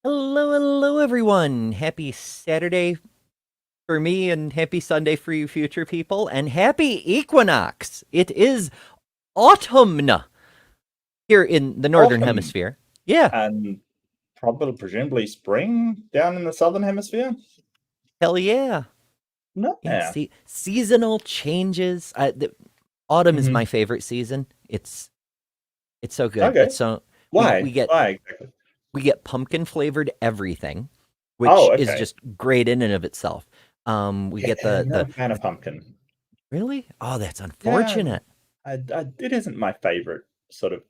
Hello, everyone. Happy Saturday for me and happy Sunday for you future people and happy equinox. It is autumn here in the northern Autumn hemisphere. Yeah, and probably presumably spring down in the southern hemisphere. hell yeah. No, Yeah, yeah. see, seasonal changes. Autumn is my Hmm. favorite season. It's so good. Okay. It's so we Why? we get Why exactly? we get pumpkin flavored everything, Oh, which is okay. just great in and of itself. We get Yeah, not the a fan of pumpkin. really? Oh, that's Yeah, unfortunate. it isn't my favorite sort of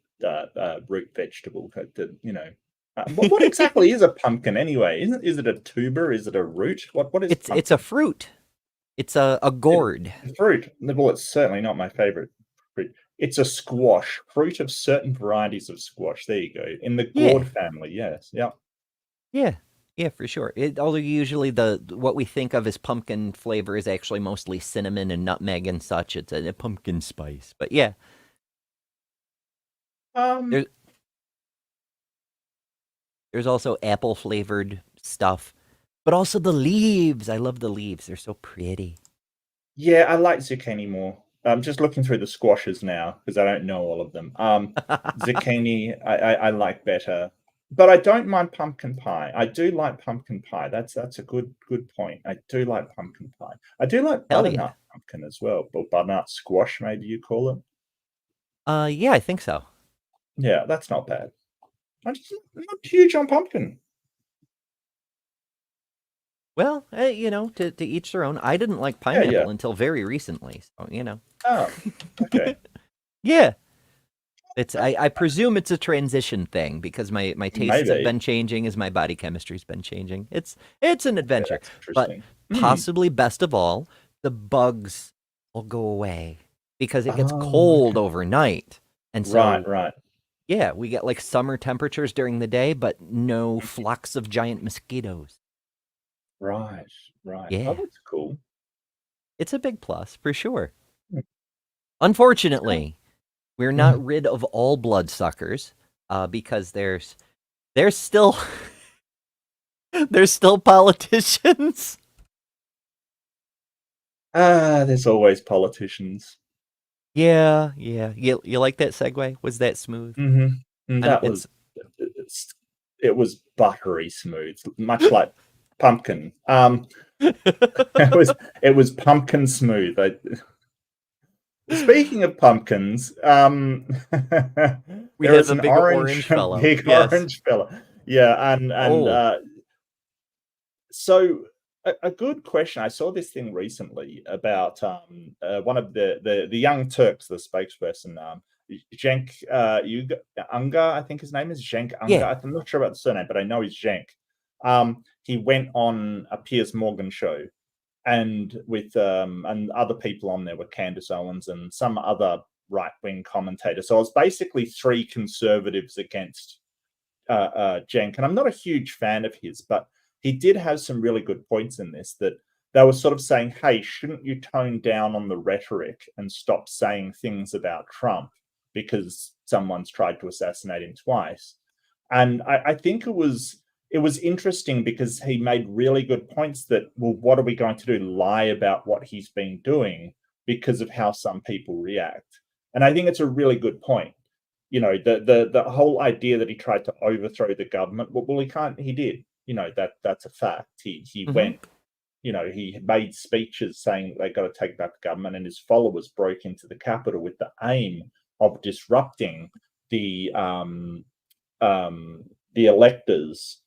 root vegetable. What exactly is a pumpkin anyway? Isn't is it a tuber? Is it a root? What is It's a pumpkin? fruit. It's a gourd. Fruit. Well, it's certainly not my favorite fruit. It's a squash, fruit of certain varieties of squash. There you go. In the Yeah, gourd family, yes. Yeah. yeah, yeah, for sure. Although usually the what we think of as pumpkin flavor is actually mostly cinnamon and nutmeg and such. It's a pumpkin spice. But yeah, Um, there's there's also apple flavored stuff, but also the leaves. I love the leaves. They're so pretty. yeah, I like zucchini more. I'm just looking through the squashes now because I don't know all of them. Zucchini, I like better, but I don't mind pumpkin pie. I do like pumpkin pie. That's a good point. I do like pumpkin pie. I do like Hell yeah. butternut pumpkin as well, but butternut squash, maybe you call it. Yeah, I think so. Yeah, that's not bad. I'm not huge on pumpkin. Well, to each their own. I didn't like Yeah, yeah. pineapple until very recently, so. Oh, okay. Yeah, I presume it's a transition thing because my tastes have Maybe. been changing as my body chemistry's been changing. It's an Okay, adventure, that's but interesting. Hmm. possibly best of all, the bugs will go away because it gets Oh, cold okay. overnight. And Right, so, right, yeah, we get like summer temperatures during the day, but no flocks of giant mosquitoes. right, right. Oh, Yeah, that's cool. it's a big plus for sure. Hmm. So, Unfortunately, we're mhm. not rid of all bloodsuckers because there's still there's still politicians. There's always politicians. Yeah, yeah. You like that segue? Was that smooth? Hmm. And I know that was it's it's, it was buttery smooth, much like pumpkin. It was pumpkin smooth. Speaking of pumpkins, we there have is a an big orange, orange fellow. big Yes. orange fella. Yeah, and Oh, so a good question. I saw this thing recently about one of the Young Turks, the spokesperson, Cenk Unger, I think his name is Cenk Unger. yeah. I'm not sure about the surname, but I know he's Cenk. He went on a Piers Morgan show, and with and other people on there were Candace Owens and some other right wing commentator. So it was basically three conservatives against Jenk, and I'm not a huge fan of his, but he did have some really good points in this that they were sort of saying, hey, shouldn't you tone down on the rhetoric and stop saying things about Trump because someone's tried to assassinate him twice? And I think it was interesting because he made really good points that, well, what are we going to do? Lie about what he's been doing because of how some people react. And I think it's a really good point. The whole idea that he tried to overthrow the government. Well, he can't. He did. That's a fact. He Hmm. went. He made speeches saying they got to take back the government, and his followers broke into the Capitol with the aim of disrupting the um, the electors.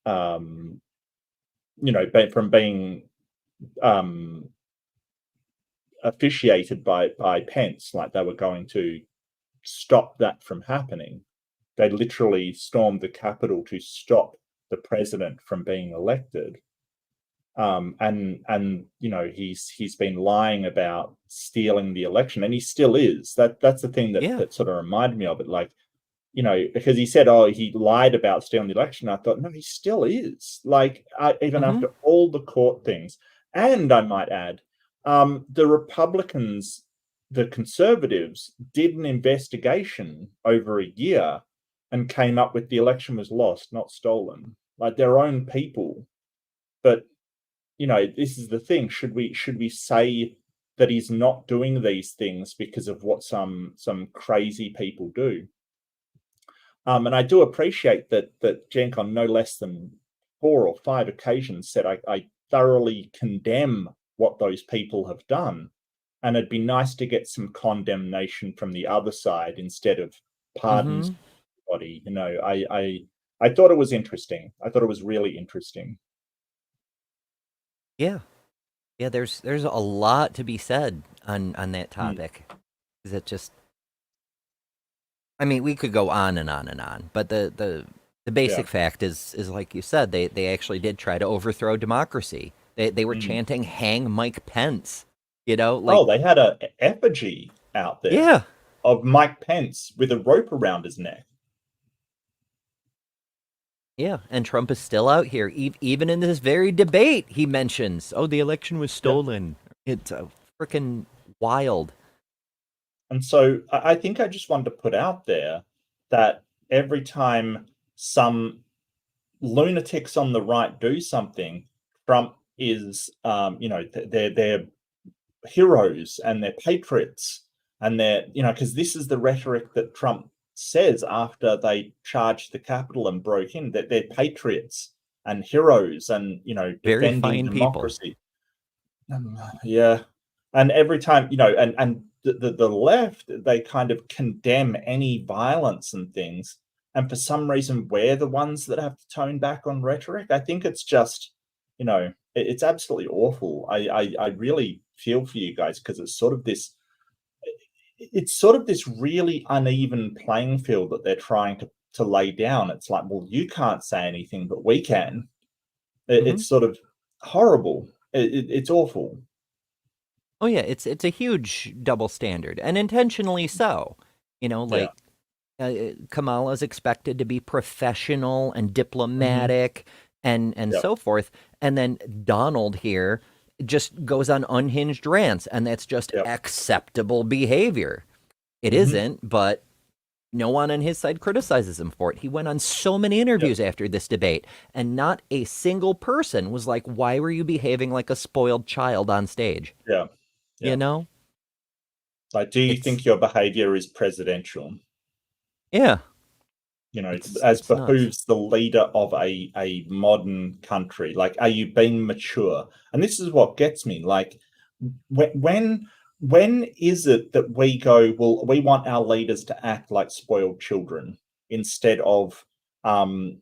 Um, from being um, officiated by Pence, like they were going to stop that from happening. They literally stormed the Capitol to stop the president from being elected. And he's been lying about stealing the election, and he still is. That's the thing that Yeah. that sort of reminded me of it. Like, because he said, "Oh, he lied about stealing the election." I thought, no, he still is. Like, even Hmm. after all the court things, and I might add, the Republicans, the conservatives, did an investigation over a year and came up with the election was lost, not stolen. like their own people. But this is the thing. Should we say that he's not doing these things because of what some crazy people do? And I do appreciate that Jenk on no less than 4 or 5 occasions said, I thoroughly condemn what those people have done. And it'd be nice to get some condemnation from the other side instead of pardons. Body. I thought it was interesting. I thought it was really interesting. Yeah. Yeah, there's a lot to be said on that topic. Is it just, I mean, we could go on and on and on, but the basic fact is like you said, they actually did try to overthrow democracy. They were chanting "Hang Mike Pence," like, they had a effigy out there, yeah, of Mike Pence with a rope around his neck. yeah, and Trump is still out here. Even in this very debate, he mentions, "Oh, the election was stolen." Yeah. It's freaking wild. And so I think I just wanted to put out there that every time some lunatics on the right do something, Trump is, they're heroes and they're patriots, and they're, because this is the rhetoric that Trump says after they charged the Capitol and broke in, that they're patriots and heroes and, Very defending fine democracy. Yeah. And every time, and the left, they kind of condemn any violence and things. And for some reason, we're the ones that have to tone back on rhetoric. I think it's just, it's absolutely awful. I really feel for you guys, because it's sort of this really uneven playing field that they're trying to lay down. It's like, well, you can't say anything, but we can. It's sort of horrible. It's awful. Oh yeah, it's a huge double standard, and intentionally so. Like, Kamala is expected to be professional and diplomatic and so forth, and then Donald here just goes on unhinged rants, and that's just acceptable behavior. It isn't, but no one on his side criticizes him for it. He went on so many interviews after this debate, and not a single person was like, "Why were you behaving like a spoiled child on stage?" Yeah. Like, do you think your behavior is presidential? Yeah. As behooves nuts. The leader of a modern country. Like, are you being mature? And this is what gets me. Like, when is it that we go, well, we want our leaders to act like spoiled children instead of why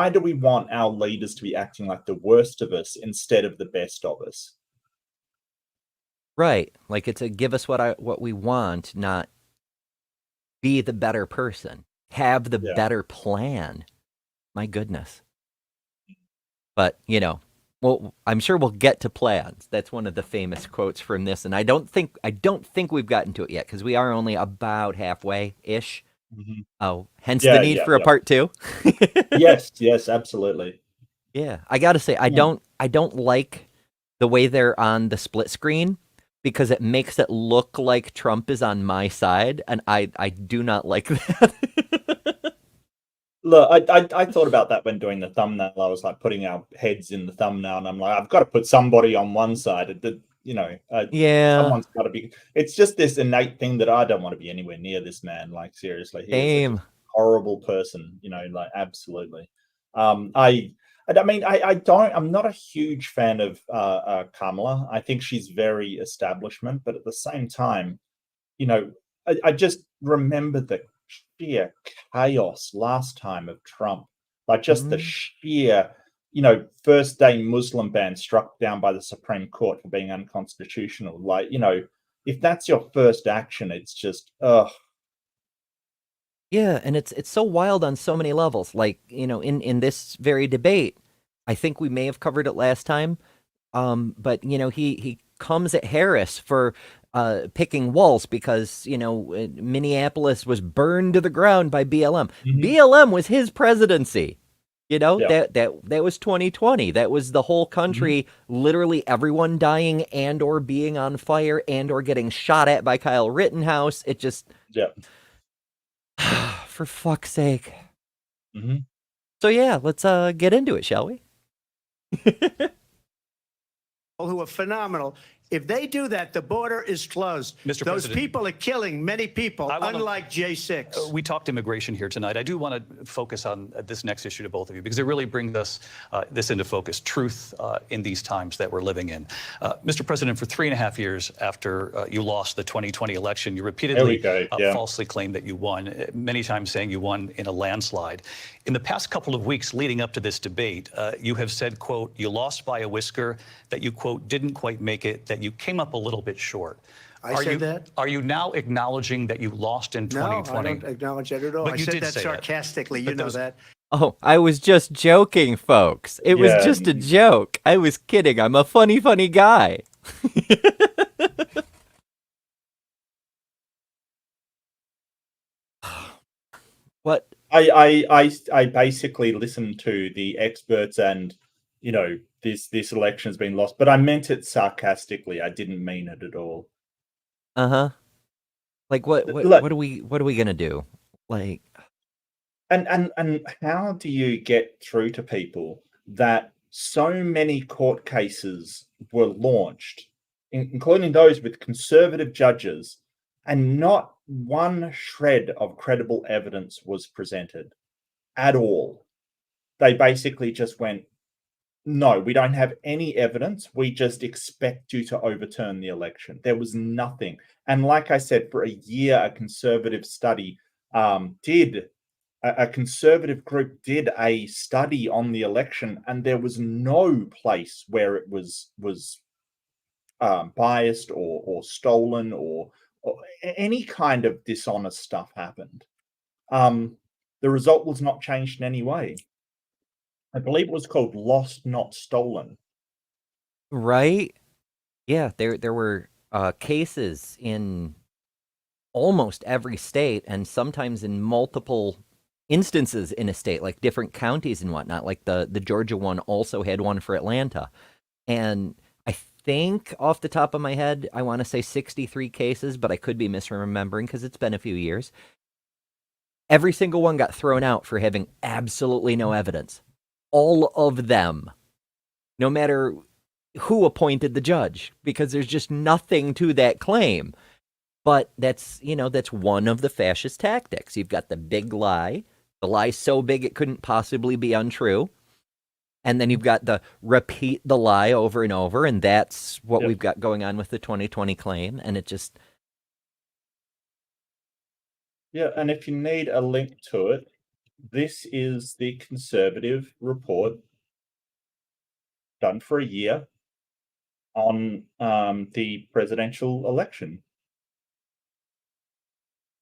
do we want our leaders to be acting like the worst of us instead of the best of us? Right. Like, it's a give us what we want, not be the better person. Have the better plan. My goodness. But, well, I'm sure we'll get to plans. That's one of the famous quotes from this, and I don't think we've gotten to it yet, because we are only about halfway-ish. Oh, hence the need for a part 2. Yes, absolutely. Yeah, I got to say, I don't like the way they're on the split screen, because it makes it look like Trump is on my side, and I do not like that. Look, I thought about that when doing the thumbnail. I was like putting our heads in the thumbnail, and I'm like, I've got to put somebody on one side. Someone's got to be. It's just this innate thing that I don't want to be anywhere near this man. Like, seriously, he is a horrible person. Like, absolutely. I'm not a huge fan of Kamala. I think she's very establishment, but at the same time, I just remember the sheer chaos last time of Trump, like just the sheer, first day Muslim ban struck down by the Supreme Court for being unconstitutional. Like, if that's your first action, it's just, ugh. Yeah, and it's so wild on so many levels. Like, in this very debate, I think we may have covered it last time, but he comes at Harris for picking Walz because Minneapolis was burned to the ground by BLM. BLM was his presidency. That was 2020. That was the whole country, literally everyone dying and or being on fire and or getting shot at by Kyle Rittenhouse. It just, for fuck's sake. So yeah, let's get into it, shall we? Who are phenomenal. If they do that, the border is closed. Mr. Those President, people are killing many people, unlike J6. We talked immigration here tonight. I do want to focus on this next issue to both of you because it really brings us this into focus, truth in these times that we're living in. Mr. President, for 3.5 years after you lost the 2020 election, you repeatedly falsely claimed that you won, many times saying you won in a landslide. In the past couple of weeks leading up to this debate, you have said, quote, you lost by a whisker, that you, quote, didn't quite make it, that you came up a little bit short. I said that? Are you now acknowledging that you lost in 2020? No, I don't acknowledge that at all. But I you said did that say sarcastically. You know that. Oh, I was just joking, folks. It was just a joke. I was kidding. I'm a funny, funny guy. What? I basically listened to the experts and, you know, this election's been lost, but I meant it sarcastically. I didn't mean it at all. Uh-huh. Like what are we gonna do? Like, and how do you get through to people that so many court cases were launched, including those with conservative judges, and not one shred of credible evidence was presented at all? They basically just went, no, we don't have any evidence. We just expect you to overturn the election. There was nothing. And like I said, for a year, a conservative study a conservative group did a study on the election, and there was no place where it was biased or stolen or any kind of dishonest stuff happened. The result was not changed in any way. I believe it was called Lost, Not Stolen. right? Yeah, there were cases in almost every state, and sometimes in multiple instances in a state, like different counties and whatnot. Like the Georgia one also had one for Atlanta. And I think off the top of my head, I want to say 63 cases, but I could be misremembering because it's been a few years. Every single one got thrown out for having absolutely no evidence. All of them, no matter who appointed the judge, because there's just nothing to that claim. But that's, you know, that's one of the fascist tactics. You've got the big lie. The lie's so big it couldn't possibly be untrue. And then you've got the repeat the lie over and over, and that's what we've got going on with the 2020 claim. And it just... Yeah, and if you need a link to it, this is the conservative report done for a year on the presidential election.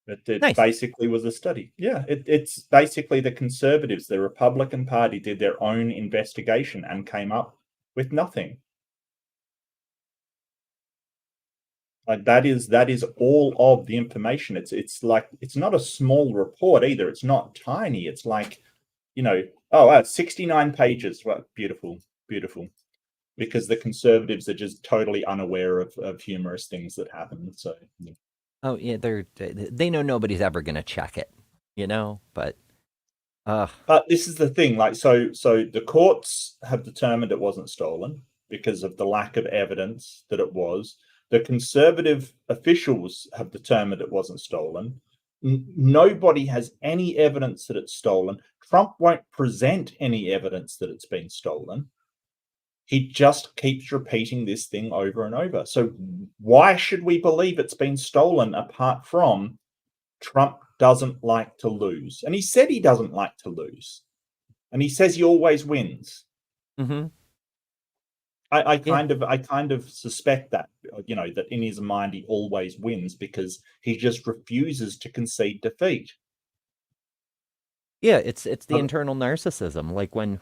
It Nice. basically was a study. Yeah, it's basically the conservatives, the Republican Party, did their own investigation and came up with nothing. Like that is all of the information. It's like, it's not a small report either. It's not tiny. It's like, you know, 69 pages. Well, beautiful, beautiful. Because the conservatives are just totally unaware of humorous things that happen. So yeah. Oh yeah, they know nobody's ever gonna check it, you know. But this is the thing, like, so the courts have determined it wasn't stolen because of the lack of evidence that it was. The conservative officials have determined it wasn't stolen. Nobody has any evidence that it's stolen. Trump won't present any evidence that it's been stolen. He just keeps repeating this thing over and over. So why should we believe it's been stolen apart from Trump doesn't like to lose? And he said he doesn't like to lose. And he says he always wins. mm-hmm. I kind of suspect that, you know, that in his mind he always wins because he just refuses to concede defeat. Yeah, it's the internal narcissism. Like when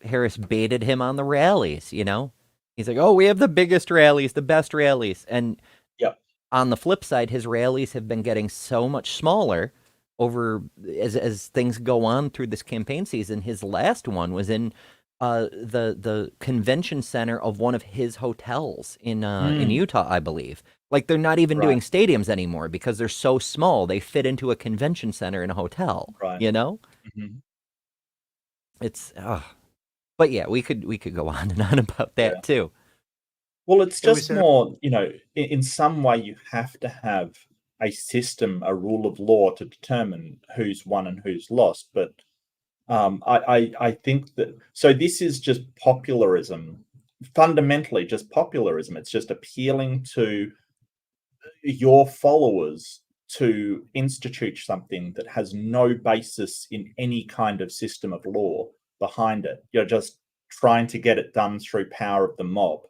Harris baited him on the rallies, you know? He's like, oh, we have the biggest rallies, the best rallies. And on the flip side, his rallies have been getting so much smaller over as things go on through this campaign season. His last one was in the convention center of one of his hotels in Utah, I believe. Like they're not even doing stadiums anymore because they're so small. They fit into a convention center in a hotel, you know? Mm-hmm. It's, but yeah, we could go on and on about that too. Well, it's It was just more, in some way you have to have a system, a rule of law to determine who's won and who's lost. But I think that, so this is just popularism, fundamentally just popularism. It's just appealing to your followers to institute something that has no basis in any kind of system of law behind it. You're just trying to get it done through power of the mob.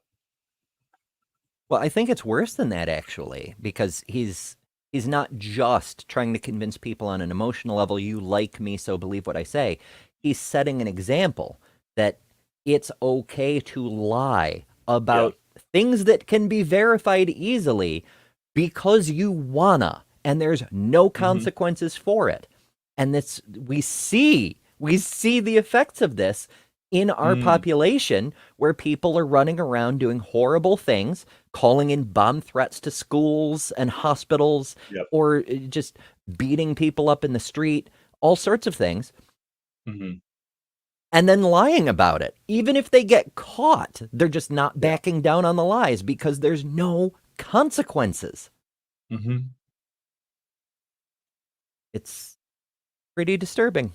Well, I think it's worse than that, actually, because he's not just trying to convince people on an emotional level, you like me, so believe what I say. He's setting an example that it's okay to lie about things that can be verified easily because you wanna, and there's no consequences for it. And this, we see the effects of this in our population, where people are running around doing horrible things, calling in bomb threats to schools and hospitals, or just beating people up in the street, all sorts of things, and then lying about it. Even if they get caught, they're just not backing down on the lies because there's no consequences. It's pretty disturbing.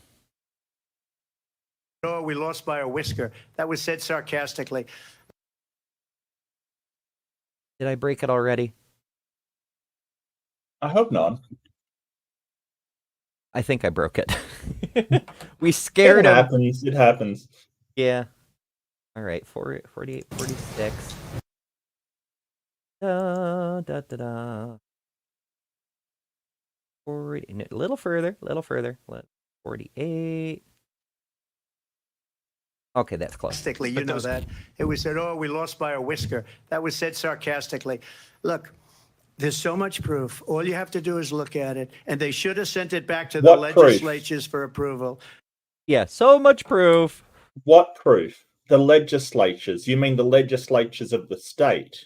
Oh, we lost by a whisker. That was said sarcastically. Did I break it already? I hope not. I think I broke it. We scared him. It happens. Yeah. All right, 48, 46. Da, da, da, da. 40, a little further. 48. Okay, that's close. Sarcastically, you know that. It was said, oh, we lost by a whisker. That was said sarcastically. Look, there's so much proof. All you have to do is look at it. And they should have sent it back to the legislatures for approval. Yeah, so much proof. What proof? The legislatures? You mean the legislatures of the state?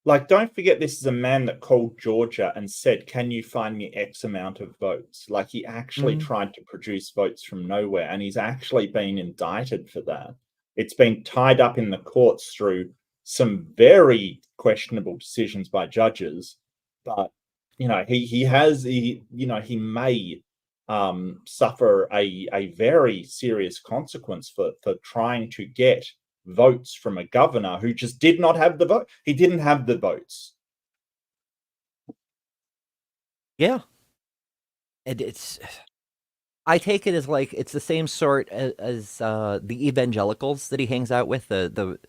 Like, don't forget, this is a man that called Georgia and said, can you find me X amount of votes? Like, he actually tried to produce votes from nowhere, and he's actually been indicted for that. It's been tied up in the courts through some very questionable decisions by judges. But, he may suffer a very serious consequence for trying to get votes from a governor who just did not have the vote. He didn't have the votes. Yeah. And I take it as like, it's the same sort as the evangelicals that he hangs out with, the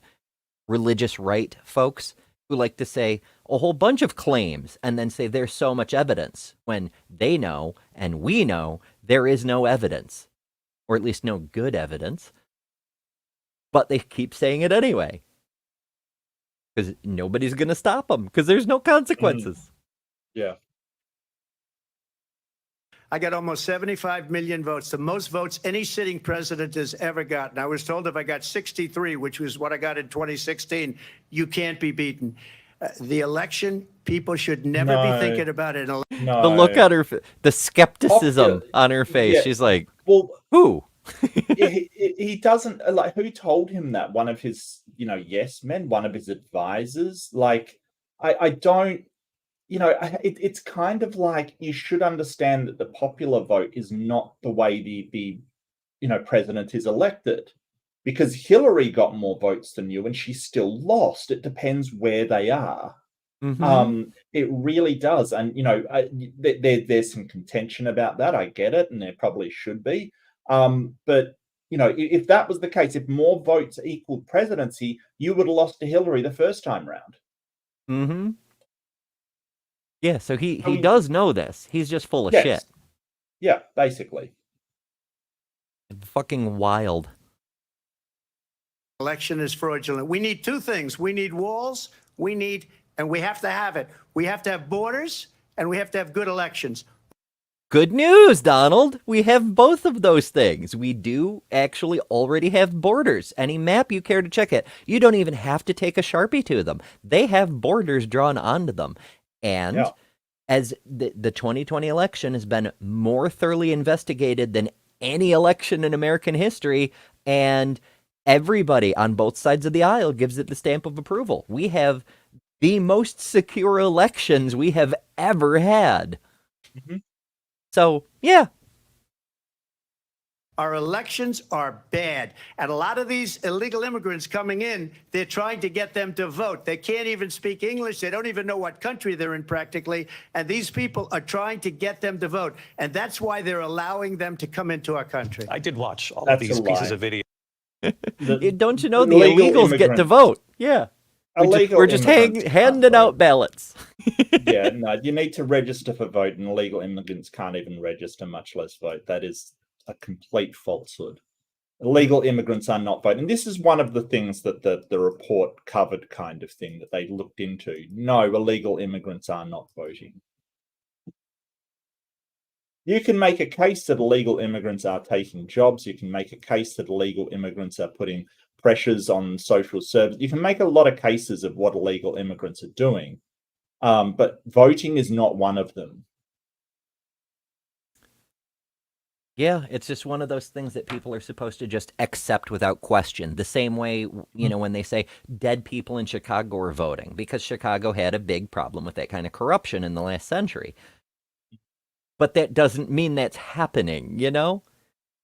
religious right folks who like to say a whole bunch of claims and then say there's so much evidence, when they know and we know there is no evidence, or at least no good evidence. But they keep saying it anyway, because nobody's going to stop them, because there's no consequences. Yeah. I got almost 75 million votes, the most votes any sitting president has ever gotten. I was told if I got 63, which was what I got in 2016, you can't be beaten. The election, people should never be thinking about it. The look on her, the skepticism on her face. Yeah. She's like, well, who? he doesn't, like, who told him that? One of his, yes men, one of his advisors. Like, I don't, it's kind of like, you should understand that the popular vote is not the way the president is elected, because Hillary got more votes than you and she still lost. It depends where they are. It really does. And, there's some contention about that. I get it. And there probably should be. But if that was the case, if more votes equaled presidency, you would have lost to Hillary the first time round. Yeah, so he does know this. He's just full of shit. Yeah, basically. Fucking wild. Election is fraudulent. We need two things. We need walls. And we have to have it. We have to have borders, and we have to have good elections. Good news, Donald. We have both of those things. We do actually already have borders. Any map you care to check it, you don't even have to take a Sharpie to them. They have borders drawn onto them. And as the 2020 election has been more thoroughly investigated than any election in American history, and everybody on both sides of the aisle gives it the stamp of approval. We have the most secure elections we have ever had. Mm-hmm. So, yeah. Our elections are bad. And a lot of these illegal immigrants coming in, they're trying to get them to vote. They can't even speak English. They don't even know what country they're in practically. And these people are trying to get them to vote. And that's why they're allowing them to come into our country. I did watch all of That's these a pieces lie. of video. Don't you know the illegal illegals get to immigrants. vote? Yeah. We're just immigrants can't handing out vote. ballots. Yeah, no, you need to register for vote, and illegal immigrants can't even register, much less vote. That is a complete falsehood. Illegal immigrants are not voting. This is one of the things that the report covered, kind of thing that they looked into. No, illegal immigrants are not voting. You can make a case that illegal immigrants are taking jobs. You can make a case that illegal immigrants are putting pressures on social service. You can make a lot of cases of what illegal immigrants are doing, but voting is not one of them. Yeah, it's just one of those things that people are supposed to just accept without question. The same way, when they say dead people in Chicago are voting, because Chicago had a big problem with that kind of corruption in the last century. But that doesn't mean that's happening,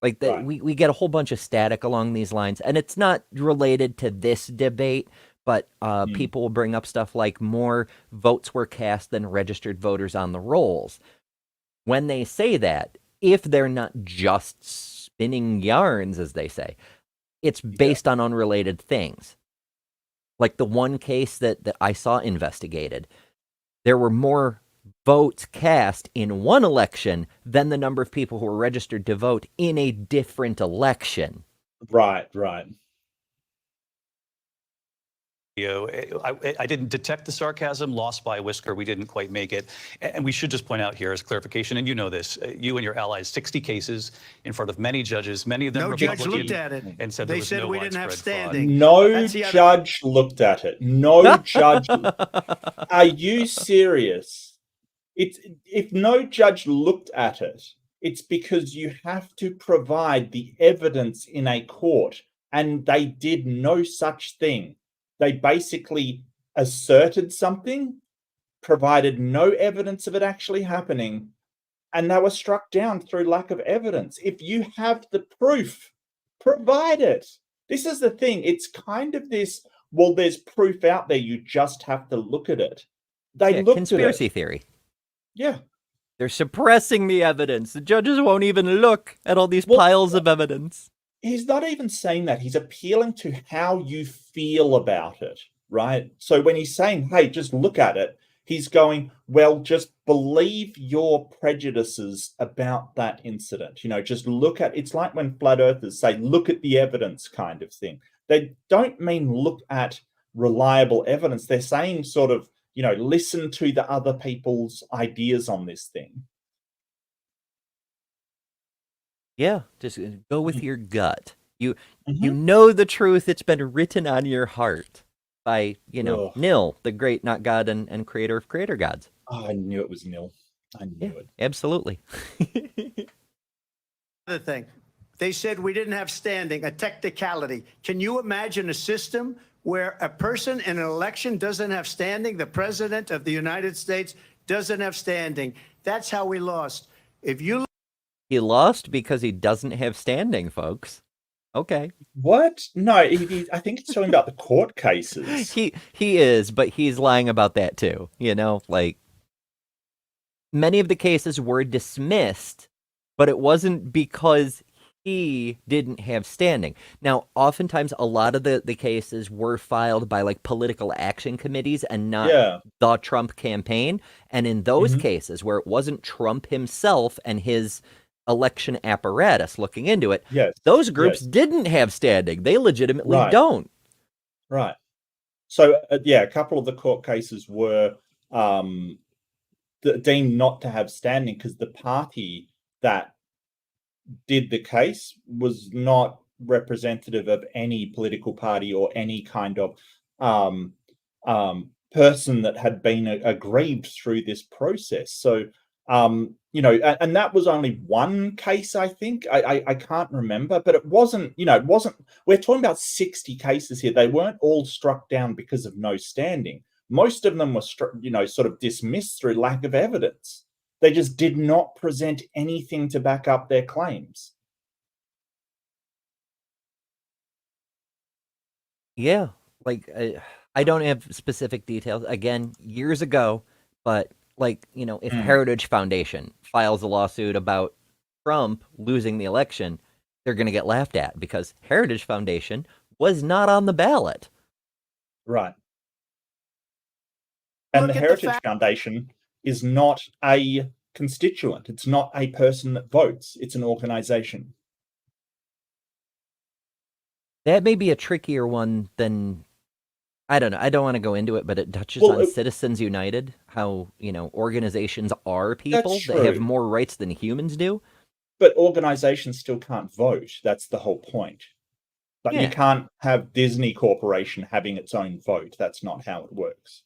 Like Right. we get a whole bunch of static along these lines, and it's not related to this debate, but people will bring up stuff like more votes were cast than registered voters on the rolls. When they say that, if they're not just spinning yarns, as they say, it's based on unrelated things. Like the one case that I saw investigated, there were more votes cast in one election than the number of people who were registered to vote in a different election. Right. I didn't detect the sarcasm, lost by a whisker. We didn't quite make it. And we should just point out here as clarification, and you know this, you and your allies, 60 cases in front of many judges, many of them No judge Republican, looked at it. and said They there was said no we didn't have widespread fraud. standing. No That's the other- judge looked at it. No judge. Are you serious? If no judge looked at it, it's because you have to provide the evidence in a court, and they did no such thing. They basically asserted something, provided no evidence of it actually happening, and they were struck down through lack of evidence. If you have the proof, provide it. This is the thing. It's kind of this, well, there's proof out there. You just have to look at it. They looked conspiracy at it. theory. Yeah. They're suppressing the evidence. The judges won't even look at all these piles of evidence. He's not even saying that. He's appealing to how you feel about it, right? So when he's saying, hey, just look at it, he's going, well, just believe your prejudices about that incident. Just look at, it's like when flat earthers say, look at the evidence kind of thing. They don't mean look at reliable evidence. They're saying sort of, listen to the other people's ideas on this thing. Yeah, just go with your gut. You know the truth. It's been written on your heart by, Nil, the great not God and creator of creator gods. Oh, I knew it was Nil. I knew it. Absolutely. Other thing, they said we didn't have standing, a technicality. Can you imagine a system where a person in an election doesn't have standing? The president of the United States doesn't have standing. That's how we lost. He lost because he doesn't have standing, folks. Okay. What? No, I think he's talking about the court cases. He is, but he's lying about that too. Like many of the cases were dismissed, but it wasn't because he didn't have standing. Now, oftentimes a lot of the cases were filed by like political action committees and not the Trump campaign. And in those cases where it wasn't Trump himself and his election apparatus looking into it, those groups didn't have standing. They legitimately don't. Right. So, a couple of the court cases were deemed not to have standing because the party that did the case was not representative of any political party or any kind of person that had been aggrieved through this process. So You know, and that was only one case, I think. I can't remember, but it wasn't, you know, it wasn't, we're talking about 60 cases here. They weren't all struck down because of no standing. Most of them were, you know, sort of dismissed through lack of evidence. They just did not present anything to back up their claims. Yeah, like I don't have specific details. Again, years ago, but like, you know, if Heritage Foundation files a lawsuit about Trump losing the election, they're going to get laughed at because Heritage Foundation was not on the ballot. Right. And Look the at the Heritage fact- Foundation is not a constituent. It's not a person that votes. It's an organization. That may be a trickier one than, I don't know. I don't want to go into it, but it touches Well, on Citizens United, how, you know, organizations are people That's that have true. more rights than humans do. But organizations still can't vote. That's the whole point. Like Yeah. you can't have Disney Corporation having its own vote. That's not how it works.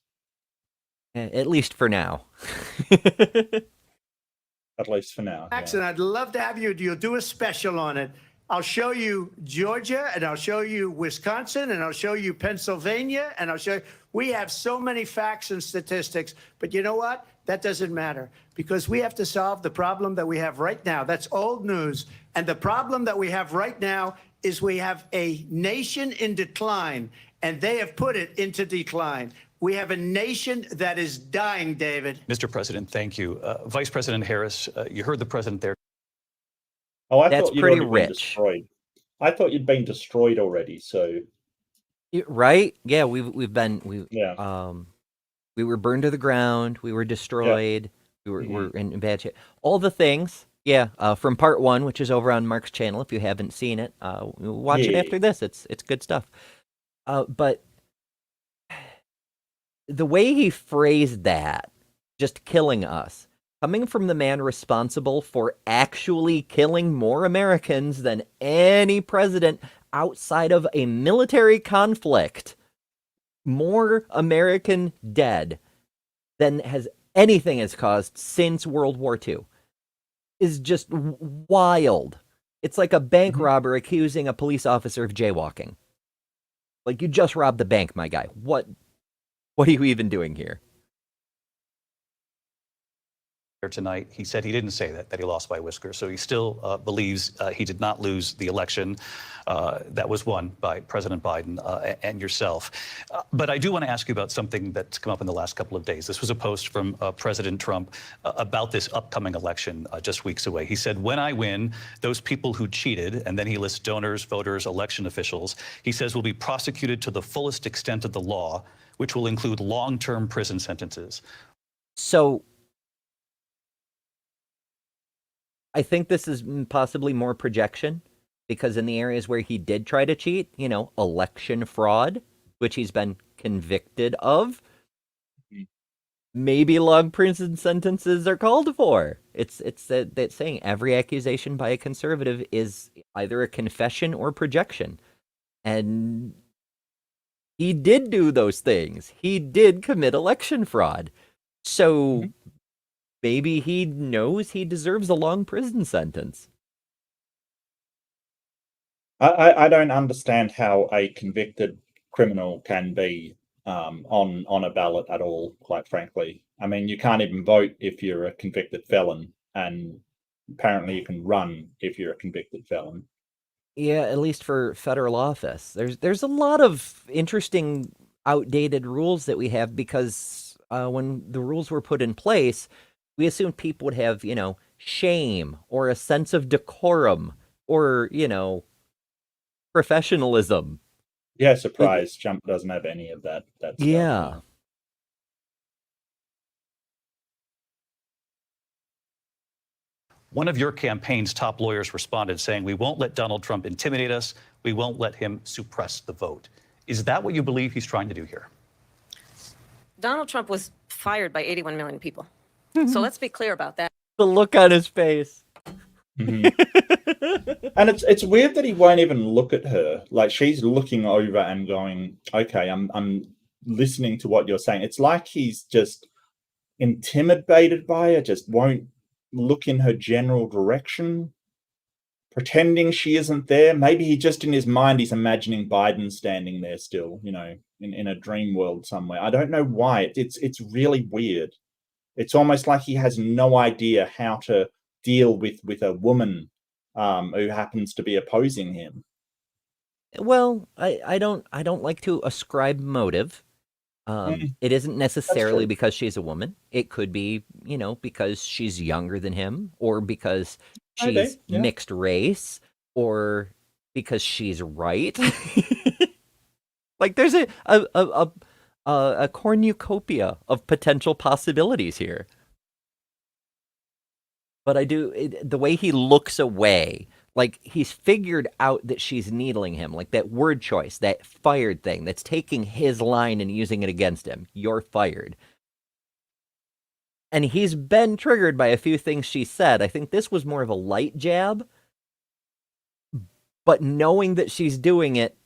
At least for now. At least for now. Facts, and I'd love to have you. You'll do a special on it. I'll show you Georgia, and I'll show you Wisconsin, and I'll show you Pennsylvania, and I'll show you. We have so many facts and statistics, but you know what? That doesn't matter because we have to solve the problem that we have right now. That's old news. And the problem that we have right now is we have a nation in decline, and they have put it into decline. We have a nation that is dying, David. Mr. President, thank you. Vice President Harris, you heard the president there. Oh, I That's thought you'd pretty already been rich. destroyed. I thought you'd been destroyed already. So Right? Yeah, we've been yeah. we were burned to the ground, we were destroyed, we're in bad shape. All the things. Yeah, from part 1, which is over on Mark's channel. If you haven't seen it, watch it Yeah. after this. It's good stuff. But the way he phrased that, just killing us, coming from the man responsible for actually killing more Americans than any president outside of a military conflict, more American dead than anything has caused since World War II, is just wild. It's like a bank robber accusing a police officer of jaywalking. Like, you just robbed the bank, my guy. What are you even doing here? Tonight, he said he didn't say that he lost by a whisker. So he still believes he did not lose the election that was won by President Biden and yourself. But I do want to ask you about something that's come up in the last couple of days. This was a post from President Trump about this upcoming election just weeks away. He said, when I win, those people who cheated, and then he lists donors, voters, election officials, he says will be prosecuted to the fullest extent of the law, which will include long-term prison sentences. So I think this is possibly more projection, because in the areas where he did try to cheat, you know, election fraud, which he's been convicted of, maybe long prison sentences are called for. It's that saying every accusation by a conservative is either a confession or projection. And he did do those things. He did commit election fraud. So maybe he knows he deserves a long prison sentence. I don't understand how a convicted criminal can be on a ballot at all, quite frankly. I mean, you can't even vote if you're a convicted felon, and apparently you can run if you're a convicted felon. Yeah, at least for federal office. There's a lot of interesting outdated rules that we have because when the rules were put in place, we assumed people would have, you know, shame or a sense of decorum or, you know, professionalism. Yeah, surprise. Trump doesn't have any of that. Stuff. Yeah. One of your campaign's top lawyers responded saying, we won't let Donald Trump intimidate us. We won't let him suppress the vote. Is that what you believe he's trying to do here? Donald Trump was fired by 81 million people. So let's be clear about that. The look on his face. And it's weird that he won't even look at her. Like, she's looking over and going, okay, I'm listening to what you're saying. It's like he's just intimidated by her, just won't look in her general direction, pretending she isn't there. Maybe he just in his mind, he's imagining Biden standing there still, you know, in a dream world somewhere. I don't know why. It's really weird. It's almost like he has no idea how to deal with a woman who happens to be opposing him. Well, I don't like to ascribe motive. It isn't necessarily true. because she's a woman. It could be, you know, because she's younger than him, or because Maybe, she's yeah. mixed race, or because she's right. Like there's a cornucopia of potential possibilities here. But the way he looks away, like he's figured out that she's needling him, like that word choice, that fired thing that's taking his line and using it against him. You're fired. And he's been triggered by a few things she said. I think this was more of a light jab. But knowing that she's doing it,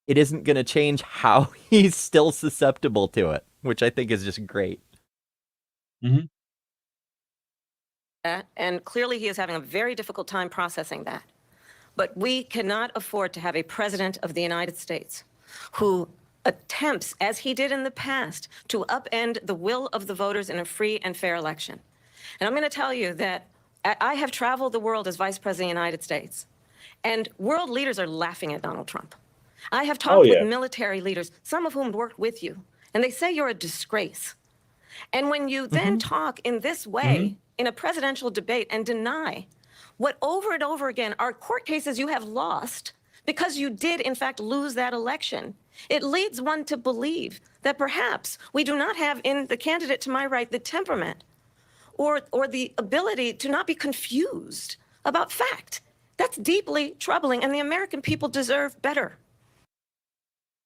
it isn't going to change how he's still susceptible to it, which I think is just great. Mm-hmm. And clearly he is having a very difficult time processing that. But we cannot afford to have a president of the United States who attempts, as he did in the past, to upend the will of the voters in a free and fair election. And I'm going to tell you that I have traveled the world as Vice President of the United States, and world leaders are laughing at Donald Trump. I have talked with military leaders, some of whom worked with you, and they say you're a disgrace. And when you then talk in this way in a presidential debate and deny what over and over again are court cases you have lost because you did, in fact, lose that election, it leads one to believe that perhaps we do not have in the candidate to my right the temperament or the ability to not be confused about fact. That's deeply troubling, and the American people deserve better.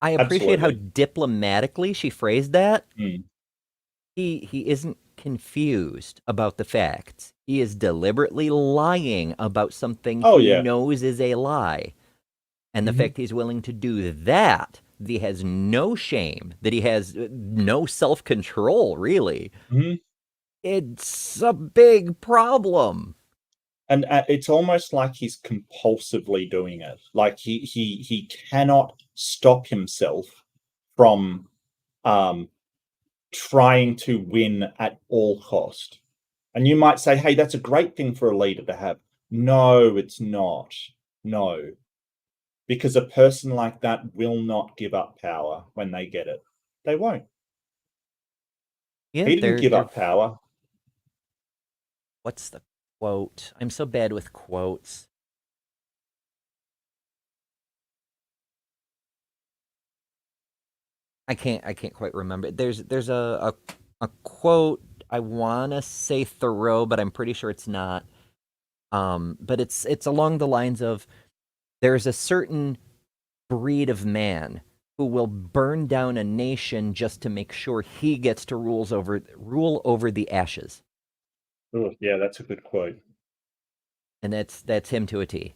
I appreciate how Absolutely. diplomatically she phrased that. Mm. He isn't confused about the facts. He is deliberately lying about something he knows is a lie. And the fact he's willing to do that he has no shame, that he has no self-control, really. It's a big problem. And it's almost like he's compulsively doing it. Like he cannot stop himself from trying to win at all cost. And you might say, hey, that's a great thing for a leader to have. No, it's not. No. Because a person like that will not give up power when they get it. They won't. Yeah, He didn't give up power. What's the quote? I'm so bad with quotes. I can't quite remember. There's a quote, I want to say Thoreau, but I'm pretty sure it's not. But it's along the lines of, there's a certain breed of man who will burn down a nation just to make sure he gets to rule over the ashes. Oh, yeah, that's a good quote. And that's him to a T.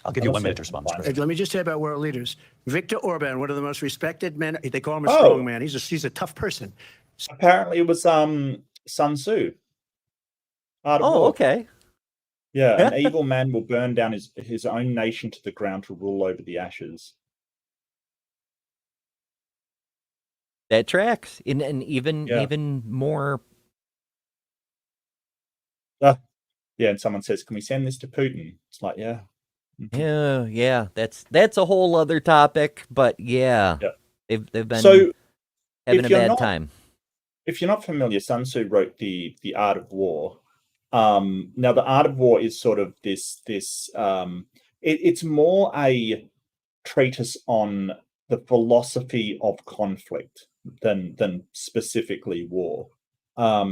I'll give you 1 minute to respond. Let me just say about world leaders. Viktor Orban, one of the most respected men. They call him a strong man. He's a tough person. Apparently it was Sun Tzu. Okay. Yeah, an evil man will burn down his own nation to the ground to rule over the ashes. That tracks. And even more. Yeah, and someone says, can we send this to Putin? It's like, yeah. Yeah, that's a whole other topic, but yeah. They've been having a bad time. If you're not familiar, Sun Tzu wrote the Art of War. Now the Art of War is sort of it's more a treatise on the philosophy of conflict than specifically war.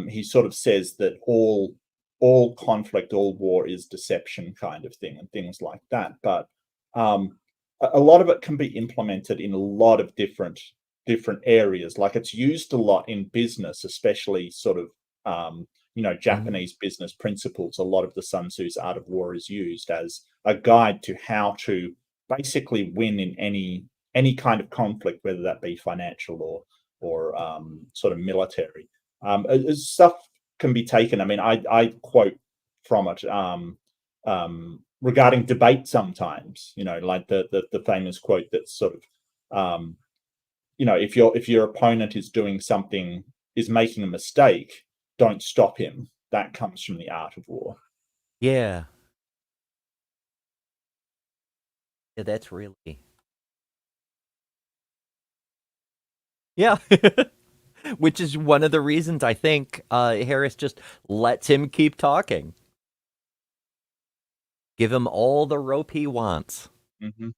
He sort of says that all conflict, all war is deception kind of thing and things like that. But a lot of it can be implemented in a lot of different areas. Like it's used a lot in business, especially sort of, Japanese business principles. A lot of the Sun Tzu's Art of War is used as a guide to how to basically win in any kind of conflict, whether that be financial or sort of military. Stuff can be taken. I mean, I quote from it regarding debate sometimes, like the famous quote that's sort of, if your opponent is doing something, is making a mistake, don't stop him. That comes from The Art of War. Yeah. Yeah, that's really. Yeah. Which is one of the reasons I think Harris just lets him keep talking. Give him all the rope he wants. Mm-hmm.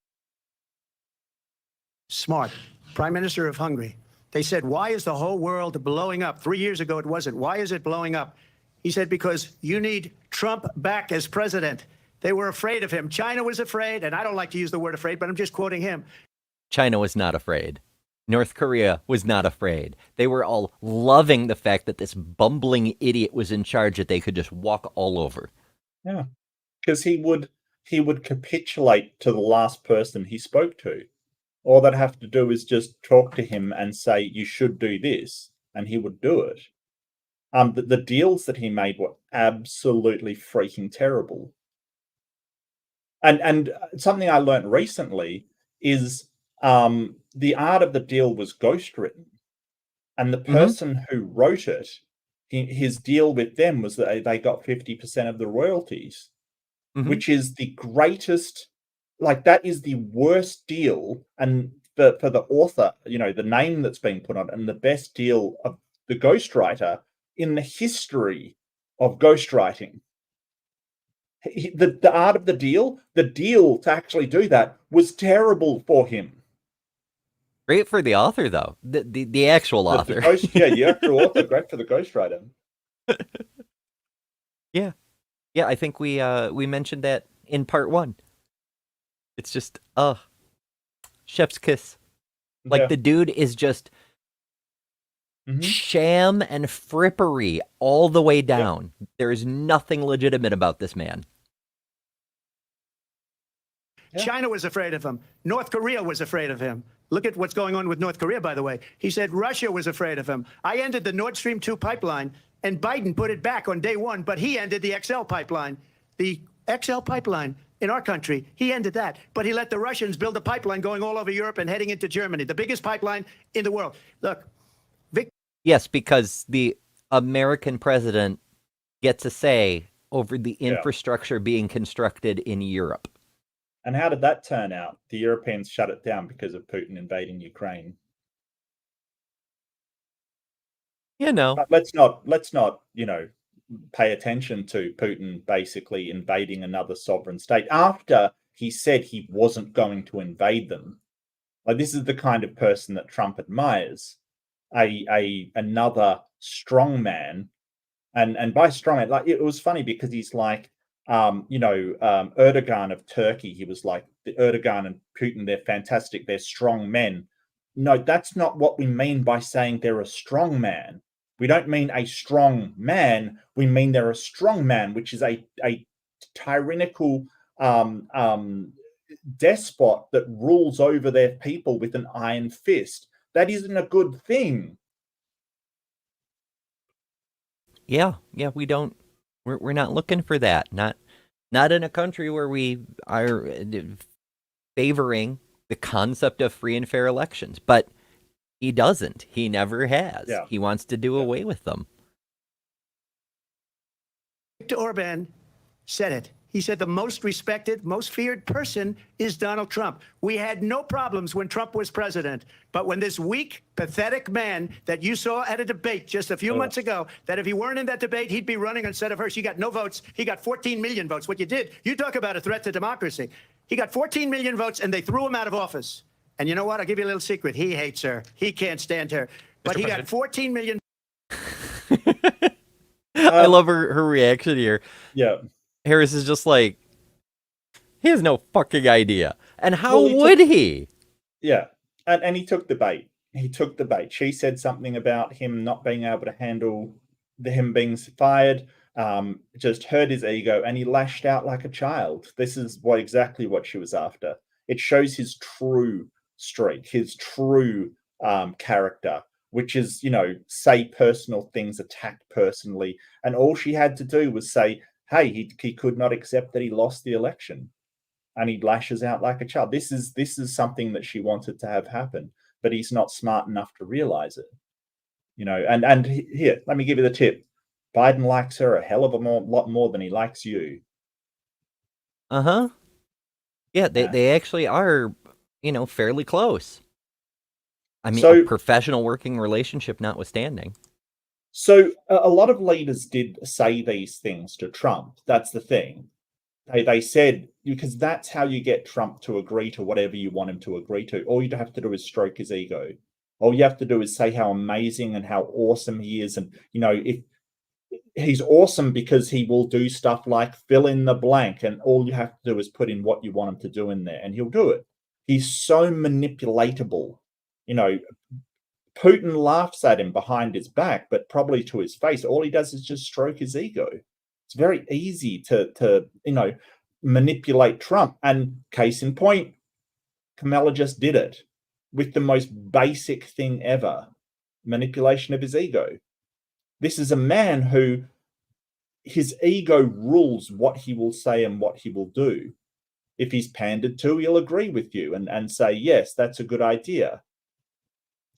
Smart. Prime Minister of Hungary. They said, why is the whole world blowing up? 3 years ago, it wasn't. Why is it blowing up? He said, because you need Trump back as president. They were afraid of him. China was afraid, and I don't like to use the word afraid, but I'm just quoting him. China was not afraid. North Korea was not afraid. They were all loving the fact that this bumbling idiot was in charge that they could just walk all over. Yeah, because he would capitulate to the last person he spoke to. All they'd have to do is just talk to him and say, you should do this, and he would do it. The deals that he made were absolutely freaking terrible. And something I learned recently is the art of the deal was ghostwritten. And the person who wrote it, his deal with them was that they got 50% of the royalties, which is the greatest, like that is the worst deal. And for the author, the name that's being put on it, and the best deal of the ghostwriter in the history of ghostwriting. The art of the deal to actually do that was terrible for him. Great for the author, though. The actual author. The actual author. Great for the ghostwriter. Yeah. I think we mentioned that in part 1. It's just chef's kiss. Like the dude is just sham and frippery all the way down. There is nothing legitimate about this man. China was afraid of him. North Korea was afraid of him. Look at what's going on with North Korea, by the way. He said Russia was afraid of him. I ended the Nord Stream 2 pipeline, and Biden put it back on day 1, but he ended the XL pipeline. The XL pipeline in our country, he ended that. But he let the Russians build a pipeline going all over Europe and heading into Germany, the biggest pipeline in the world. Look. Yes, because the American president gets a say over the infrastructure being constructed in Europe. And how did that turn out? The Europeans shut it down because of Putin invading Ukraine. But let's not, pay attention to Putin basically invading another sovereign state after he said he wasn't going to invade them. Like, this is the kind of person that Trump admires. Another strong man. And by strong man, like, it was funny because he's like, Erdogan of Turkey, he was like, the Erdogan and Putin, they're fantastic, they're strong men. No, that's not what we mean by saying they're a strong man. We don't mean a strong man, we mean they're a strong man, which is a tyrannical despot that rules over their people with an iron fist. That isn't a good thing. Yeah, we don't. We're not looking for that. Not in a country where we are favoring the concept of free and fair elections. But he doesn't. He never has. Yeah. He wants to do away with them. Viktor Orban said it. He said the most respected, most feared person is Donald Trump. We had no problems when Trump was president. But when this weak, pathetic man that you saw at a debate just a few months ago, that if he weren't in that debate, he'd be running instead of her. She got no votes. He got 14 million votes. What you did, you talk about a threat to democracy. He got 14 million votes, and they threw him out of office. And you know what? I'll give you a little secret. He hates her. He can't stand her. But he got 14 million. I love her reaction here. Yeah. Harris is just like, he has no fucking idea. And how would he? Yeah. And he took the bait. She said something about him not being able to handle him being fired, just hurt his ego, and he lashed out like a child. This is exactly what she was after. It shows his true streak, his true character, which is, say personal things, attack personally. And all she had to do was say, hey, he could not accept that he lost the election. And he lashes out like a child. This is something that she wanted to have happen, but he's not smart enough to realize it. And here, let me give you the tip. Biden likes her a hell of a lot more than he likes you. Uh-huh. Yeah, Yeah. they actually are, fairly close. I mean, So- a professional working relationship notwithstanding. So a lot of leaders did say these things to Trump. That's the thing. They said, because that's how you get Trump to agree to whatever you want him to agree to. All you have to do is stroke his ego. All you have to do is say how amazing and how awesome he is. And, if he's awesome because he will do stuff like fill in the blank, and all you have to do is put in what you want him to do in there, and he'll do it. He's so manipulatable. Putin laughs at him behind his back, but probably to his face. All he does is just stroke his ego. It's very easy to manipulate Trump. And case in point, Kamala just did it with the most basic thing ever, manipulation of his ego. This is a man who his ego rules what he will say and what he will do. If he's pandered to, he'll agree with you and say, yes, that's a good idea.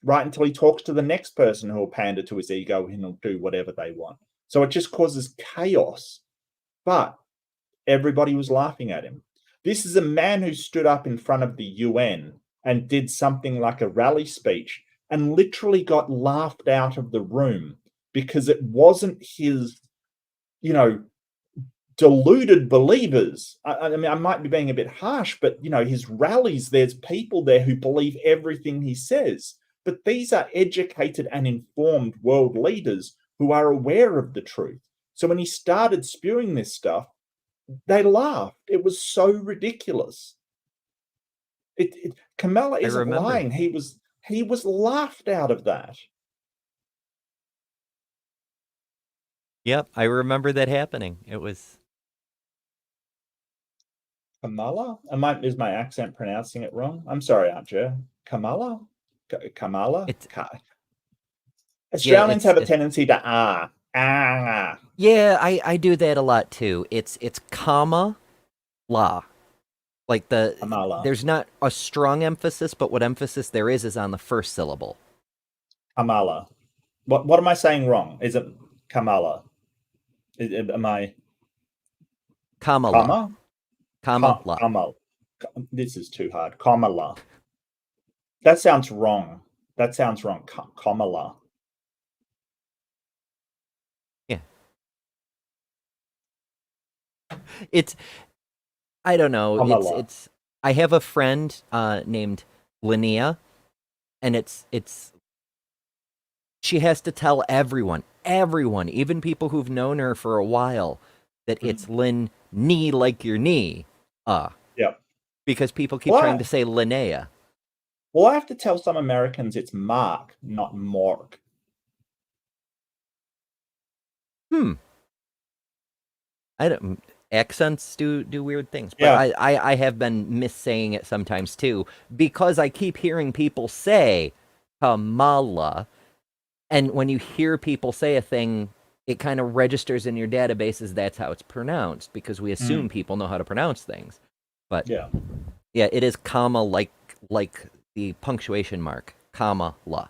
Right until he talks to the next person who will pander to his ego and he'll do whatever they want. So it just causes chaos. But everybody was laughing at him. This is a man who stood up in front of the UN and did something like a rally speech and literally got laughed out of the room because it wasn't his, deluded believers. I mean, I might be being a bit harsh, but, his rallies, there's people there who believe everything he says. But these are educated and informed world leaders who are aware of the truth. So when he started spewing this stuff, they laughed. It was so ridiculous. Kamala isn't remember. lying. He was laughed out of that. Yep, I remember that happening. It was Kamala? Is my accent pronouncing it wrong? I'm sorry, Archer. Kamala? Kamala? Australians have a tendency to Yeah, I do that a lot too. It's comma la. Like Kamala. there's not a strong emphasis, but what emphasis there is on the first syllable. Kamala. What am I saying wrong? Is it Kamala? Am I Kamala. Kamala. Kamala. This is too hard. Kamala. That sounds wrong. Kamala. Yeah. I don't know. Kamala. It's I have a friend named Linnea, and it's she has to tell everyone, even people who've known her for a while, that it's Lynn knee like your knee. Yep. Because people keep What? trying to say Linnea. Well, I have to tell some Americans it's Mark, not Mark. I don't. Accents do weird things, but Yeah. I have been missaying it sometimes too, because I keep hearing people say Kamala, and when you hear people say a thing, it kind of registers in your database as that's how it's pronounced, because we assume people know how to pronounce things. But Yeah. it is comma like the punctuation mark, comma la.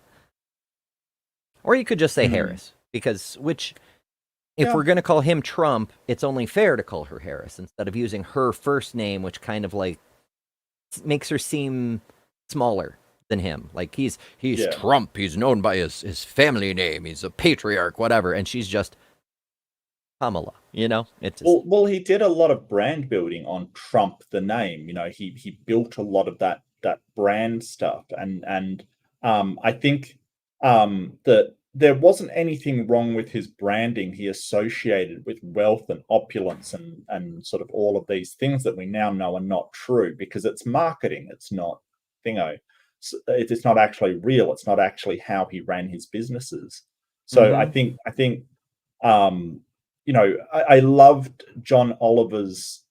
Or you could just say Harris, because if we're going to call him Trump, it's only fair to call her Harris instead of using her first name, which kind of like makes her seem smaller than him. Like he's Trump. He's known by his family name. He's a patriarch, whatever. And she's just Kamala, It's just, Well, he did a lot of brand building on Trump, the name. He built a lot of that brand stuff, and I think that there wasn't anything wrong with his branding. He associated with wealth and opulence and sort of all of these things that we now know are not true, because it's marketing. It's not, it's not actually real. It's not actually how he ran his businesses. So I think I loved John Oliver's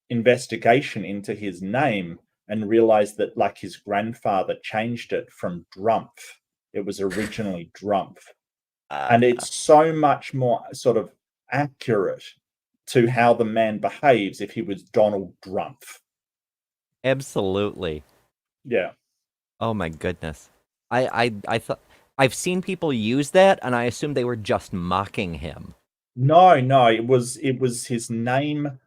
investigation into his name and realized that, like, his grandfather changed it from Drumpf It was originally Drumpf. And it's so much more sort of accurate to how the man behaves if he was Donald Drumpf. Absolutely. Yeah. Oh my goodness. I thought I've seen people use that, and I assumed they were just mocking him. No, it was his name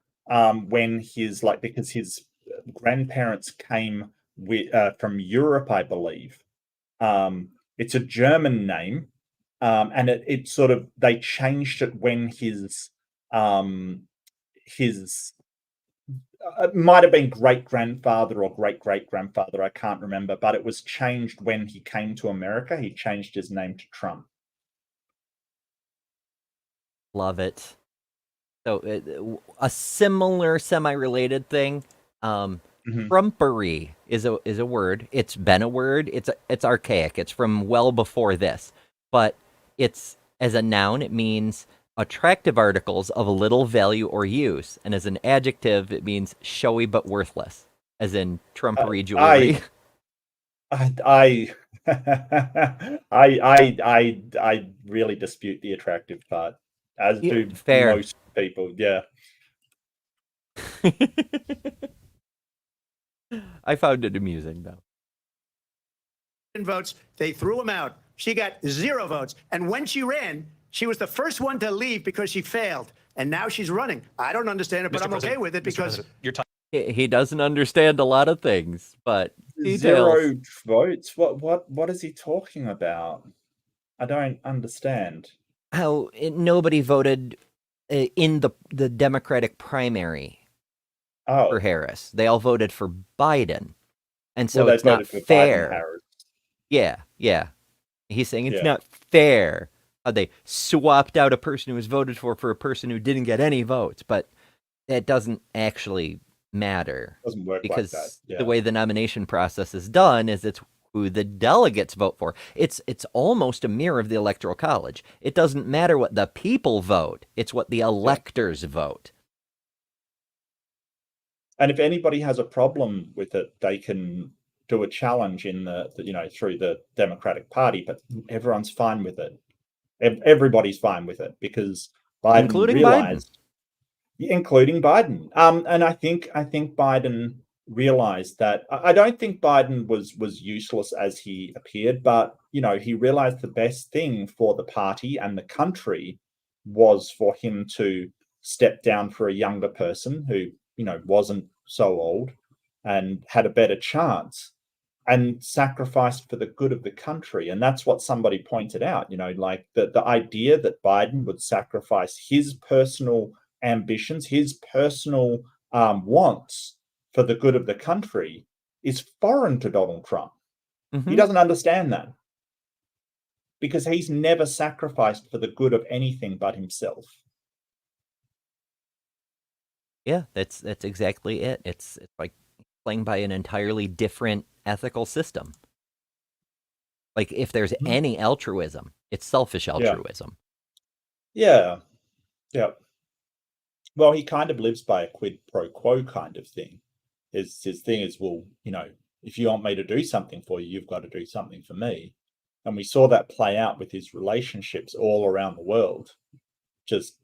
when his because his grandparents came from Europe, I believe. It's a German name, and it sort of they changed it when his it might have been great-grandfather or great-great-grandfather, I can't remember, but it was changed when he came to America. He changed his name to Trump. Love it. So a similar semi-related thing, Trumpery is a word. It's been a word. It's archaic. It's from well before this, but it's as a noun it means attractive articles of little value or use, and as an adjective it means showy but worthless, as in trumpery jewelry. I I really dispute the attractive part, as do fair. most people. Yeah. I found it amusing though. Votes, they threw him out. She got 0 votes. And when she ran, she was the first one to leave because she failed. And now she's running. I don't understand it, but I'm okay with it because your time. He doesn't understand a lot of things, but details. 0 votes. What is he talking about? I don't understand. How nobody voted in the Democratic primary for Harris. They all voted for Biden, and so it's not fair. Yeah. He's saying it's not fair how they swapped out a person who was voted for a person who didn't get any votes, but that doesn't actually matter. Doesn't work because like that. Yeah. The way the nomination process is done is it's who the delegates vote for. It's almost a mirror of the Electoral College. It doesn't matter what the people vote. It's what the electors vote. And if anybody has a problem with it, they can do a challenge in the through the Democratic Party, but everyone's fine with it. Everybody's fine with it because Biden including realized, including Biden. And I think Biden realized that. I don't think Biden was useless as he appeared, but he realized the best thing for the party and the country was for him to step down for a younger person who wasn't so old and had a better chance, and sacrificed for the good of the country. And that's what somebody pointed out, like the idea that Biden would sacrifice his personal ambitions, his personal wants for the good of the country is foreign to Donald Trump. Mm-hmm. He doesn't understand that because he's never sacrificed for the good of anything but himself. Yeah, that's exactly it. It's like playing by an entirely different ethical system. Like if there's any altruism, it's selfish altruism. Yeah. Well, he kind of lives by a quid pro quo kind of thing. His thing is, well, if you want me to do something for you, you've got to do something for me. And we saw that play out with his relationships all around the world. Just,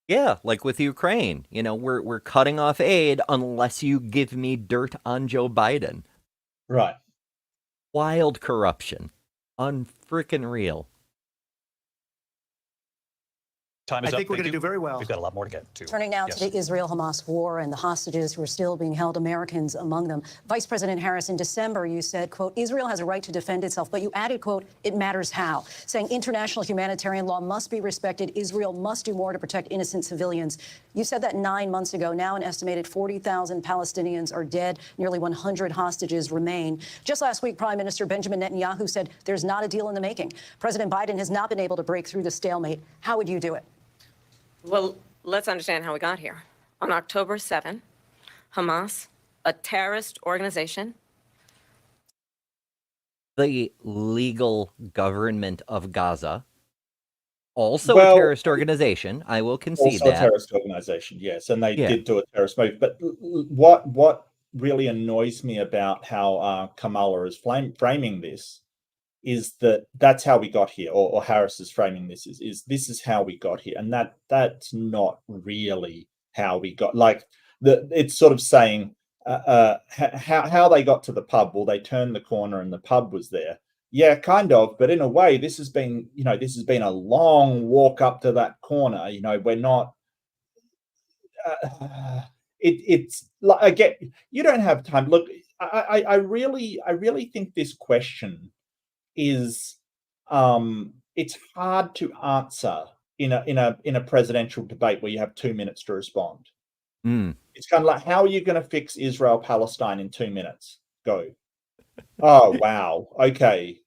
Yeah, like with Ukraine, we're cutting off aid unless you give me dirt on Joe Biden. Right. Wild corruption. Unfrickin' real. Time is I think up. we're going to do very well. We've got a lot more to get to. Turning now to the Israel-Hamas war and the hostages who are still being held, Americans among them. Vice President Harris, in December, you said, quote, Israel has a right to defend itself, but you added, quote, it matters how, saying international humanitarian law must be respected. Israel must do more to protect innocent civilians. You said that 9 months ago. Now an estimated 40,000 Palestinians are dead. Nearly 100 hostages remain. Just last week, Prime Minister Benjamin Netanyahu said there's not a deal in the making. President Biden has not been able to break through the stalemate. How would you do it? Well, let's understand how we got here. On October 7, Hamas, a terrorist organization. The legal government of Gaza, also a terrorist organization. I will concede also that. A terrorist organization, yes, and they did do a terrorist move. But what really annoys me about how Kamala is framing this is that that's how we got here, or Harris is framing this is this is how we got here, and that's not really how we got. Like it's sort of saying how they got to the pub. Well, they turned the corner and the pub was there. Yeah, kind of, but in a way, this has been a long walk up to that corner. We're not. It's like, I get you don't have time. Look, I really think this question is it's hard to answer in a presidential debate where you have 2 minutes to respond. It's kind of like, how are you going to fix Israel Palestine in 2 minutes? Go. Oh wow. Okay.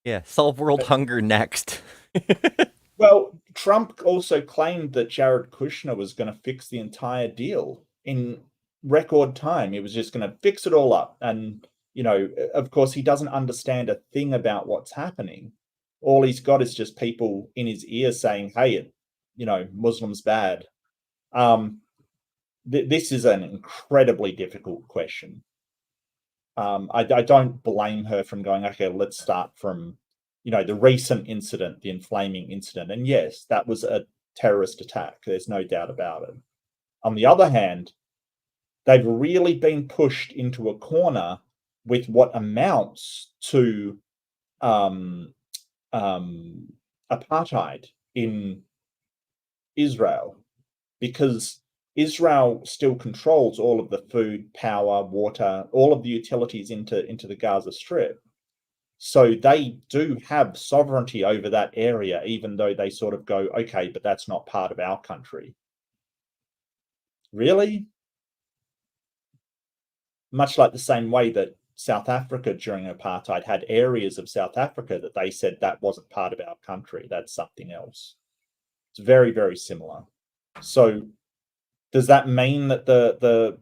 Yeah, solve world hunger next. Well, Trump also claimed that Jared Kushner was going to fix the entire deal in record time. He was just going to fix it all up. And, of course, he doesn't understand a thing about what's happening. All he's got is just people in his ear saying, hey, Muslims bad. This is an incredibly difficult question. I don't blame her from going, okay, let's start from the recent incident, the inflaming incident. And yes, that was a terrorist attack. There's no doubt about it. On the other hand, they've really been pushed into a corner with what amounts to apartheid in Israel, because Israel still controls all of the food, power, water, all of the utilities into the Gaza Strip. So they do have sovereignty over that area, even though they sort of go, okay, but that's not part of our country. Really? Much like the same way that South Africa during apartheid had areas of South Africa that they said that wasn't part of our country, that's something else. It's very, very similar. So does that mean that the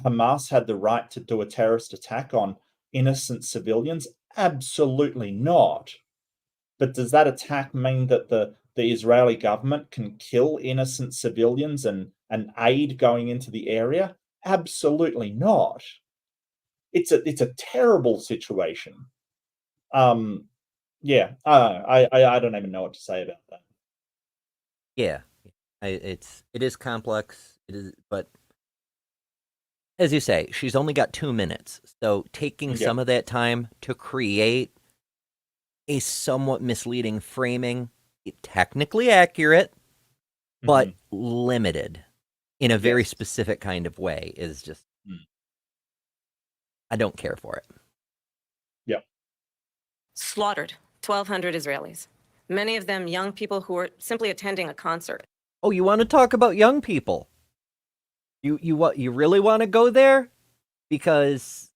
Hamas had the right to do a terrorist attack on innocent civilians? Absolutely not. But does that attack mean that the Israeli government can kill innocent civilians and aid going into the area? Absolutely not. It's a terrible situation. Yeah, I don't even know what to say about that. Yeah, it is complex. It is, but as you say, she's only got 2 minutes. So taking some of that time to create a somewhat misleading framing, technically accurate, but limited in a very specific kind of way, is just, I don't care for it. Yeah. Slaughtered 1,200 Israelis, many of them young people who were simply attending a concert. Oh, you want to talk about young people? You really want to go there? Because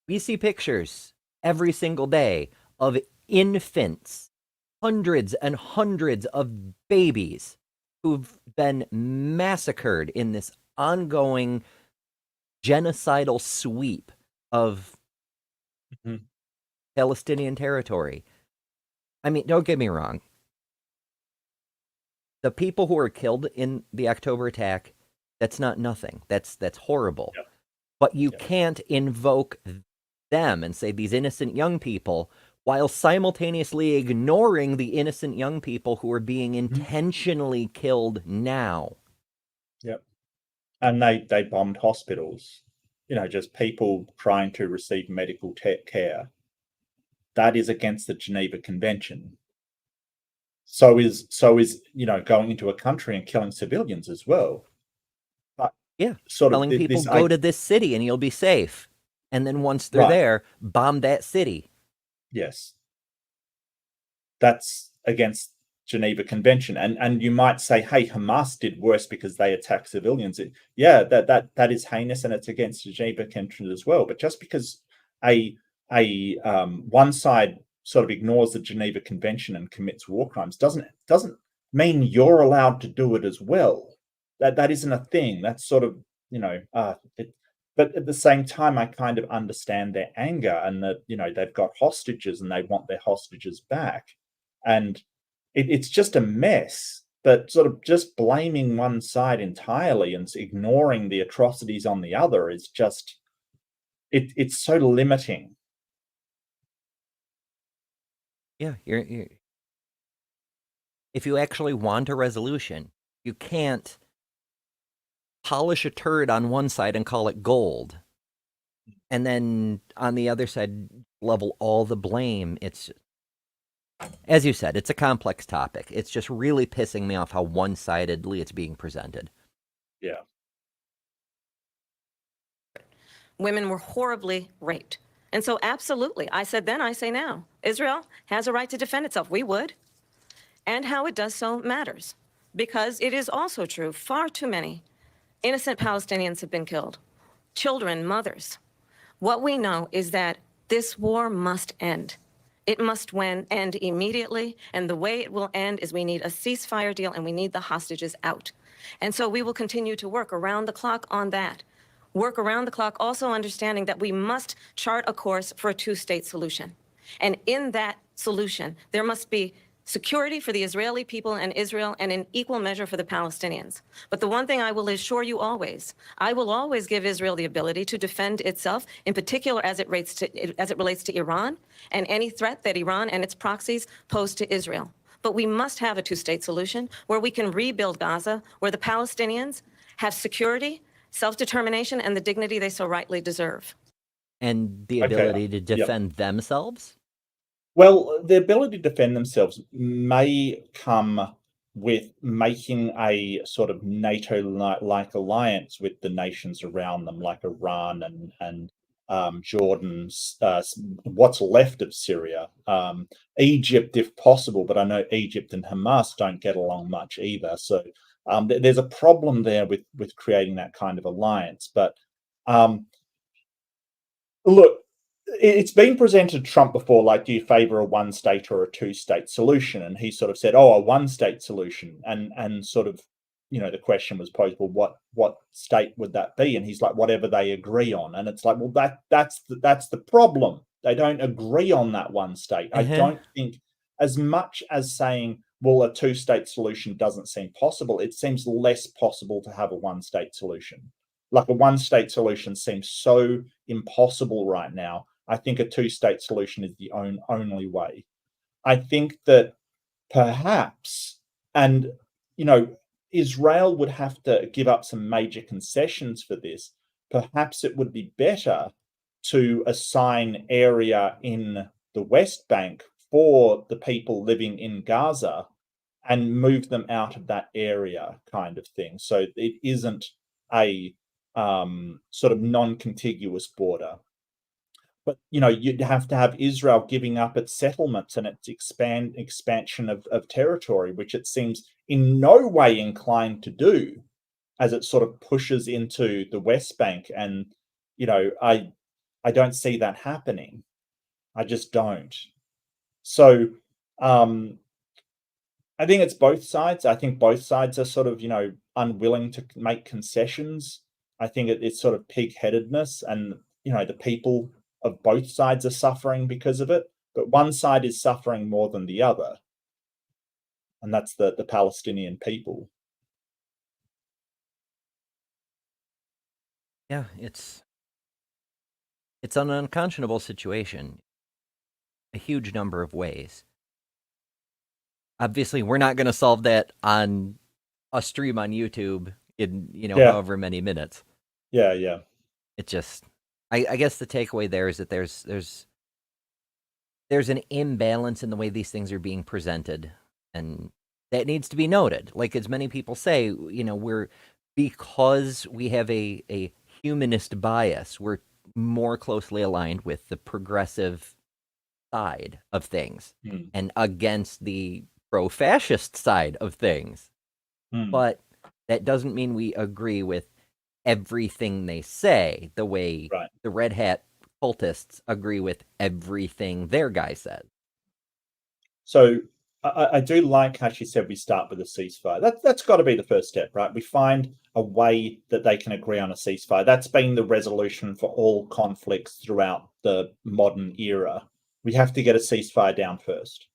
we see pictures every single day of infants, hundreds and hundreds of babies who've been massacred in this ongoing genocidal sweep of Palestinian territory. I mean, don't get me wrong. The people who were killed in the October attack, that's not nothing. That's horrible. Yep. But you can't invoke them and say these innocent young people while simultaneously ignoring the innocent young people who are being intentionally killed now. Yep. And they bombed hospitals. Just people trying to receive medical care. That is against the Geneva Convention. So is going into a country and killing civilians as well. But telling people go to this city and you'll be safe, and then once they're there, bomb that city. Yes, that's against Geneva Convention, and you might say, hey, Hamas did worse because they attacked civilians. That is heinous, and it's against the Geneva Convention as well. But just because a one side sort of ignores the Geneva Convention and commits war crimes doesn't mean you're allowed to do it as well. That isn't a thing. That's sort of but at the same time, I kind of understand their anger, and that they've got hostages and they want their hostages back, and it's just a mess. but sort of just blaming one side entirely and ignoring the atrocities on the other is just it's so limiting. Yeah, you're if you actually want a resolution, you can't polish a turd on one side and call it gold, and then on the other side level all the blame. It's, as you said, it's a complex topic. It's just really pissing me off how one-sidedly it's being presented. Yeah. Women were horribly raped. And so absolutely, I said then, I say now, Israel has a right to defend itself. We would. And how it does so matters. Because it is also true, far too many innocent Palestinians have been killed. Children, mothers. What we know is that this war must end. It must end immediately, and the way it will end is we need a ceasefire deal and we need the hostages out. And so we will continue to work around the clock on that. Work around the clock, also understanding that we must chart a course for a two-state solution. And in that solution, there must be security for the Israeli people and Israel, and in equal measure for the Palestinians. But the one thing I will assure you always, I will always give Israel the ability to defend itself, in particular as it relates to Iran and any threat that Iran and its proxies pose to Israel. But we must have a two-state solution where we can rebuild Gaza, where the Palestinians have security, self-determination, and the dignity they so rightly deserve. And the Okay, ability to yep. defend themselves? Well, the ability to defend themselves may come with making a sort of NATO-like alliance with the nations around them, like Iran and Jordan, what's left of Syria, Egypt if possible, but I know Egypt and Hamas don't get along much either. So there's a problem there with creating that kind of alliance. But look, it's been presented to Trump before, like, do you favor a one-state or a two-state solution? And he sort of said, oh, a one-state solution. And sort of, the question was posed, well, what state would that be? And he's like, whatever they agree on. And it's like, well, that's the problem. They don't agree on that one state. I don't think, as much as saying, well, a two-state solution doesn't seem possible, it seems less possible to have a one-state solution. Like, a one-state solution seems so impossible right now. I think a two-state solution is the only way. I think that perhaps, and Israel would have to give up some major concessions for this. Perhaps it would be better to assign area in the West Bank for the people living in Gaza and move them out of that area, kind of thing. So it isn't a sort of non-contiguous border. But you'd have to have Israel giving up its settlements and its expansion of territory, which it seems in no way inclined to do, as it sort of pushes into the West Bank. And I don't see that happening. I just don't. So I think it's both sides. I think both sides are sort of unwilling to make concessions. I think it's sort of pig-headedness, and the people of both sides are suffering because of it, but one side is suffering more than the other, and that's the Palestinian people. Yeah, it's an unconscionable situation, a huge number of ways. Obviously, we're not going to solve that on a stream on YouTube in however many minutes. Yeah. It just, I guess the takeaway there is that there's an imbalance in the way these things are being presented, and that needs to be noted. Like, as many people say, because we have a humanist bias, we're more closely aligned with the progressive side of things and against the pro-fascist side of things. But that doesn't mean we agree with everything they say, the way the Red Hat cultists agree with everything their guy says. So I do like how she said we start with a ceasefire. That's got to be the first step, right? We find a way that they can agree on a ceasefire. That's been the resolution for all conflicts throughout the modern era. We have to get a ceasefire down first,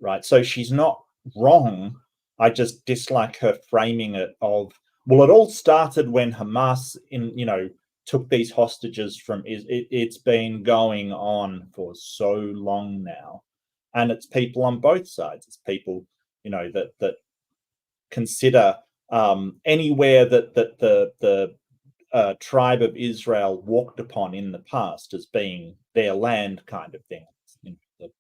right? So she's not wrong I just dislike her framing it of, well, it all started when Hamas, took these hostages from. It's been going on for so long now, and it's people on both sides. It's people, that consider anywhere that the tribe of Israel walked upon in the past as being their land, kind of thing. The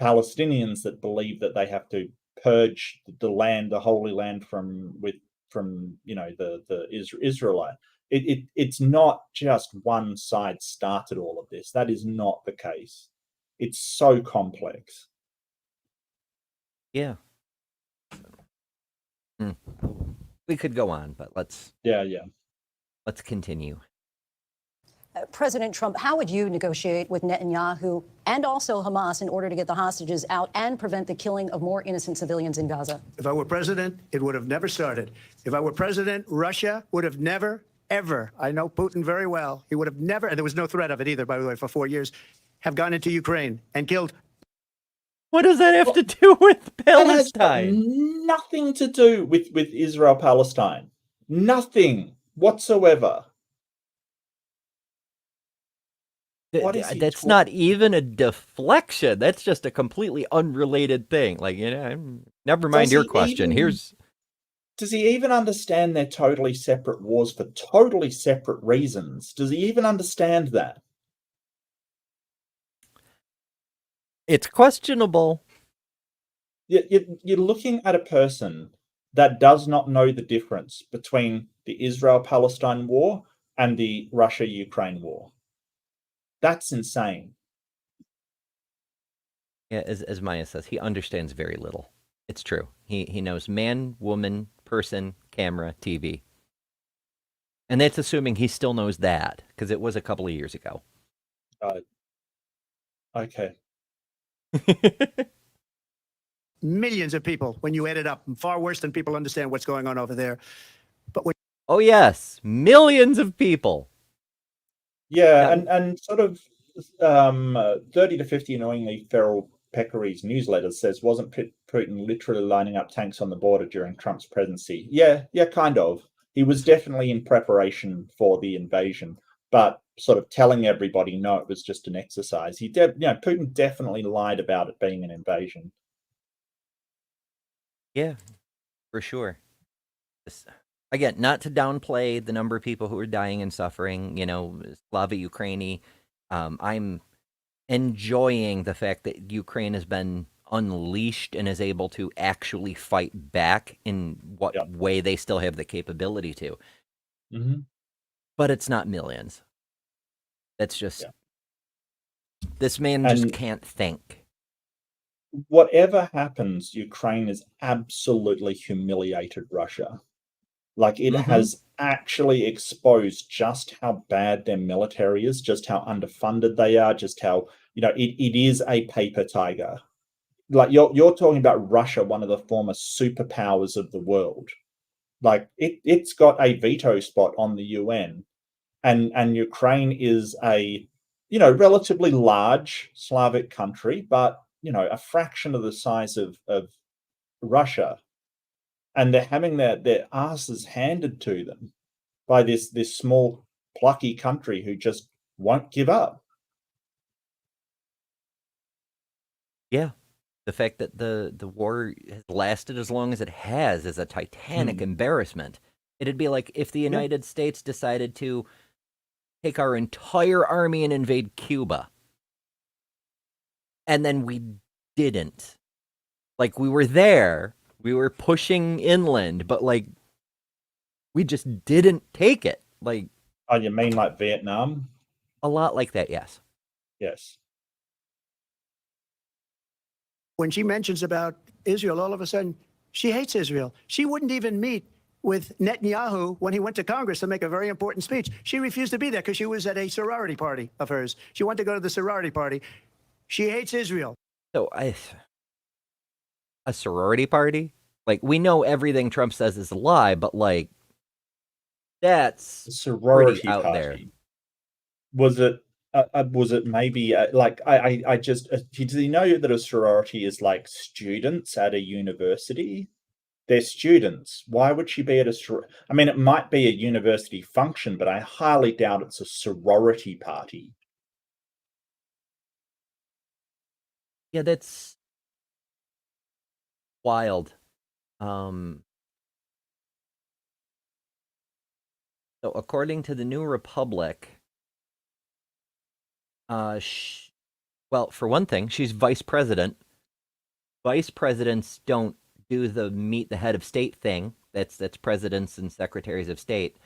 Palestinians that believe that they have to purge the land, the Holy Land, from the Israelite. It's not just one side started all of this. That is not the case. It's so complex. Yeah. We could go on, but let's continue. President Trump, how would you negotiate with Netanyahu and also Hamas in order to get the hostages out and prevent the killing of more innocent civilians in Gaza? If I were president, it would have never started. If I were president, Russia would have never, ever, I know Putin very well, he would have never, and there was no threat of it either, by the way, for 4 years, have gone into Ukraine and killed. What does that have to do with Palestine? It has nothing to do with Israel-Palestine. Nothing whatsoever. That's not even a deflection. That's just a completely unrelated thing. Like, never mind your question. Does he even understand they're totally separate wars for totally separate reasons? Does he even understand that? It's questionable. You're looking at a person that does not know the difference between the Israel-Palestine war and the Russia-Ukraine war. That's insane. Yeah, as Maya says, he understands very little. It's true. He knows man, woman, person, camera, TV. And that's assuming he still knows that, because it was a couple of years ago. Okay. Millions of people when you add it up, far worse than people understand what's going on over there. But oh yes, millions of people. Yeah, and sort of 30 to 50 annoyingly feral peccaries newsletters says, wasn't Putin literally lining up tanks on the border during Trump's presidency? Yeah, kind of. He was definitely in preparation for the invasion, but sort of telling everybody, no, it was just an exercise. Putin definitely lied about it being an invasion. Yeah, for sure. Again, not to downplay the number of people who are dying and suffering, Slava Ukraini. I'm enjoying the fact that Ukraine has been unleashed and is able to actually fight back in what way they still have the capability to. Mm-hmm. But it's not millions. That's just... This man just can't think. Whatever happens, Ukraine has absolutely humiliated Russia. Like, it has actually exposed just how bad their military is, just how underfunded they are, just how, it is a paper tiger. Like, you're talking about Russia, one of the former superpowers of the world. Like, it's got a veto spot on the UN. And Ukraine is a, relatively large Slavic country, but, a fraction of the size of Russia. And they're having their asses handed to them by this small, plucky country who just won't give up. Yeah. The fact that the war has lasted as long as it has is a titanic embarrassment. It'd be like if the United States decided to take our entire army and invade Cuba. And then we didn't. Like, we were there, we were pushing inland, but, like, we just didn't take it. Like... Oh, you mean like Vietnam? A lot like that, yes. Yes. When she mentions about Israel, all of a sudden, she hates Israel. She wouldn't even meet with Netanyahu when he went to Congress to make a very important speech. She refused to be there because she was at a sorority party of hers. She wanted to go to the sorority party. She hates Israel. So, a sorority party? Like, we know everything Trump says is a lie, but, like, that's a sorority out party. there. Was it maybe I just does he know that a sorority is like students at a university? They're students. Why would she be at a I mean, it might be a university function, but I highly doubt it's a sorority party. Yeah, that's wild. So according to the New Republic, well, for one thing, she's vice president. Vice presidents don't do the meet the head of state thing. That's presidents and secretaries of state.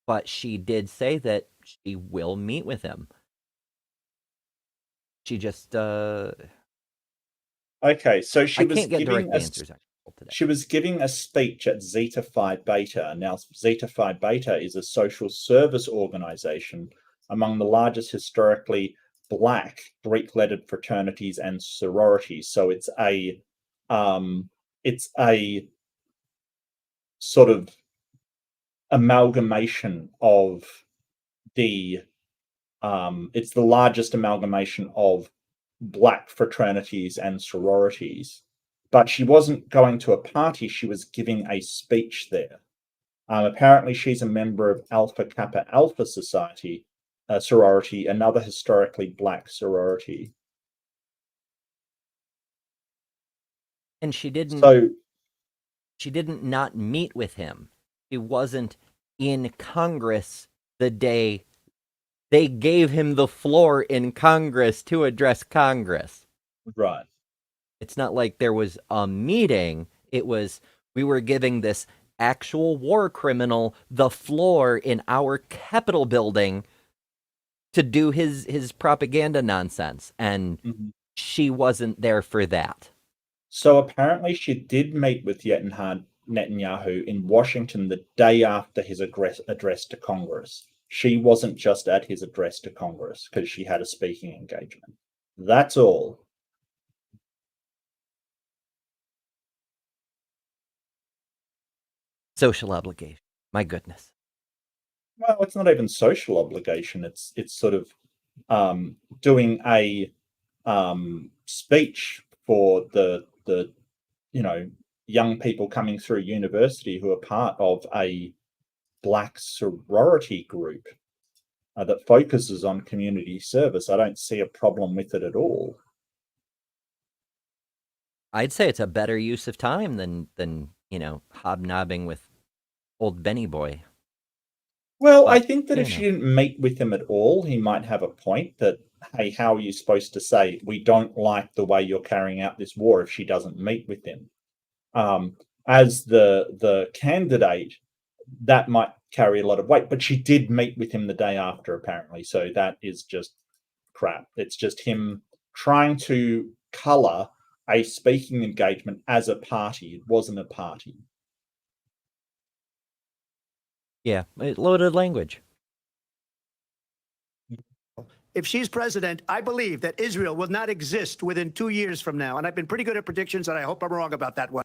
But she did say that she will meet with him. She just Okay, so she I was can't get giving direct answers today. she was giving a speech at Zeta Phi Beta. Now, Zeta Phi Beta is a social service organization among the largest historically Black Greek-lettered fraternities and sororities. So it's a sort of amalgamation of the it's the largest amalgamation of Black fraternities and sororities. But she wasn't going to a party, she was giving a speech there. Apparently, she's a member of Alpha Kappa Alpha Society, sorority, another historically Black sorority. And she didn't not meet with him. She wasn't in Congress the day they gave him the floor in Congress to address Congress. Right. It's not like there was a meeting. It was, we were giving this actual war criminal the floor in our Capitol building to do his propaganda nonsense. And she wasn't there for that. So apparently she did meet with Netanyahu in Washington the day after his address to Congress. She wasn't just at his address to Congress because she had a speaking engagement. That's all. Social obligation. My goodness. Well, it's not even social obligation. It's sort of doing a speech for the young people coming through university who are part of a Black sorority group that focuses on community service. I don't see a problem with it at all. I'd say it's a better use of time than hobnobbing with old Benny boy. Well, I think that if she didn't meet with him at all, he might have a point that, hey, how are you supposed to say we don't like the way you're carrying out this war if she doesn't meet with him? As the candidate, that might carry a lot of weight, but she did meet with him the day after, apparently. So that is just crap. It's just him trying to color a speaking engagement as a party. It wasn't a party. Yeah, loaded language. If she's president, I believe that Israel will not exist within 2 years from now. And I've been pretty good at predictions, and I hope I'm wrong about that one.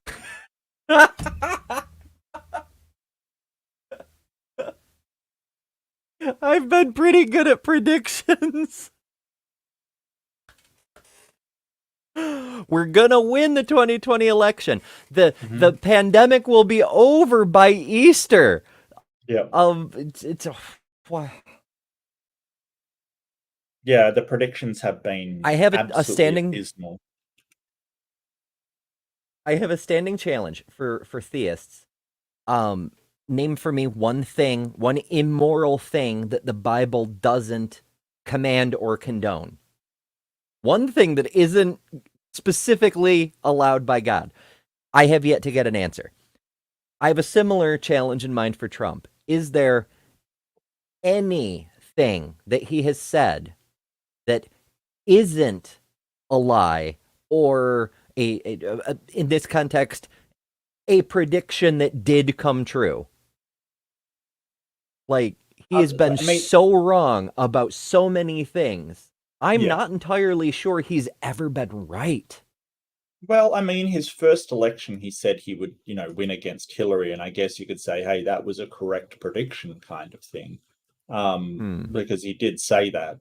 I've been pretty good at predictions. We're gonna win the 2020 election. The pandemic will be over by Easter. Yeah. Wow. Yeah, the predictions have been. I have a standing abysmal. I have a standing challenge for theists. Name for me one immoral thing that the Bible doesn't command or condone. One thing that isn't specifically allowed by God. I have yet to get an answer. I have a similar challenge in mind for Trump. Is there anything that he has said that isn't a lie or in this context, a prediction that did come true? Like, he has been so wrong about so many things. I'm not entirely sure he's ever been right. Well, I mean, his first election, he said he would, win against Hillary. And I guess you could say, hey, that was a correct prediction kind of thing. Because he did say that.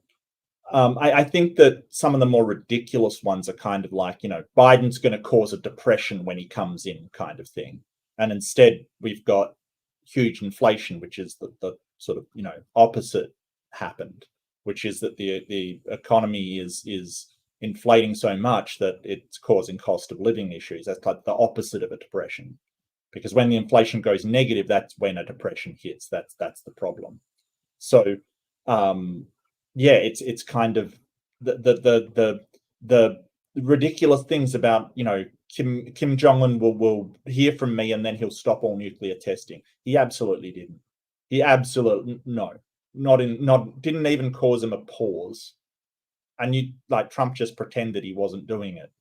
I think that some of the more ridiculous ones are kind of like, Biden's going to cause a depression when he comes in kind of thing. And instead, we've got huge inflation, which is the sort of, opposite happened, which is that the economy is inflating so much that it's causing cost of living issues. That's like the opposite of a depression, because when the inflation goes negative, that's when a depression hits. That's the problem. So, it's kind of the ridiculous things about, Kim Jong-un will hear from me and then he'll stop all nuclear testing. He absolutely didn't. He absolutely didn't even cause him a pause. And Trump just pretended he wasn't doing it.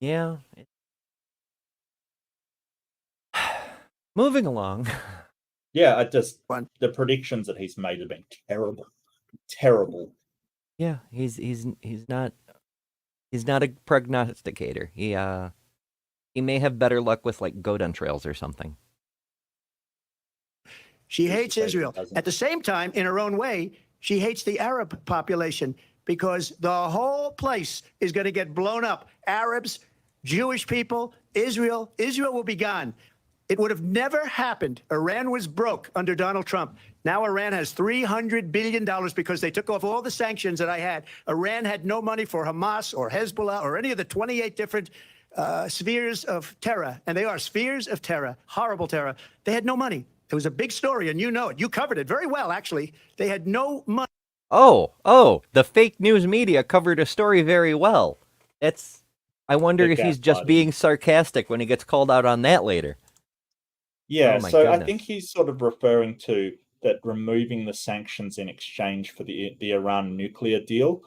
Yeah. Moving along. Yeah, the predictions that he's made have been terrible. Yeah, he's not a prognosticator. He may have better luck with like goat entrails or something. She hates Israel. At the same time, in her own way, she hates the Arab population because the whole place is going to get blown up. Arabs, Jewish people, Israel will be gone. It would have never happened. Iran was broke under Donald Trump. Now Iran has $300 billion because they took off all the sanctions that I had. Iran had no money for Hamas or Hezbollah or any of the 28 different spheres of terror. And they are spheres of terror, horrible terror. They had no money. It was a big story, and you know it. You covered it very well, actually. They had no money. Oh, the fake news media covered a story very well. I wonder if he's just being sarcastic when he gets called out on that later. Yeah, Oh my so goodness. I think he's sort of referring to that removing the sanctions in exchange for the Iran nuclear deal.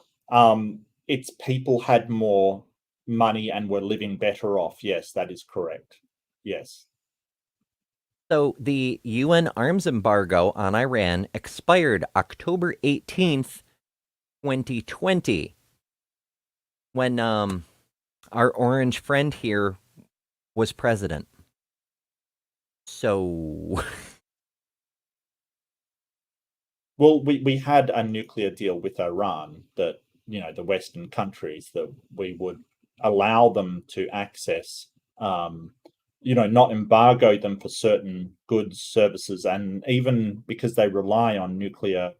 Its people had more money and were living better off. Yes, that is correct. Yes. So the UN arms embargo on Iran expired October 18th, 2020, when our orange friend here was president. So Well, we had a nuclear deal with Iran that, the Western countries, that we would allow them to access, not embargo them for certain goods, services, and even because they rely on nuclear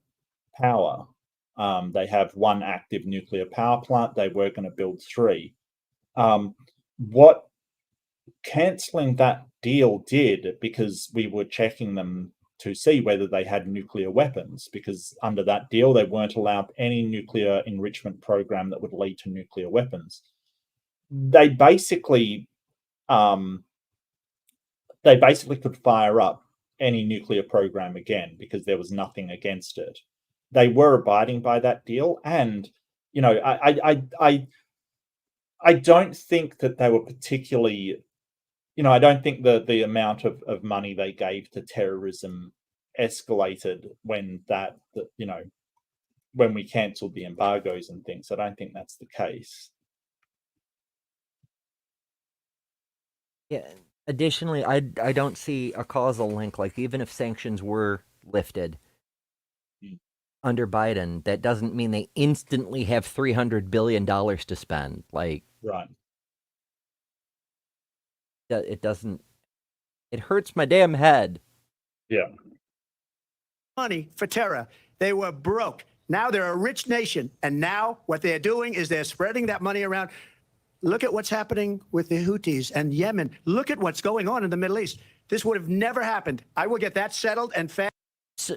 power. They have one active nuclear power plant. They were going to build 3. What cancelling that deal did, because we were checking them to see whether they had nuclear weapons, because under that deal they weren't allowed any nuclear enrichment program that would lead to nuclear weapons. They basically could fire up any nuclear program again because there was nothing against it. They were abiding by that deal, and I don't think that they were particularly, I don't think the amount of money they gave to terrorism escalated when when we cancelled the embargoes and things. I don't think that's the case. yeah. Additionally, I don't see a causal link. Like, even if sanctions were lifted under Biden, that doesn't mean they instantly have $300 billion to spend. Like, Right. it doesn't. It hurts my damn head. Yeah. Money for terror. They were broke. Now they're a rich nation. And now what they're doing is they're spreading that money around. Look at what's happening with the Houthis and Yemen. Look at what's going on in the Middle East. This would have never happened. I will get that settled and fast. So,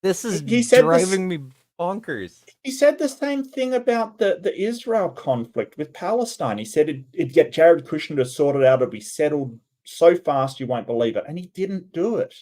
this is He said driving me bonkers. He said the same thing about the Israel conflict with Palestine. He said it'd get Jared Kushner to sort it out. It'd be settled so fast you won't believe it. And he didn't do it.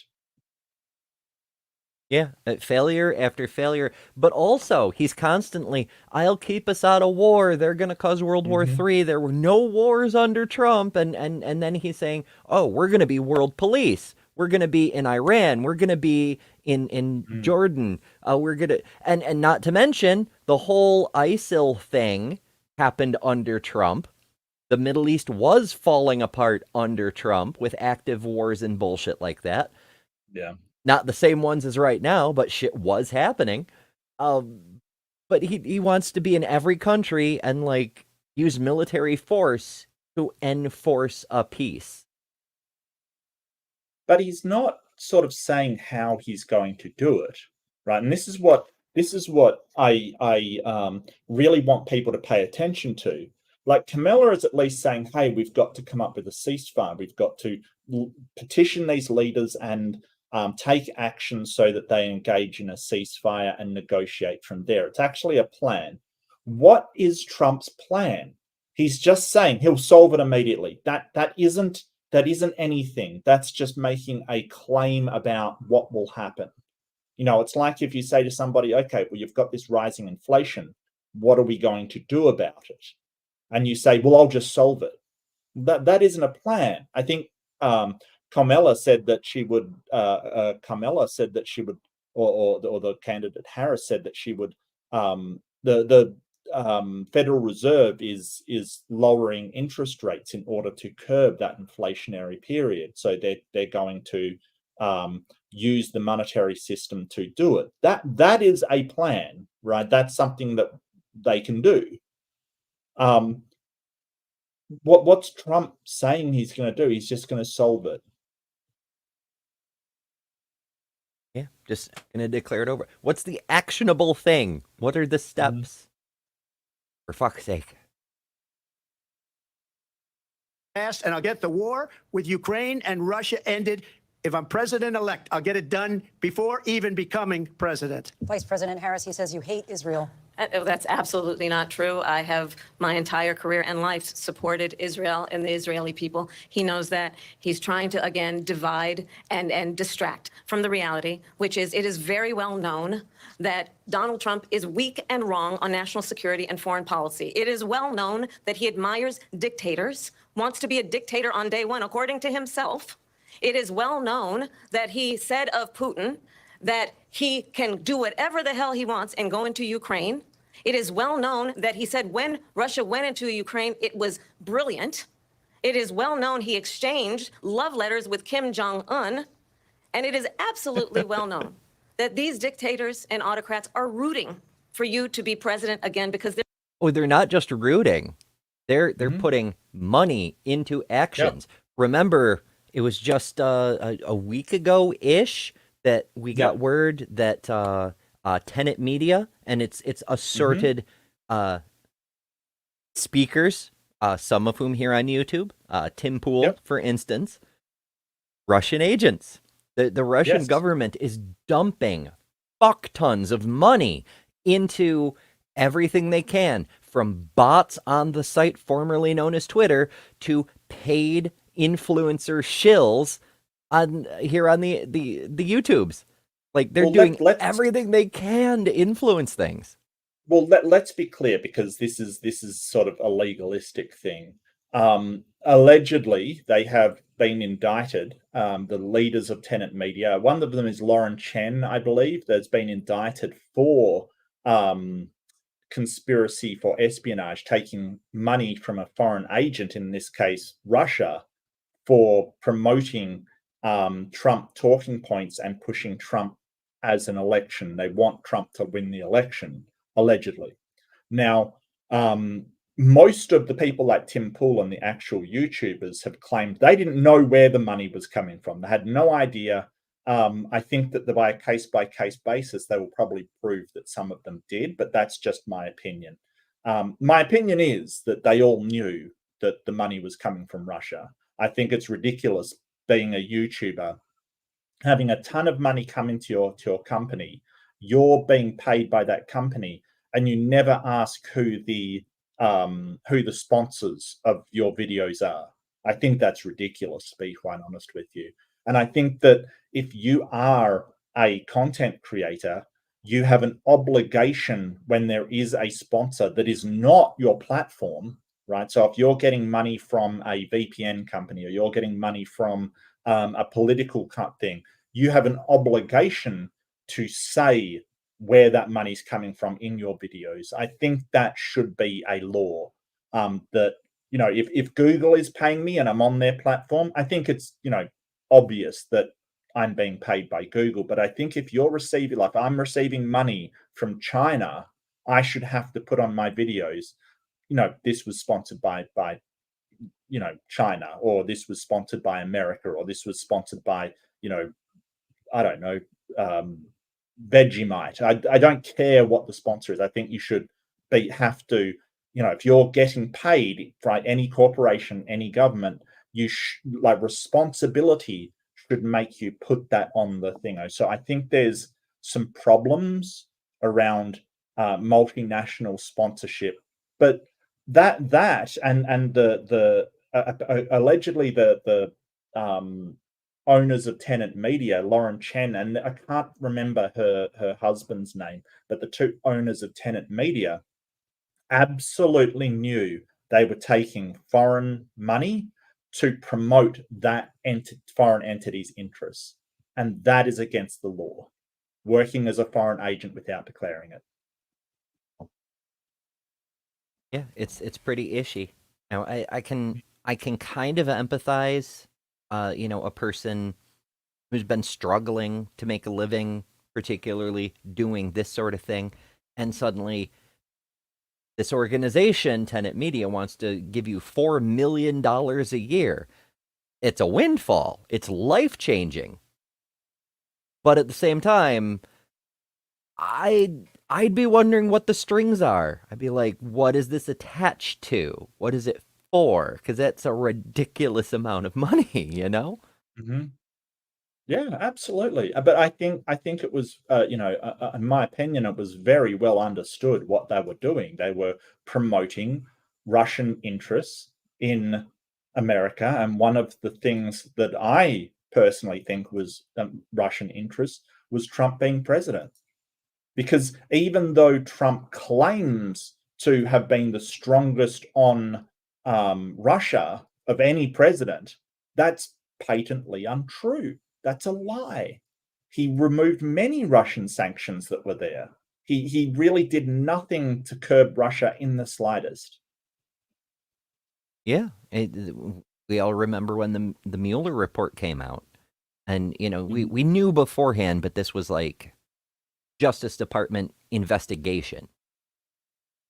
Yeah, failure after failure. But also, he's constantly, I'll keep us out of war. They're going to cause World War III. There were no wars under Trump. And then he's saying, oh, we're going to be world police. We're going to be in Iran. We're going to be in Jordan. We're going to, and not to mention, the whole ISIL thing happened under Trump. The Middle East was falling apart under Trump with active wars and bullshit like that. Yeah. Not the same ones as right now, but shit was happening. But he wants to be in every country and like use military force to enforce a peace. But he's not sort of saying how he's going to do it, right? And this is what I really want people to pay attention to. Like, Kamala is at least saying, hey, we've got to come up with a ceasefire. We've got to petition these leaders and take action so that they engage in a ceasefire and negotiate from there. It's actually a plan. What is Trump's plan? He's just saying he'll solve it immediately. That isn't anything. That's just making a claim about what will happen. You know, it's like if you say to somebody, okay, well, you've got this rising inflation. What are we going to do about it? And you say, well, I'll just solve it. That isn't a plan. I think Kamala said that she would, or the candidate Harris said that she would, the Federal Reserve is lowering interest rates in order to curb that inflationary period. So they're going to use the monetary system to do it. That is a plan, right? That's something that they can do. What's Trump saying he's going to do? He's just going to solve it. Yeah, just going to declare it over. What's the actionable thing? What are the steps? For fuck's sake. And I'll get the war with Ukraine and Russia ended. If I'm president-elect, I'll get it done before even becoming president. Vice President Harris, he says you hate Israel. That's absolutely not true. I have my entire career and life supported Israel and the Israeli people. He knows that. He's trying to, again, divide and distract from the reality, which is it is very well known that Donald Trump is weak and wrong on national security and foreign policy. It is well known that he admires dictators, wants to be a dictator on day one, according to himself. It is well known that he said of Putin that he can do whatever the hell he wants and go into Ukraine. It is well known that he said when Russia went into Ukraine, it was brilliant. It is well known he exchanged love letters with Kim Jong-un. And it is absolutely well known that these dictators and autocrats are rooting for you to be president again because they're not just rooting. They're putting money into actions. Yep. Remember, it was just a week ago-ish that we got word that Tenet Media and its asserted speakers, some of whom here on YouTube, Tim Pool, for instance, Russian agents. The Russian government is dumping fuck tons of money into everything they can, from bots on the site formerly known as Twitter to paid influencer shills on here on the YouTubes. Like, they're doing everything they can to influence things. Well, let's be clear, because this is sort of a legalistic thing. Allegedly, they have been indicted, the leaders of Tenet Media. One of them is Lauren Chen, I believe, that's been indicted for conspiracy for espionage, taking money from a foreign agent, in this case, Russia, for promoting Trump talking points and pushing Trump as an election. They want Trump to win the election, allegedly. Now, most of the people like Tim Pool and the actual YouTubers have claimed they didn't know where the money was coming from. They had no idea. I think that by a case-by-case basis, they will probably prove that some of them did, but that's just my opinion. My opinion is that they all knew that the money was coming from Russia. I think it's ridiculous being a YouTuber, having a ton of money come into your company. You're being paid by that company, and you never ask who the sponsors of your videos are. I think that's ridiculous, to be quite honest with you. And I think that if you are a content creator, you have an obligation when there is a sponsor that is not your platform, right? So if you're getting money from a VPN company, or you're getting money from a political thing, you have an obligation to say where that money's coming from in your videos. I think that should be a law, that, you know, if Google is paying me and I'm on their platform, I think it's, you know, obvious that I'm being paid by Google. But I think if you're receiving, like I'm receiving money from China, I should have to put on my videos, you know, this was sponsored by China, or this was sponsored by America, or this was sponsored by, I don't know, Vegemite. I don't care what the sponsor is. I think you should have to, if you're getting paid, right, any corporation, any government, like responsibility should make you put that on the thing. So I think there's some problems around multinational sponsorship, but that and the allegedly the owners of Tenet Media, Lauren Chen, and I can't remember her husband's name, but the two owners of Tenet Media absolutely knew they were taking foreign money to promote that foreign entity's interests, and that is against the law. Working as a foreign agent without declaring it. Yeah, it's pretty ishy. Now, I can kind of empathize, a person who's been struggling to make a living, particularly doing this sort of thing, and suddenly this organization, Tenet Media, wants to give you $4 million a year. It's a windfall. It's life-changing. But at the same time, I'd be wondering what the strings are. I'd be like, what is this attached to? What is it for? Because that's a ridiculous amount of money, Mm-hmm. Yeah, absolutely. But I think it was, in my opinion, it was very well understood what they were doing. They were promoting Russian interests in America, and one of the things that I personally think was Russian interest was Trump being president. Because even though Trump claims to have been the strongest on Russia of any president, that's patently untrue. That's a lie. He removed many Russian sanctions that were there. He really did nothing to curb Russia in the slightest. Yeah, we all remember when the Mueller report came out, and we knew beforehand, but this was like Justice Department investigation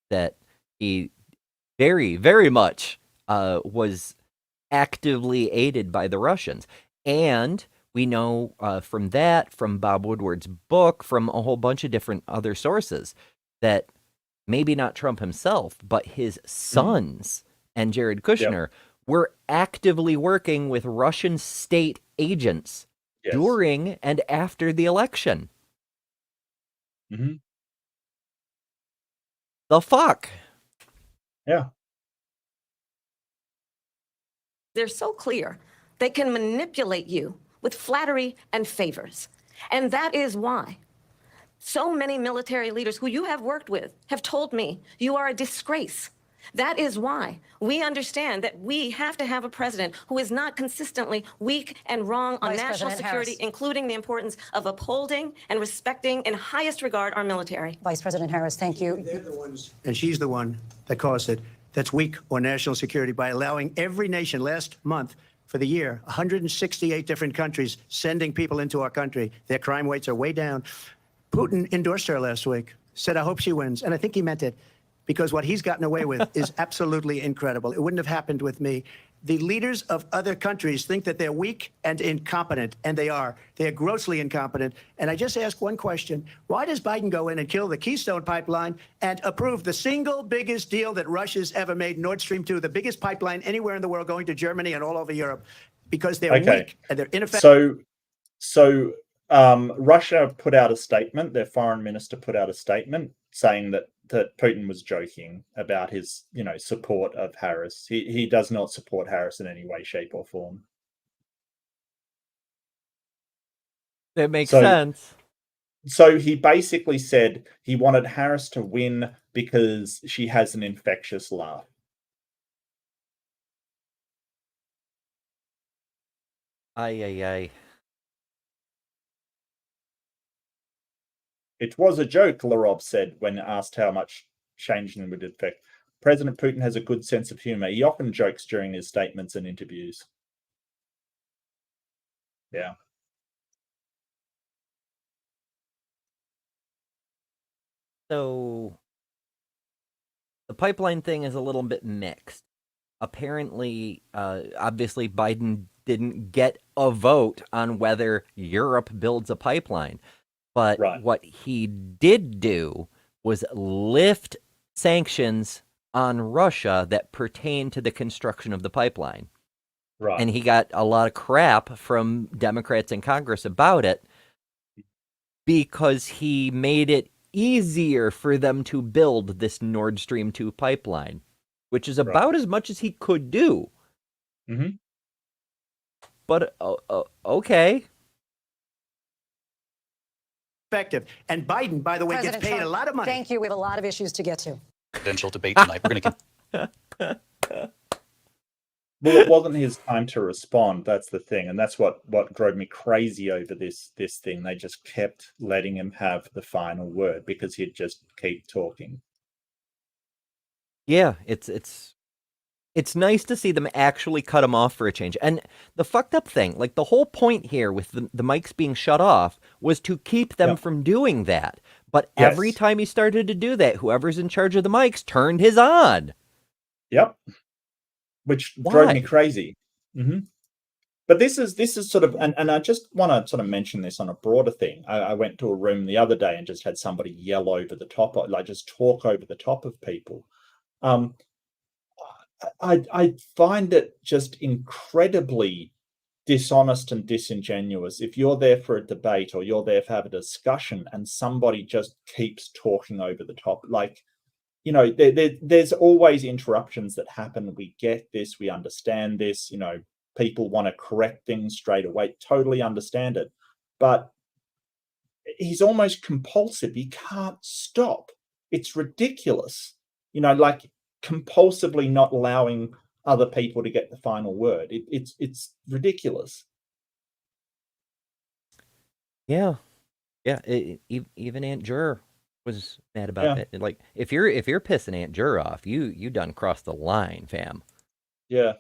that he very, very much was actively aided by the Russians. And we know from Bob Woodward's book, from a whole bunch of different other sources, that maybe not Trump himself, but his sons and Jared Kushner were actively working with Russian state agents during and after the election. Mm-hmm. The fuck? Yeah. They're so clear. They can manipulate you with flattery and favors. And that is why so many military leaders who you have worked with have told me you are a disgrace. That is why we understand that we have to have a president who is not consistently weak and wrong on Vice national President security, Harris. including the importance of upholding and respecting in highest regard our military. Vice President Harris, thank you. They're the ones, and she's the one that caused it, that's weak on national security by allowing every nation last month for the year, 168 different countries sending people into our country. Their crime rates are way down. Putin endorsed her last week, said, I hope she wins. And I think he meant it, because what he's gotten away with is absolutely incredible. It wouldn't have happened with me. The leaders of other countries think that they're weak and incompetent, and they are. They're grossly incompetent. And I just ask one question. Why does Biden go in and kill the Keystone Pipeline and approve the single biggest deal that Russia's ever made, Nord Stream 2, the biggest pipeline anywhere in the world going to Germany and all over Europe? Because they're weak and they're ineffective. So Russia put out a statement, their foreign minister put out a statement saying that Putin was joking about his, support of Harris. He does not support Harris in any way, shape, or form. That makes sense. So he basically said he wanted Harris to win because she has an infectious laugh. Ay. It was a joke, Larov said when asked how much changing them would affect. President Putin has a good sense of humor. He often jokes during his statements and interviews. Yeah. So the pipeline thing is a little bit mixed. apparently, obviously, Biden didn't get a vote on whether Europe builds a pipeline. But Right. what he did do was lift sanctions on Russia that pertain to the construction of the pipeline. Right. And he got a lot of crap from Democrats in Congress about it because he made it easier for them to build this Nord Stream 2 pipeline, which is about as much as he could do. Mhm. But okay. Effective. And Biden, by the way, President gets paid Trump, a lot of money. Thank you. We have a lot of issues to get to. Presidential debate tonight. We're going to Well, it wasn't his time to respond. That's the thing, and that's what drove me crazy over this thing. They just kept letting him have the final word because he'd just keep talking. Yeah, it's nice to see them actually cut him off for a change. And the fucked up thing, like the whole point here with the mics being shut off was to keep them from doing that. But every Yes. time he started to do that, whoever's in charge of the mics turned his on. Yep. Which drove me Why? crazy. hmm But this is sort of, and I just want to sort of mention this on a broader thing. I went to a room the other day and just had somebody yell over the top, like just talk over the top of people. Um, I find it just incredibly dishonest and disingenuous if you're there for a debate or you're there to have a discussion and somebody just keeps talking over the top. Like, you know, there's always interruptions that happen. We get this, we understand this, you know, people want to correct things straight away, totally understand it. But he's almost compulsive. He can't stop. It's ridiculous. You know, like compulsively not allowing other people to get the final word. It's ridiculous. Yeah. Yeah. Even Aunt Jur was mad about Yeah. that. Like if you're pissing Aunt Jur off, you done crossed the line, fam. Yeah.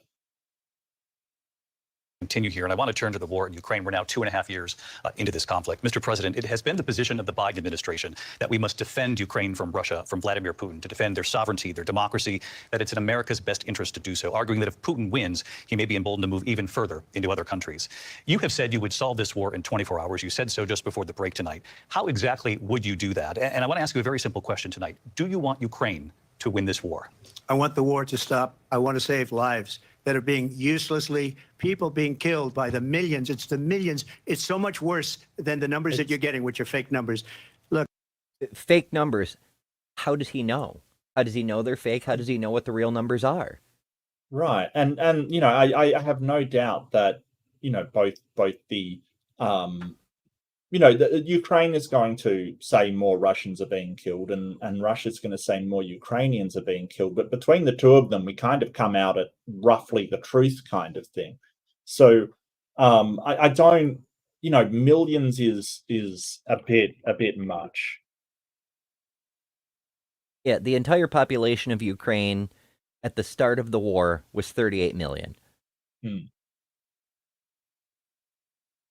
continue here, and I want to turn to the war in Ukraine. We're now 2.5 years into this conflict. Mr. President, it has been the position of the Biden administration that we must defend Ukraine from Russia, from Vladimir Putin, to defend their sovereignty, their democracy, that it's in America's best interest to do so, arguing that if Putin wins, he may be emboldened to move even further into other countries. You have said you would solve this war in 24 hours. You said so just before the break tonight. How exactly would you do that? And I want to ask you a very simple question tonight. Do you want Ukraine to win this war? I want the war to stop. I want to save lives that are being uselessly, people being killed by the millions. It's the millions. It's so much worse than the numbers that you're getting, which are fake numbers. Look. Fake numbers. How does he know? How does he know they're fake? How does he know what the real numbers are? Right. And you know, I have no doubt that, you know, both the you know, the Ukraine is going to say more Russians are being killed, and Russia's going to say more Ukrainians are being killed. But between the two of them, we kind of come out at roughly the truth kind of thing. So I don't, you know, millions is a bit much. Yeah, the entire population of Ukraine at the start of the war was 38 million.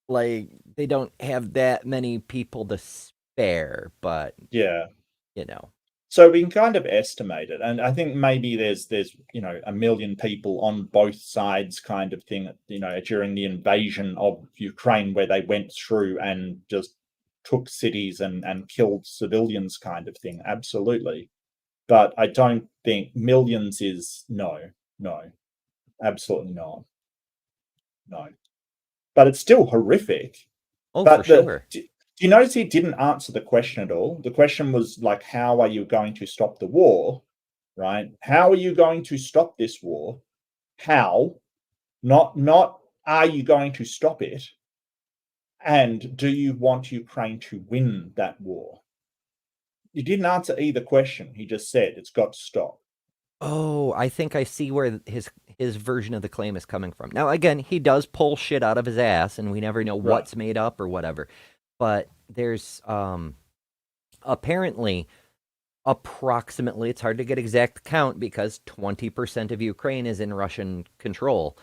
Like, they don't have that many people to spare, but Yeah. you know. So we can kind of estimate it, and I think maybe there's you know 1 million people on both sides kind of thing, you know, during the invasion of Ukraine where they went through and just took cities and killed civilians kind of thing. Absolutely. But I don't think millions is no, absolutely not. No. But it's still horrific. Oh, But for sure. do you notice he didn't answer the question at all? The question was like, how are you going to stop the war? Right? How are you going to stop this war? How? Not are you going to stop it? And do you want Ukraine to win that war? He didn't answer either question. He just said it's got to stop. Oh, I think I see where his version of the claim is coming from. Now, again, he does pull shit out of his ass, and we never know what's made up or whatever. But there's apparently approximately, it's hard to get exact count because 20% of Ukraine is in Russian control,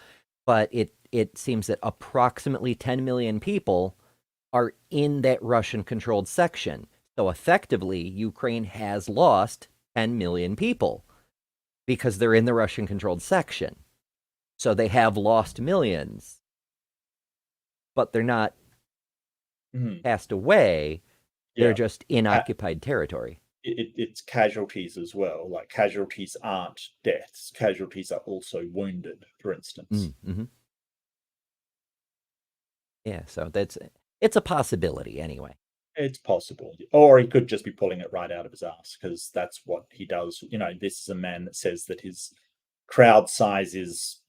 but it seems that approximately 10 million people are in that Russian-controlled section. So effectively, Ukraine has lost 10 million people. because they're in the Russian-controlled section. So they have lost millions, but they're not passed away. They're just in occupied territory. It's casualties as well. Like, casualties aren't deaths. Casualties are also wounded, for instance. Mm-hmm. Yeah, so it's a possibility anyway. It's possible. Or he could just be pulling it right out of his ass, because that's what he does. You know, this is a man that says that his crowd size is,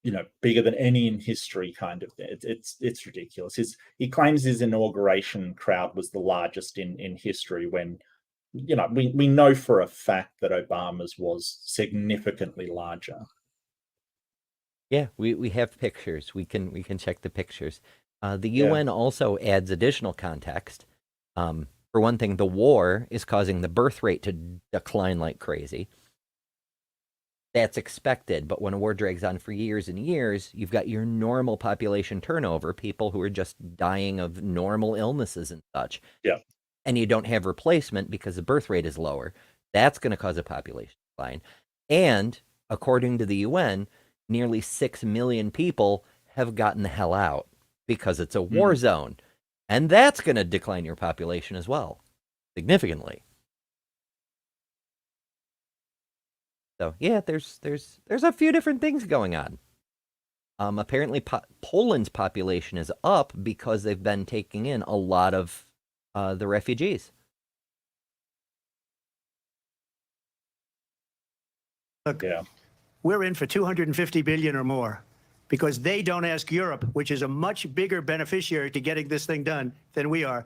you know, bigger than any in history, kind of thing. It's ridiculous. He claims his inauguration crowd was the largest in history, when, you know, we know for a fact that Obama's was significantly larger. Yeah, we have pictures. We can check the pictures. The UN also adds additional context. For one thing, the war is causing the birth rate to decline like crazy. That's expected, but when a war drags on for years and years, you've got your normal population turnover, people who are just dying of normal illnesses and such. Yeah. And you don't have replacement because the birth rate is lower. That's going to cause a population decline. And according to the UN, nearly 6 million people have gotten the hell out because it's a war zone. And that's going to decline your population as well, significantly. So yeah, there's a few different things going on. Apparently, Poland's population is up because they've been taking in a lot of the refugees. Look, we're in for 250 billion or more, because they don't ask Europe, which is a much bigger beneficiary to getting this thing done than we are.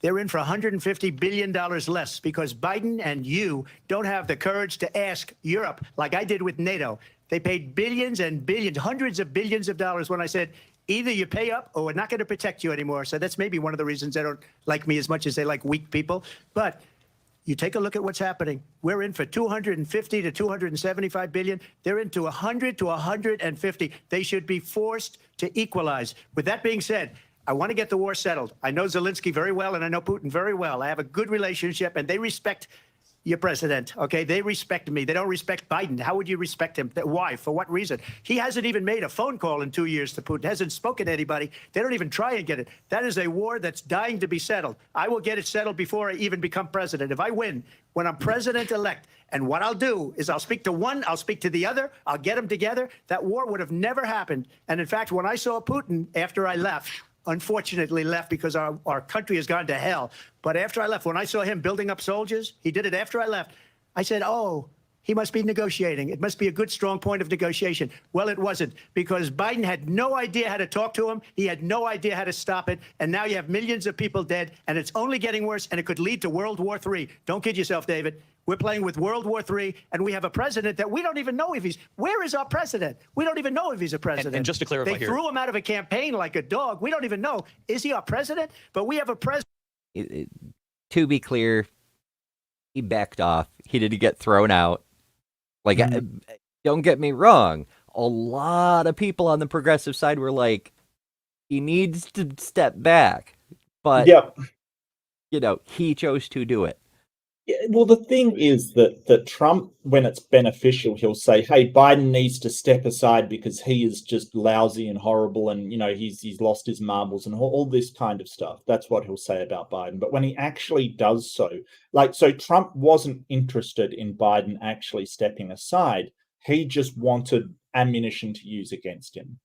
They're in for $150 billion less because Biden and you don't have the courage to ask Europe like I did with NATO. They paid billions and billions, hundreds of billions of dollars when I said, either you pay up or we're not going to protect you anymore. So that's maybe one of the reasons they don't like me as much as they like weak people. But you take a look at what's happening. We're in for 250 to 275 billion. They're into 100 to 150. They should be forced to equalize. With that being said, I want to get the war settled. I know Zelensky very well, and I know Putin very well. I have a good relationship, and they respect your president, okay? They respect me. They don't respect Biden. How would you respect him? Why? For what reason? He hasn't even made a phone call in 2 years to Putin, hasn't spoken to anybody. They don't even try and get it. That is a war that's dying to be settled. I will get it settled before I even become president. If I win, when I'm president-elect, and what I'll do is I'll speak to one, I'll speak to the other, I'll get them together. That war would have never happened. And in fact, when I saw Putin after I left, unfortunately left because our country has gone to hell. But after I left, when I saw him building up soldiers, he did it after I left. I said, oh, he must be negotiating. It must be a good, strong point of negotiation. Well, it wasn't, because Biden had no idea how to talk to him. He had no idea how to stop it. And now you have millions of people dead, and it's only getting worse, and it could lead to World War III. Don't kid yourself, David. We're playing with World War III, and we have a president that we don't even know if he's... Where is our president? We don't even know if he's a president. And just to clarify they here... threw him out of a campaign like a dog. We don't even know. Is he our president? But we have a president... To be clear, he backed off. He didn't get thrown out. Like, don't get me wrong. A lot of people on the progressive side were like, he needs to step back. But, you know, he chose to do it. Yeah, well, the thing is that Trump, when it's beneficial, he'll say, hey, Biden needs to step aside because he is just lousy and horrible, and, you know, he's lost his marbles and all this kind of stuff. That's what he'll say about Biden. But when he actually does so, so Trump wasn't interested in Biden actually stepping aside. He just wanted ammunition to use against him.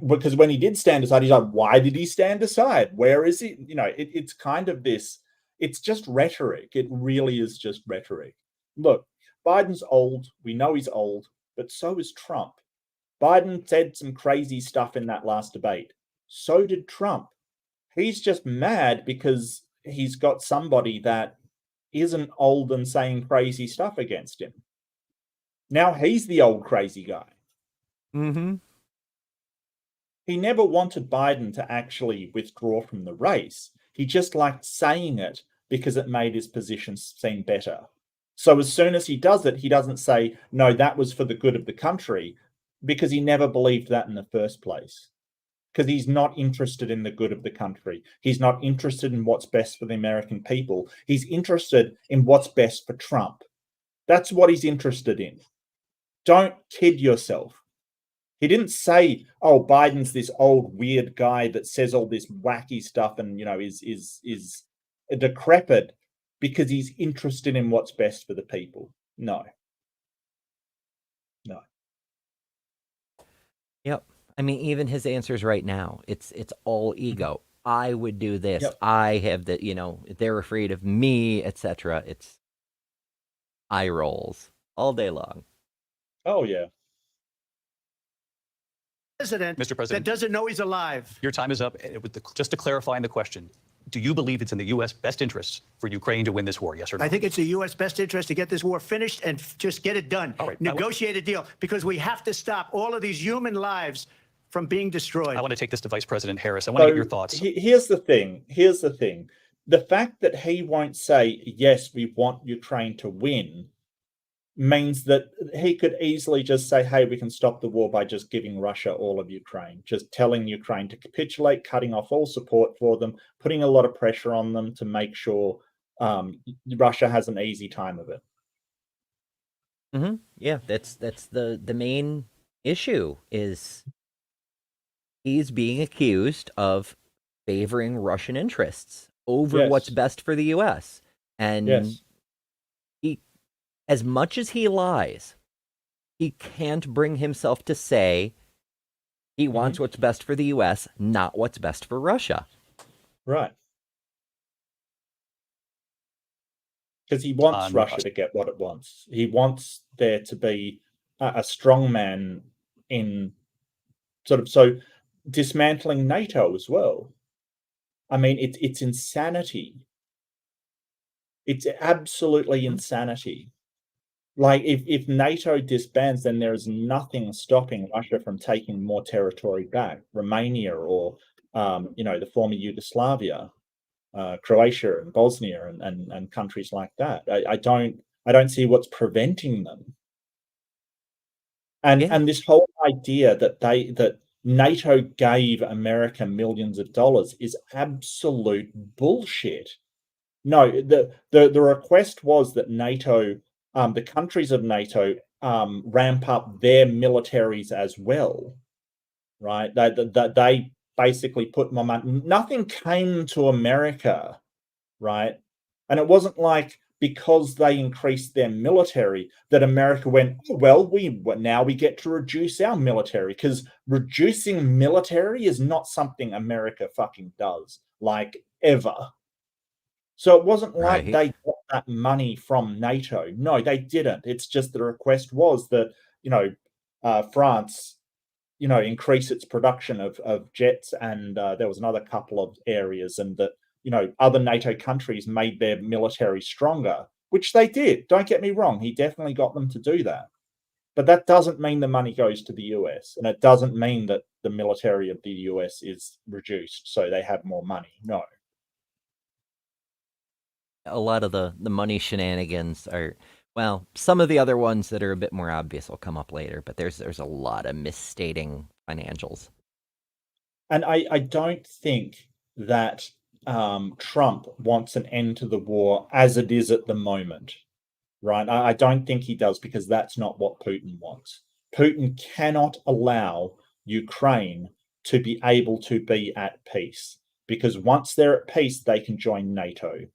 Because when he did stand aside, he's like, why did he stand aside? Where is he? You know, it's kind of this... It's just rhetoric. It really is just rhetoric. Look, Biden's old. We know he's old, but so is Trump. Biden said some crazy stuff in that last debate. So did Trump. He's just mad because he's got somebody that isn't old and saying crazy stuff against him. Now he's the old crazy guy. Mm-hmm. He never wanted Biden to actually withdraw from the race. He just liked saying it because it made his position seem better. So as soon as he does it, he doesn't say, no, that was for the good of the country, because he never believed that in the first place. Because he's not interested in the good of the country. He's not interested in what's best for the American people. He's interested in what's best for Trump. That's what he's interested in. Don't kid yourself. He didn't say, "Oh, Biden's this old weird guy that says all this wacky stuff and is decrepit because he's interested in what's best for the people." No. Yep. I mean, even his answers right now, it's all ego. I would do this. Yep. I have that, they're afraid of me, etc. It's eye rolls all day long. Oh yeah. President Mr. President. that doesn't know he's alive. Your time is up. Just to clarify the question, do you believe it's in the U.S. best interests for Ukraine to win this war, yes or no? I think it's the U.S. best interest to get this war finished and just get it done. All right. Negotiate a deal, because we have to stop all of these human lives from being destroyed. I want to take this to Vice President Harris. I want to get your thoughts. Here's the thing. The fact that he won't say, yes, we want Ukraine to win, means that he could easily just say, hey, we can stop the war by just giving Russia all of Ukraine, just telling Ukraine to capitulate, cutting off all support for them, putting a lot of pressure on them to make sure Russia has an easy time of it. Mm-hmm. Yeah, that's the main issue is he's being accused of favoring Russian interests over what's best for the U.S. And he, as much as he lies, he can't bring himself to say he wants what's best for the U.S., not what's best for Russia. Right. Because he wants Russia to get what it wants. He wants there to be a strong man in so dismantling NATO as well. I mean, it's insanity. It's absolutely insanity. Like, if NATO disbands, then there is nothing stopping Russia from taking more territory back. Romania or, the former Yugoslavia, Croatia and Bosnia and countries like that. I don't see what's preventing them. And this whole idea that NATO gave America millions of dollars is absolute bullshit. No, the request was that NATO, the countries of NATO, ramp up their militaries as well, right? They basically put more money. Nothing came to America, right? And it wasn't like because they increased their military that America went, oh, well, now we get to reduce our military, because reducing military is not something America fucking does, like, ever. So it wasn't like they got that money from NATO. No, they didn't. It's just the request was that, France, increase its production of jets, and there was another couple of areas, and that, other NATO countries made their military stronger, which they did. Don't get me wrong. He definitely got them to do that. But that doesn't mean the money goes to the US, and it doesn't mean that the military of the US is reduced so they have more money. No. A lot of the money shenanigans are, well, some of the other ones that are a bit more obvious will come up later, but there's a lot of misstating financials. And I don't think that Trump wants an end to the war as it is at the moment, right? I don't think he does, because that's not what Putin wants. Putin cannot allow Ukraine to be able to be at peace, because once they're at peace, they can join NATO,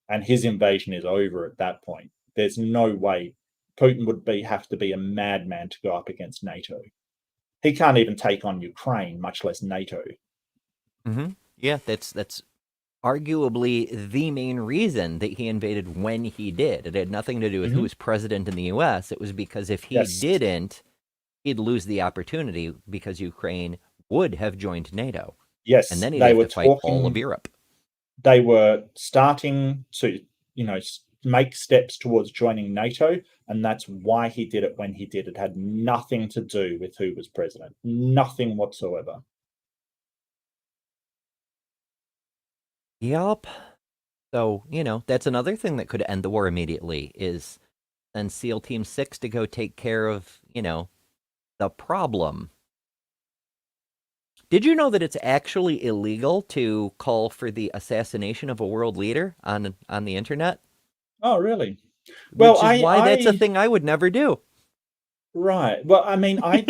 and his invasion is over at that point. There's no way Putin would have to be a madman to go up against NATO. He can't even take on Ukraine, much less NATO. Mm-hmm. Yeah, that's arguably the main reason that he invaded when he did. It had nothing to do with who was president in the U.S. It was because if he didn't, he'd lose the opportunity, because Ukraine would have joined NATO. Yes, and then he'd have to fight all of Europe. They were starting to, make steps towards joining NATO, and that's why he did it when he did. It had nothing to do with who was president. Nothing whatsoever. Yup. So, that's another thing that could end the war immediately, is send SEAL Team 6 to go take care of, the problem. Did you know that it's actually illegal to call for the assassination of a world leader on the internet? Oh, really? Well, which is why that's a I thing I would never do. right. Well, I mean, I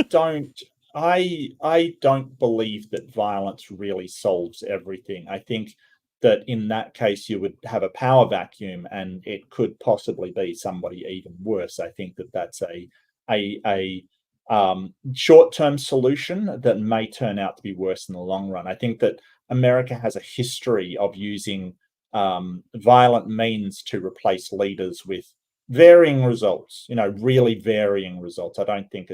don't believe that violence really solves everything. I think that in that case you would have a power vacuum, and it could possibly be somebody even worse. I think that that's a short-term solution that may turn out to be worse in the long run. I think that America has a history of using violent means to replace leaders with varying results, really varying results. I don't think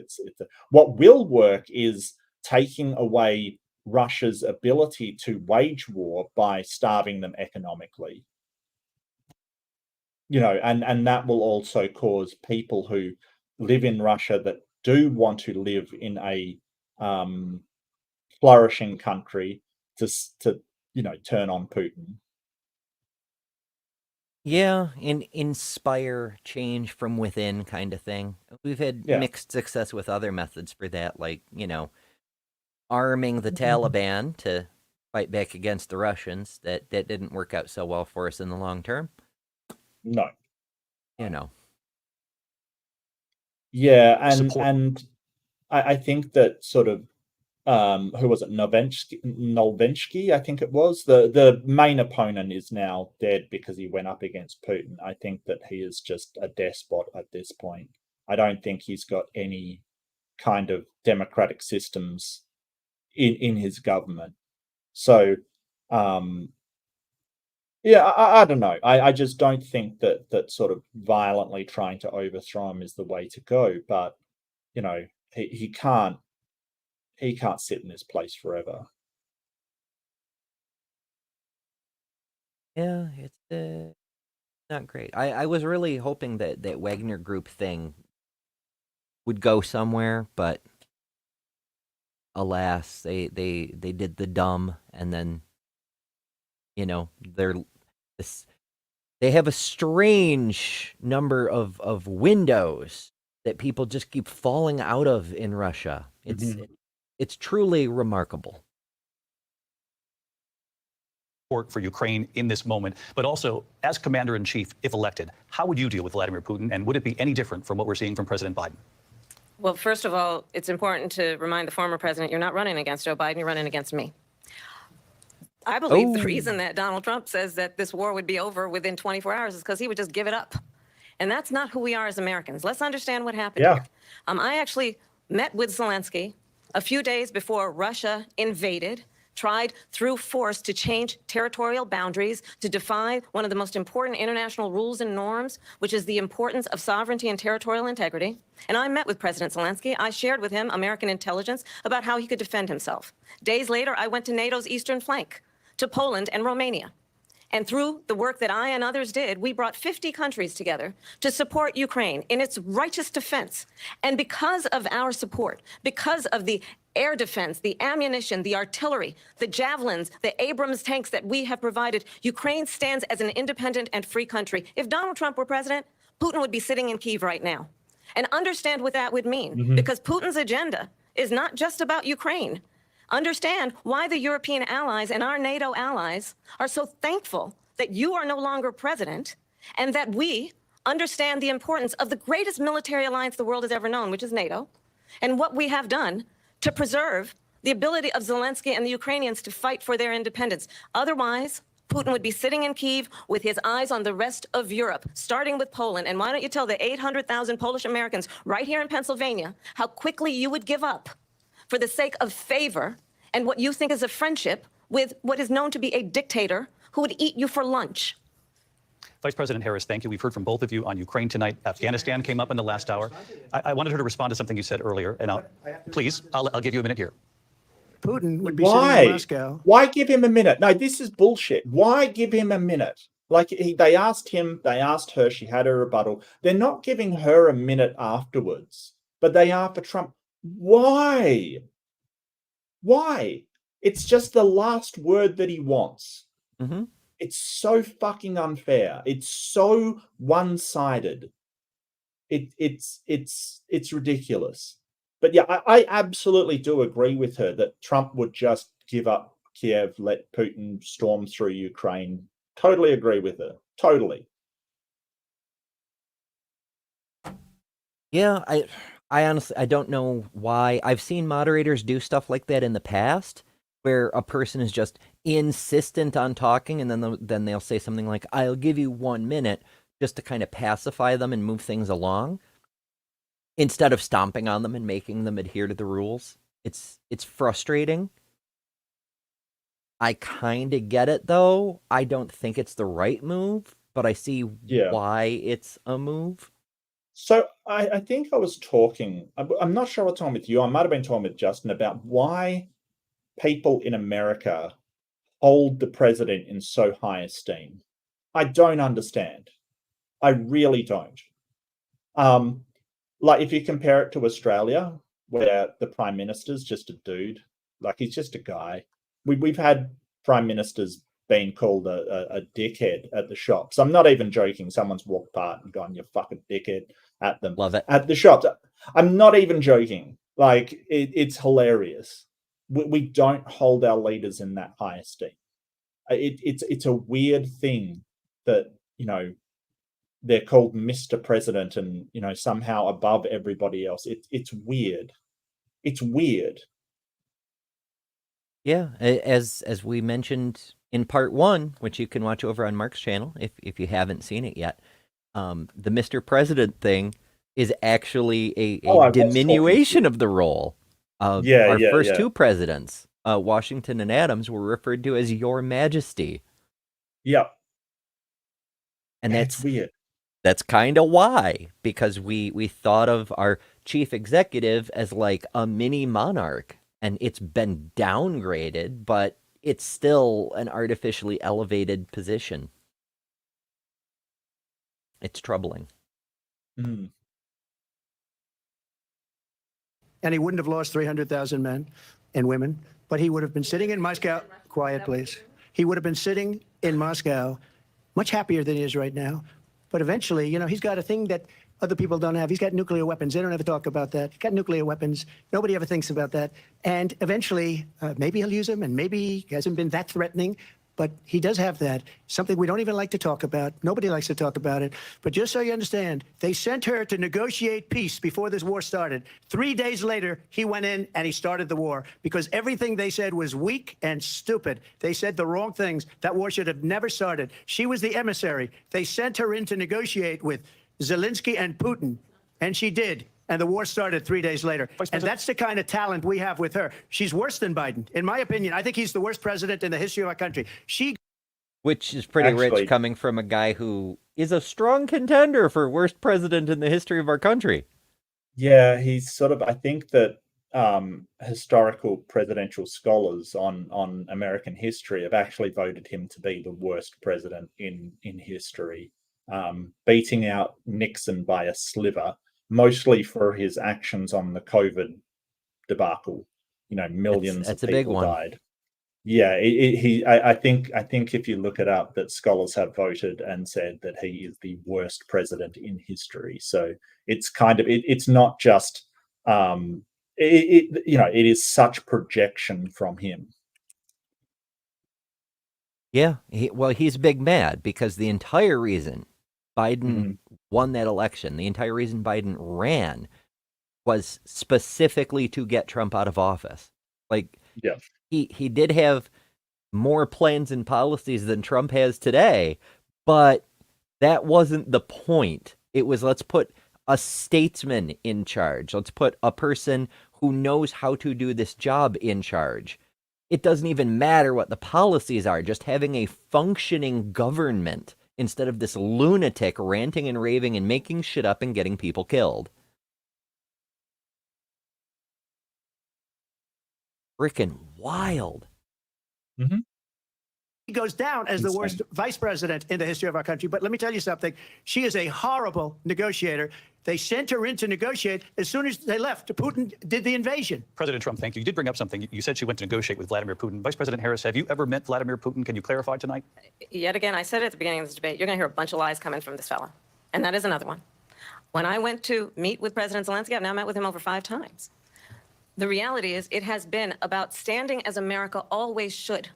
what will work is taking away Russia's ability to wage war by starving them economically. And that will also cause people who live in Russia that do want to live in a flourishing country to turn on Putin. Yeah, and inspire change from within kind of thing. We've had Yeah. mixed success with other methods for that, like, arming the Taliban to fight back against the Russians. That didn't work out so well for us in the long term. No. Yeah, and I think that sort of who was it? Nolvensky, I think it was. The main opponent is now dead because he went up against Putin. I think that he is just a despot at this point. I don't think he's got any kind of democratic systems in his government. So yeah, I don't know. I just don't think that sort of violently trying to overthrow him is the way to go. But he can't sit in this place forever. Yeah, it's not great. I was really hoping that Wagner Group thing would go somewhere, but alas, they did the dumb, and then they have a strange number of windows that people just keep falling out of in Russia. It's truly remarkable. Support for Ukraine in this moment, but also as commander-in-chief, if elected, how would you deal with Vladimir Putin, and would it be any different from what we're seeing from President Biden? Well, first of all, it's important to remind the former president you're not running against Joe Biden, you're running against me. I believe the reason that Donald Trump says that this war would be over within 24 hours is because he would just give it up. And that's not who we are as Americans. Let's understand what happened here. I actually met with Zelensky a few days before Russia invaded, tried through force to change territorial boundaries, to defy one of the most important international rules and norms, which is the importance of sovereignty and territorial integrity. And I met with President Zelensky. I shared with him American intelligence about how he could defend himself. Days later, I went to NATO's eastern flank, to Poland and Romania. And through the work that I and others did, we brought 50 countries together to support Ukraine in its righteous defense. And because of our support, because of the air defense, the ammunition, the artillery, the javelins, the Abrams tanks that we have provided, Ukraine stands as an independent and free country. If Donald Trump were president, Putin would be sitting in Kyiv right now. And understand what that would mean, because Putin's agenda is not just about Ukraine. Understand why the European allies and our NATO allies are so thankful that you are no longer president, and that we understand the importance of the greatest military alliance the world has ever known, which is NATO, and what we have done to preserve the ability of Zelensky and the Ukrainians to fight for their independence. Otherwise, Putin would be sitting in Kyiv with his eyes on the rest of Europe, starting with Poland. And why don't you tell the 800,000 Polish Americans right here in Pennsylvania how quickly you would give up for the sake of favor and what you think is a friendship with what is known to be a dictator who would eat you for lunch. Vice President Harris, thank you. We've heard from both of you on Ukraine tonight. Afghanistan came up in the last hour. I wanted her to respond to something you said earlier, and I'll give you a minute here. Putin would be sitting in Moscow. Why give him a minute? No, this is bullshit. Why give him a minute? Like they asked her, she had her rebuttal. They're not giving her a minute afterwards, but they are for Trump. Why? Why? It's just the last word that he wants. It's so fucking unfair. It's so one-sided. It's ridiculous. But yeah, I absolutely do agree with her that Trump would just give up Kiev, let Putin storm through Ukraine. Totally agree with her. Totally. Yeah, I honestly I don't know why. I've seen moderators do stuff like that in the past, where a person is just insistent on talking, and then they'll say something like, "I'll give you 1 minute," just to kind of pacify them and move things along, instead of stomping on them and making them adhere to the rules. It's frustrating. I kind of get it though. I don't think it's the right move, but I see Yeah. why it's a move. So I think I was talking, I'm not sure what's on with you. I might have been talking with Justin about why people in America hold the president in so high esteem. I don't understand. I really don't. Like if you compare it to Australia, where the prime minister's just a dude, like he's just a guy. We've had prime ministers being called a dickhead at the shops. I'm not even joking. Someone's walked past and gone, "You fucking dickhead," at them. Love it. At the shops. I'm not even joking. Like it's hilarious. We don't hold our leaders in that high esteem. It's a weird thing that, you know, they're called Mr. President and, you know, somehow above everybody else. It's weird. It's weird. Yeah, as we mentioned in part 1, which you can watch over on Mark's channel if you haven't seen it yet, the Mr. President thing is actually a Oh, I was talking to diminution you. of the role. Yeah, Our yeah, first yeah. two presidents, Washington and Adams, were referred to as Your Majesty, Yep. and It's weird. that's kind of why, because we thought of our chief executive as like a mini monarch, and it's been downgraded, but it's still an artificially elevated position. It's troubling. Mm. And he wouldn't have lost 300,000 men and women, but he would have been sitting in Moscow. Quiet, please. He would have been sitting in Moscow much happier than he is right now. But eventually, you know, he's got a thing that other people don't have. He's got nuclear weapons. They don't ever talk about that. He's got nuclear weapons. Nobody ever thinks about that. And eventually, maybe he'll use them, and maybe he hasn't been that threatening. But he does have that, something we don't even like to talk about. Nobody likes to talk about it. But just so you understand, they sent her to negotiate peace before this war started. 3 days later, he went in and he started the war because everything they said was weak and stupid. They said the wrong things. That war should have never started. She was the emissary. They sent her in to negotiate with Zelensky and Putin, and she did. And the war started 3 days later. And that's the kind of talent we have with her. She's worse than Biden. In my opinion, I think he's the worst president in the history of our country. Which is pretty rich coming from a guy who is a strong contender for worst president in the history of our country. Yeah, he's sort of, I think that historical presidential scholars on American history have actually voted him to be the worst president in history, beating out Nixon by a sliver, mostly for his actions on the COVID debacle. You know, millions That's of a big people one. died. Yeah, I think if you look it up, that scholars have voted and said that he is the worst president in history. So it's kind of it's not just you know, it is such projection from him. Yeah, well, he's big mad because the entire reason Biden won that election, the entire reason Biden ran, was specifically to get Trump out of office. Like, Yeah. he did have more plans and policies than Trump has today, but that wasn't the point. It was, let's put a statesman in charge. Let's put a person who knows how to do this job in charge. It doesn't even matter what the policies are, just having a functioning government instead of this lunatic ranting and raving and making shit up and getting people killed. Freaking wild. Mm-hmm. He goes down as the worst vice president in the history of our country. But let me tell you something. She is a horrible negotiator. They sent her in to negotiate. As soon as they left, Putin did the invasion. President Trump, thank you. You did bring up something. You said she went to negotiate with Vladimir Putin. Vice President Harris, have you ever met Vladimir Putin? Can you clarify tonight? Yet again, I said at the beginning of this debate, you're going to hear a bunch of lies coming from this fella. And that is another one. When I went to meet with President Zelensky, I've now met with him over 5 times. The reality is it has been about standing as America always should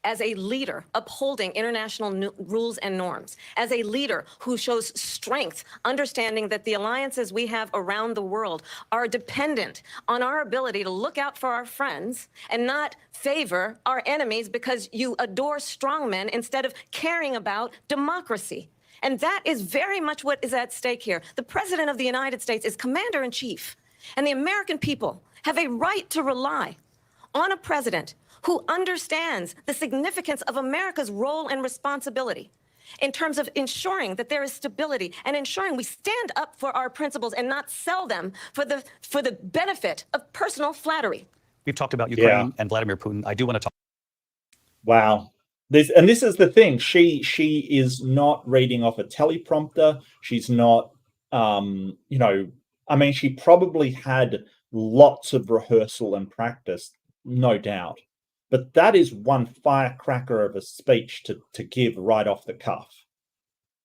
as a leader upholding international rules and norms, as a leader who shows strength, understanding that the alliances we have around the world are dependent on our ability to look out for our friends and not favor our enemies because you adore strongmen instead of caring about democracy. And that is very much what is at stake here. The President of the United States is commander-in-chief, and the American people have a right to rely on a president who understands the significance of America's role and responsibility in terms of ensuring that there is stability and ensuring we stand up for our principles and not sell them for the benefit of personal flattery. We've talked about Ukraine and Vladimir Putin. I do want to talk. Wow. This is the thing. She is not reading off a teleprompter. She's not, she probably had lots of rehearsal and practice, no doubt. But that is one firecracker of a speech to give right off the cuff.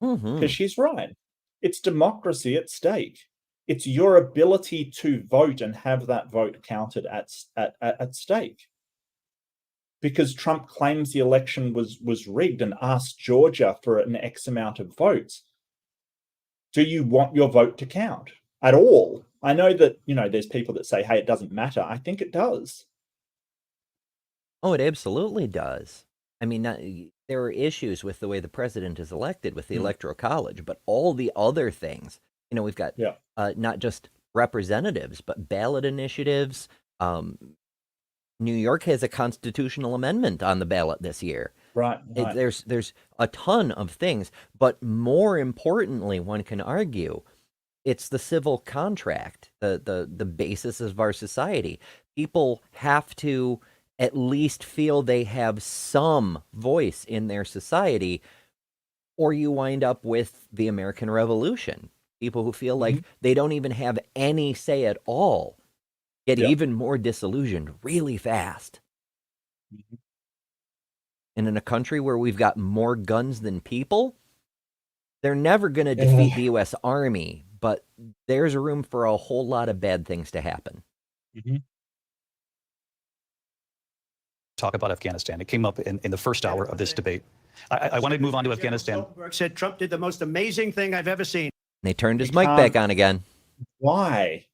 Because she's right. It's democracy at stake. It's your ability to vote and have that vote counted at stake. Because Trump claims the election was rigged and asked Georgia for an X amount of votes. Do you want your vote to count at all? I know that, there's people that say, hey, it doesn't matter. I think it does. Oh, it absolutely does. I mean, there are issues with the way the president is elected with the Electoral College, but all the other things, we've got not just representatives, but ballot initiatives. New York has a constitutional amendment on the ballot this year. Right. There's a ton of things, but more importantly, one can argue, it's the civil contract, the basis of our society. People have to at least feel they have some voice in their society, or you wind up with the American Revolution. People who feel like they don't even have any say at all get even more disillusioned really fast. And in a country where we've got more guns than people, they're never going to defeat the U.S. Army, but there's room for a whole lot of bad things to happen. Talk about Afghanistan. It came up in the first hour of this debate. I want to move on to Afghanistan. Stoltenberg said Trump did the most amazing thing I've ever seen. They turned his mic back on again. Why?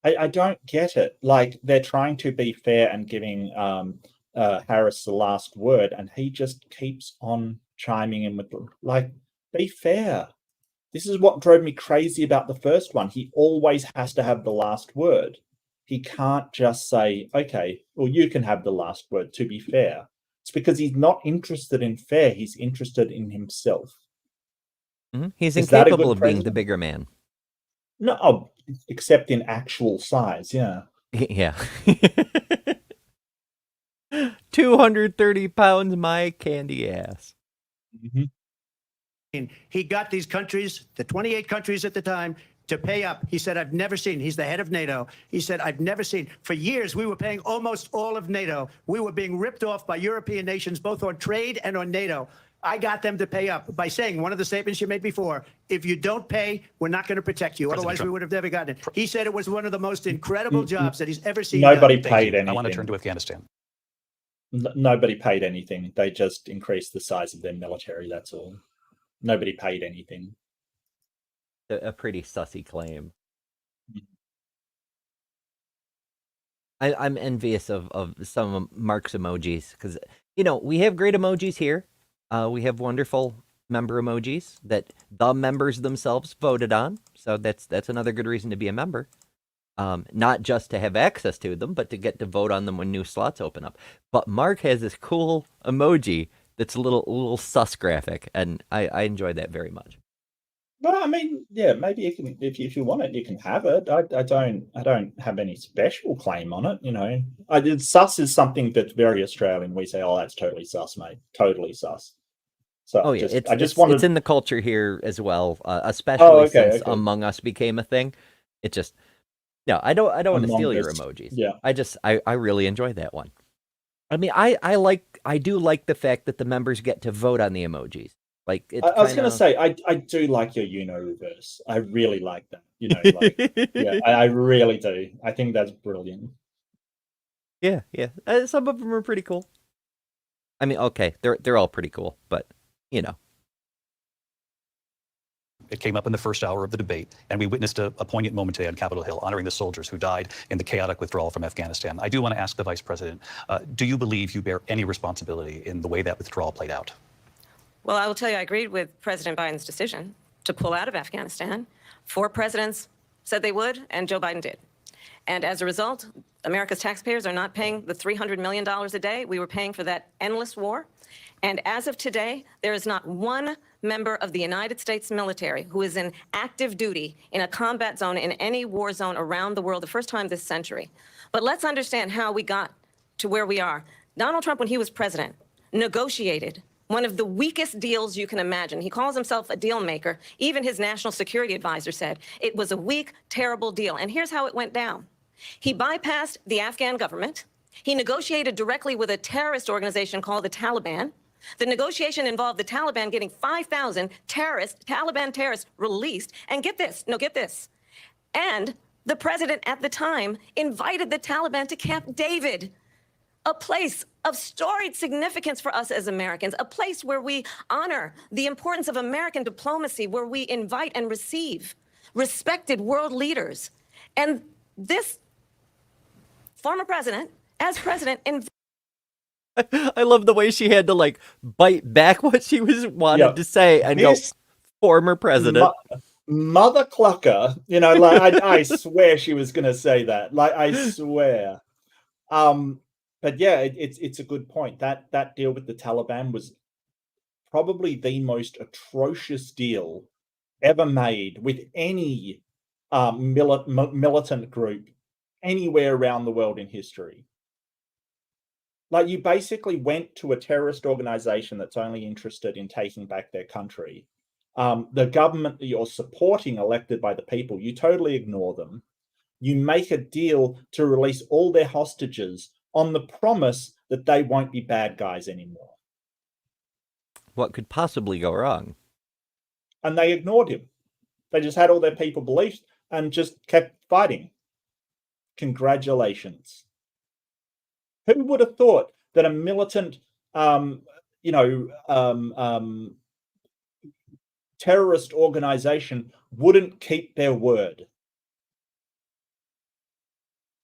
I don't get it. Like, they're trying to be fair and giving Harris the last word, and he just keeps on chiming in with, be fair. This is what drove me crazy about the first one. He always has to have the last word. He can't just say, okay, well, you can have the last word, to be fair. It's because he's not interested in fair. He's interested in himself. He's incapable of being the bigger man. No, except in actual size, yeah. Yeah. 230 pounds, my candy ass. He got these countries, the 28 countries at the time, to pay up. He said, I've never seen, he's the head of NATO. He said, I've never seen, for years, we were paying almost all of NATO. We were being ripped off by European nations, both on trade and on NATO. I got them to pay up by saying one of the statements you made before, if you don't pay, we're not going to protect you. Otherwise, we would have never gotten it. He said it was one of the most incredible jobs that he's ever seen. Nobody paid anything. I want to turn to Afghanistan. Nobody paid anything. They just increased the size of their military, that's all. Nobody paid anything. A pretty sussy claim. I'm envious of some of Mark's emojis because, we have great emojis here. We have wonderful member emojis that the members themselves voted on. So that's another good reason to be a member. Not just to have access to them, but to get to vote on them when new slots open up. But Mark has this cool emoji that's a little sus graphic, and I enjoy that very much. Well, I mean, yeah, maybe you can, if you want it, you can have it. I don't have any special claim on it. Sus is something that's very Australian. We say, oh, that's totally sus, mate. Totally sus. So it's in the culture here as well, especially since Among Us became a thing. It just, no, I don't want to steal your emojis. Yeah. I really enjoy that one. I mean, I do like the fact that the members get to vote on the emojis. Like, I was going to say, I do like your reverse. I really like that. Yeah, I really do. I think that's brilliant. Yeah, yeah. Some of them are pretty cool. I mean, okay, they're all pretty cool, but you know. It came up in the first hour of the debate, and we witnessed a poignant moment today on Capitol Hill, honoring the soldiers who died in the chaotic withdrawal from Afghanistan. I do want to ask the Vice President, do you believe you bear any responsibility in the way that withdrawal played out? Well, I will tell you, I agreed with President Biden's decision to pull out of Afghanistan. 4 presidents said they would, and Joe Biden did. And as a result, America's taxpayers are not paying the $300 million a day we were paying for that endless war. And as of today, there is not one member of the United States military who is in active duty in a combat zone in any war zone around the world, the first time this century. But let's understand how we got to where we are. Donald Trump, when he was president, negotiated one of the weakest deals you can imagine. He calls himself a deal maker. Even his national security advisor said it was a weak, terrible deal. And here's how it went down. He bypassed the Afghan government. He negotiated directly with a terrorist organization called the Taliban. The negotiation involved the Taliban getting 5,000 Taliban terrorists released. And get this, and the president at the time invited the Taliban to Camp David, a place of storied significance for us as Americans, a place where we honor the importance of American diplomacy, where we invite and receive respected world leaders. And this former president, as president, I love the way she had to like bite back what she was wanted to say and go, former president. Mother clucker, you know, like I swear she was going to say that. Like I swear. But yeah, it's a good point. That deal with the Taliban was probably the most atrocious deal ever made with any militant group anywhere around the world in history. Like, you basically went to a terrorist organization that's only interested in taking back their country. The government that you're supporting, elected by the people, you totally ignore them. You make a deal to release all their hostages on the promise that they won't be bad guys anymore. What could possibly go wrong? And they ignored him. They just had all their people beliefs and just kept fighting. Congratulations. Who would have thought that a militant, terrorist organization wouldn't keep their word?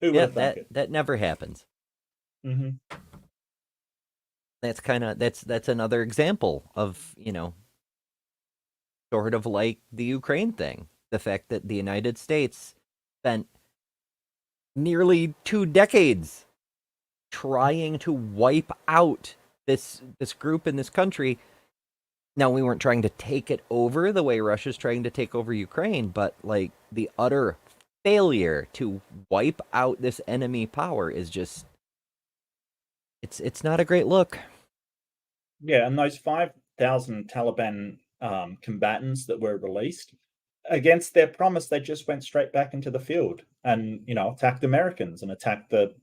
Who would have thunk it? That never happens. Mm-hmm. That's kind of that's another example of, you know, sort of like the Ukraine thing. The fact that the United States spent nearly 2 decades trying to wipe out this group in this country. Now, we weren't trying to take it over the way Russia's trying to take over Ukraine, but like the utter failure to wipe out this enemy power is just, it's not a great look. Yeah, and those 5,000 Taliban combatants that were released, against their promise, they just went straight back into the field and, you know, attacked Americans and attacked the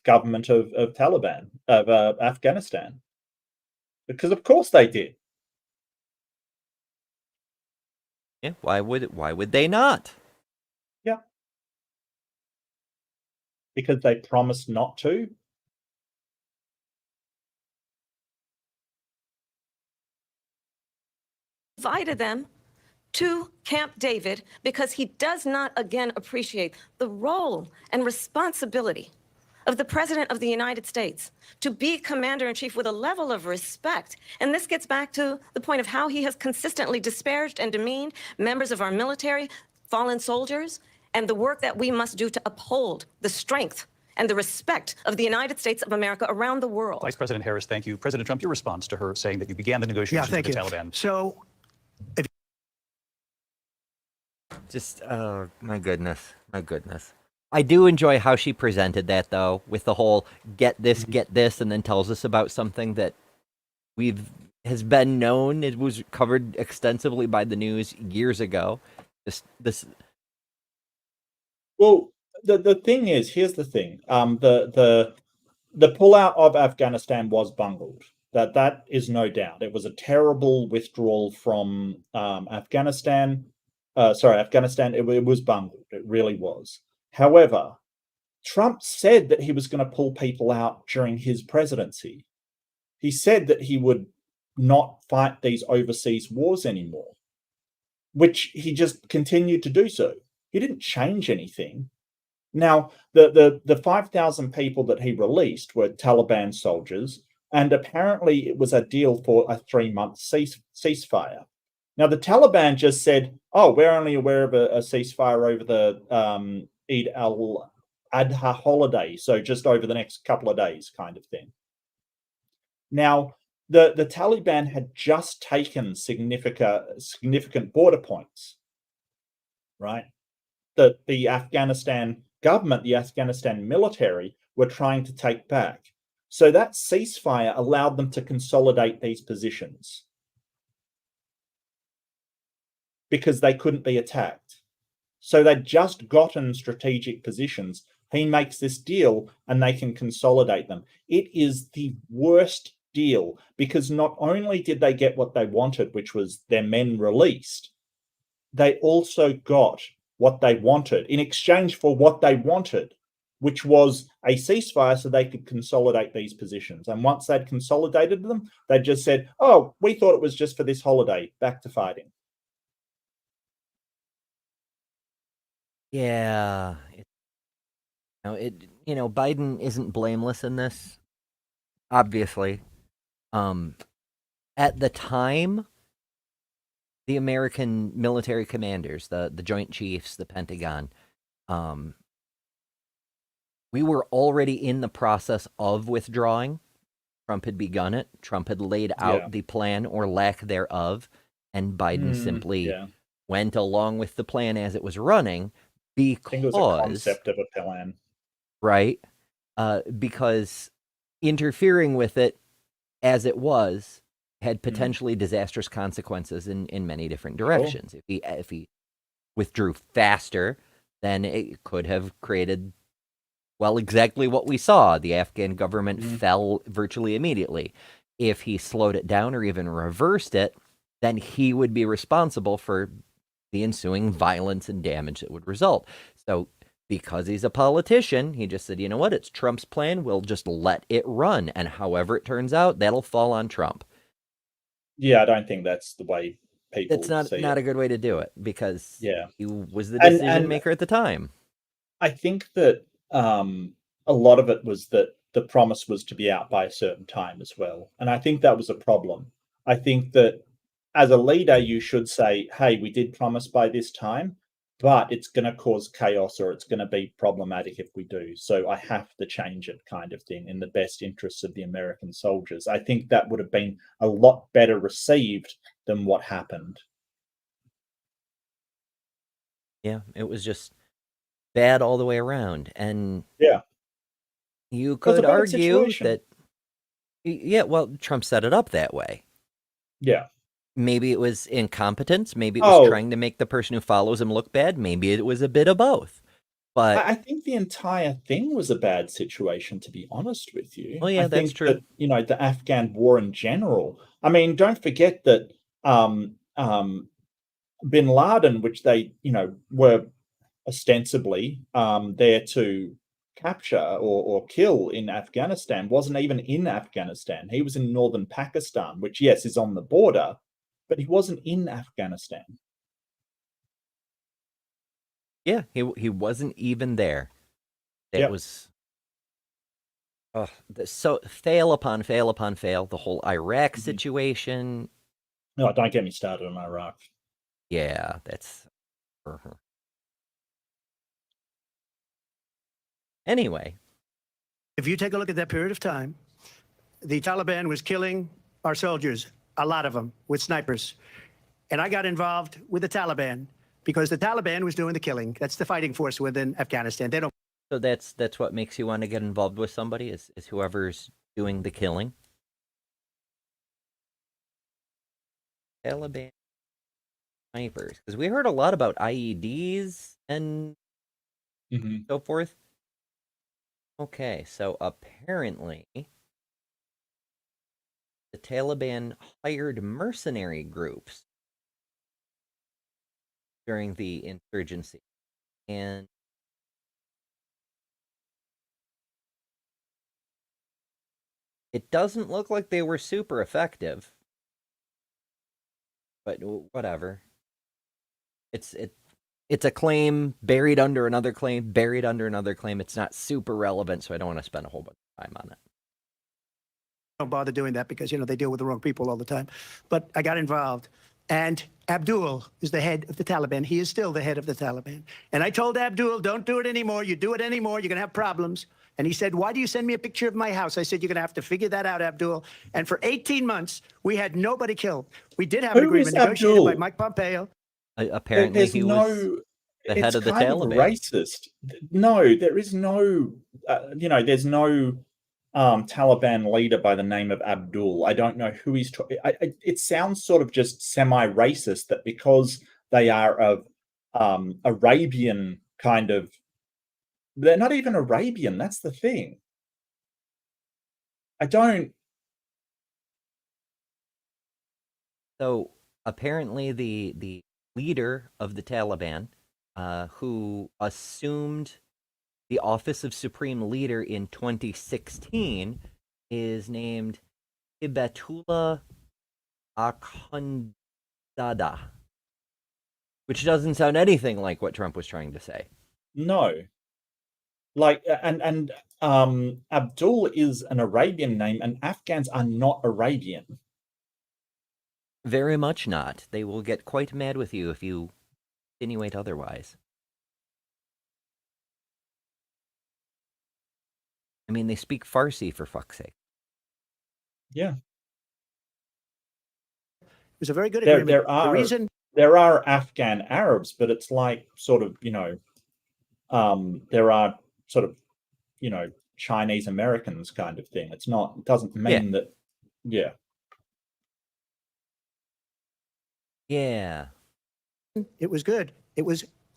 government of Taliban of Afghanistan, because of course they did. Yeah, why would they not? Yeah, because they promised not to. invited them to Camp David because he does not, again, appreciate the role and responsibility of the President of the United States to be commander-in-chief with a level of respect. And this gets back to the point of how he has consistently disparaged and demeaned members of our military, fallen soldiers, and the work that we must do to uphold the strength and the respect of the United States of America around the world. Vice President Harris, thank you. President Trump, your response to her saying that you began the negotiations with the Taliban. So, Just, oh, my goodness. I do enjoy how she presented that, though, with the whole get this, and then tells us about something that has been known. It was covered extensively by the news years ago. This. Well, the thing is, here's the thing. The pullout of Afghanistan was bungled. That is no doubt. It was a terrible withdrawal from Afghanistan. It was bungled. It really was. However, Trump said that he was going to pull people out during his presidency. He said that he would not fight these overseas wars anymore, which he just continued to do so. He didn't change anything. Now, the 5,000 people that he released were Taliban soldiers, and apparently it was a deal for a 3-month ceasefire. Now, the Taliban just said, oh, we're only aware of a ceasefire over the Eid al-Adha holiday, so just over the next couple of days kind of thing. Now, the Taliban had just taken significant border points, right? The Afghanistan government, the Afghanistan military were trying to take back. So that ceasefire allowed them to consolidate these positions because they couldn't be attacked. So they'd just gotten strategic positions. He makes this deal and they can consolidate them. It is the worst deal because not only did they get what they wanted, which was their men released, they also got what they wanted in exchange for what they wanted, which was a ceasefire so they could consolidate these positions. And once they'd consolidated them, they just said, oh, we thought it was just for this holiday, back to fighting. Yeah. Biden isn't blameless in this, obviously. At the time, the American military commanders, the Joint Chiefs, the Pentagon, we were already in the process of withdrawing. Trump had begun it. Trump had laid out the plan or lack thereof, and Biden simply went along with the plan as it was running because I think it was a concept of a plan. Right? Because interfering with it as it was had potentially disastrous consequences in many different directions. If he withdrew faster, then it could have created, well, exactly what we saw. The Afghan government fell virtually immediately. If he slowed it down or even reversed it, then he would be responsible for the ensuing violence and damage that would result. So because he's a politician, he just said, you know what, it's Trump's plan, we'll just let it run. And however it turns out, that'll fall on Trump. Yeah, I don't think that's the way people It's not a good way to do it because he was the decision maker at the time. I think that a lot of it was that the promise was to be out by a certain time as well. And I think that was a problem. I think that as a leader, you should say, hey, we did promise by this time, but it's going to cause chaos or it's going to be problematic if we do. So I have to change it, kind of thing, in the best interests of the American soldiers. I think that would have been a lot better received than what happened. Yeah, it was just bad all the way around. And you could argue that, well, Trump set it up that way. Yeah. Maybe it was incompetence. Maybe it was trying to make the person who follows him look bad. Maybe it was a bit of both. But I think the entire thing was a bad situation, to be honest with you. Well, yeah, that's true. That, the Afghan war in general. I mean, don't forget that Bin Laden, which they, were ostensibly there to capture or kill in Afghanistan, wasn't even in Afghanistan. He was in northern Pakistan, which, yes, is on the border, but he wasn't in Afghanistan. Yeah, he wasn't even there. It was so fail upon fail upon fail. The whole Iraq situation. No, don't get me started on Iraq. Yeah, that's. Anyway. If you take a look at that period of time, the Taliban was killing our soldiers, a lot of them, with snipers. And I got involved with the Taliban because the Taliban was doing the killing. That's the fighting force within Afghanistan. They don't. So that's what makes you want to get involved with somebody is whoever's doing the killing. Taliban snipers, because we heard a lot about IEDs and so forth. Okay, so apparently the Taliban hired mercenary groups during the insurgency, and It doesn't look like they were super effective, but whatever. It's a claim buried under another claim, buried under another claim. It's not super relevant, so I don't want to spend a whole bunch of time on it. Don't bother doing that because, they deal with the wrong people all the time. But I got involved. And Abdul is the head of the Taliban. He is still the head of the Taliban. And I told Abdul, don't do it anymore. You do it anymore, you're going to have problems. And he said, why do you send me a picture of my house? I said, you're going to have to figure that out, Abdul. And for 18 months, we had nobody killed. We did have an Who is agreement negotiated Abdul? by Mike Pompeo. Apparently, There's he no. was the head It's of the kind of Taliban. racist. No, there is no. There's no Taliban leader by the name of Abdul. I don't know who he's. It sounds sort of just semi-racist that because they are of Arabian kind of. They're not even Arabian. That's the thing. I don't. So apparently, the leader of the Taliban, who assumed the office of supreme leader in 2016, is named Hibatullah Akhundzada, which doesn't sound anything like what Trump was trying to say. No. Like and Abdul is an Arabian name, and Afghans are not Arabian. Very much not. They will get quite mad with you if you insinuate otherwise. I mean, they speak Farsi, for fuck's sake. Yeah. It was a very good agreement. There are Afghan Arabs, but it's like sort of, there are sort of, Chinese Americans kind of thing. It doesn't mean that, yeah. Yeah. It was good.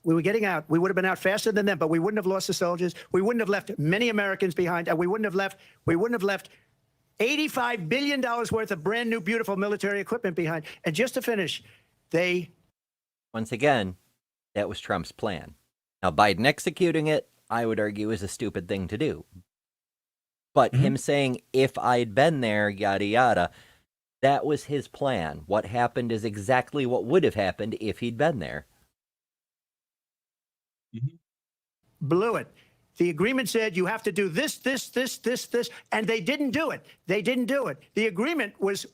We were getting out. We would have been out faster than them, but we wouldn't have lost the soldiers. We wouldn't have left many Americans behind, and we wouldn't have left $85 billion worth of brand new, beautiful military equipment behind. And just to finish, once again, that was Trump's plan. Now, Biden executing it, I would argue, is a stupid thing to do. But him saying, if I'd been there, yada, yada, that was his plan. What happened is exactly what would have happened if he'd been there. blew it. The agreement said you have to do this, and they didn't do it. They didn't do it. The agreement was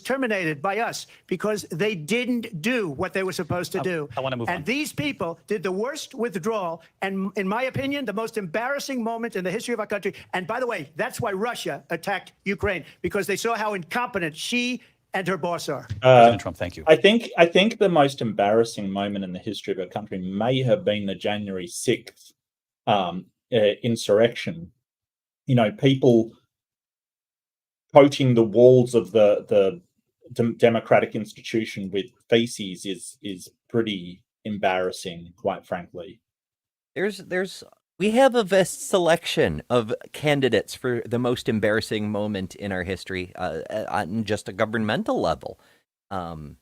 terminated by us because they didn't do what they were supposed to do. I want to move on. And these people did the worst withdrawal, and in my opinion, the most embarrassing moment in the history of our country. And by the way, that's why Russia attacked Ukraine, because they saw how incompetent she and her boss are. President Trump, thank you. I think the most embarrassing moment in the history of our country may have been the January 6th insurrection. You know, people coating the walls of the democratic institution with feces is pretty embarrassing, quite frankly. We have a vast selection of candidates for the most embarrassing moment in our history on just a governmental level. Sure.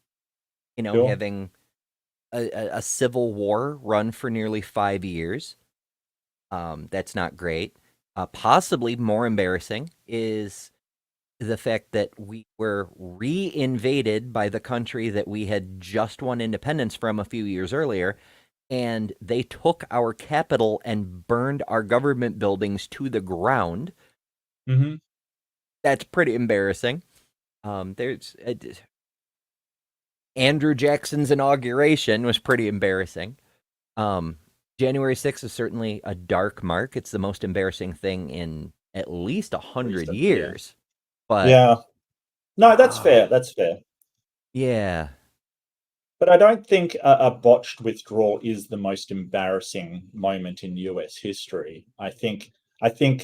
Having a civil war run for nearly 5 years. That's not great. Possibly more embarrassing is the fact that we were re-invaded by the country that we had just won independence from a few years earlier, and they took our capital and burned our government buildings to the ground. Mm-hmm. That's pretty embarrassing. There's Andrew Jackson's inauguration was pretty embarrassing. January 6th is certainly a dark mark. It's the most embarrassing thing in at least 100 years. But yeah, no, that's fair. That's fair. Yeah. But I don't think a botched withdrawal is the most embarrassing moment in US history. I think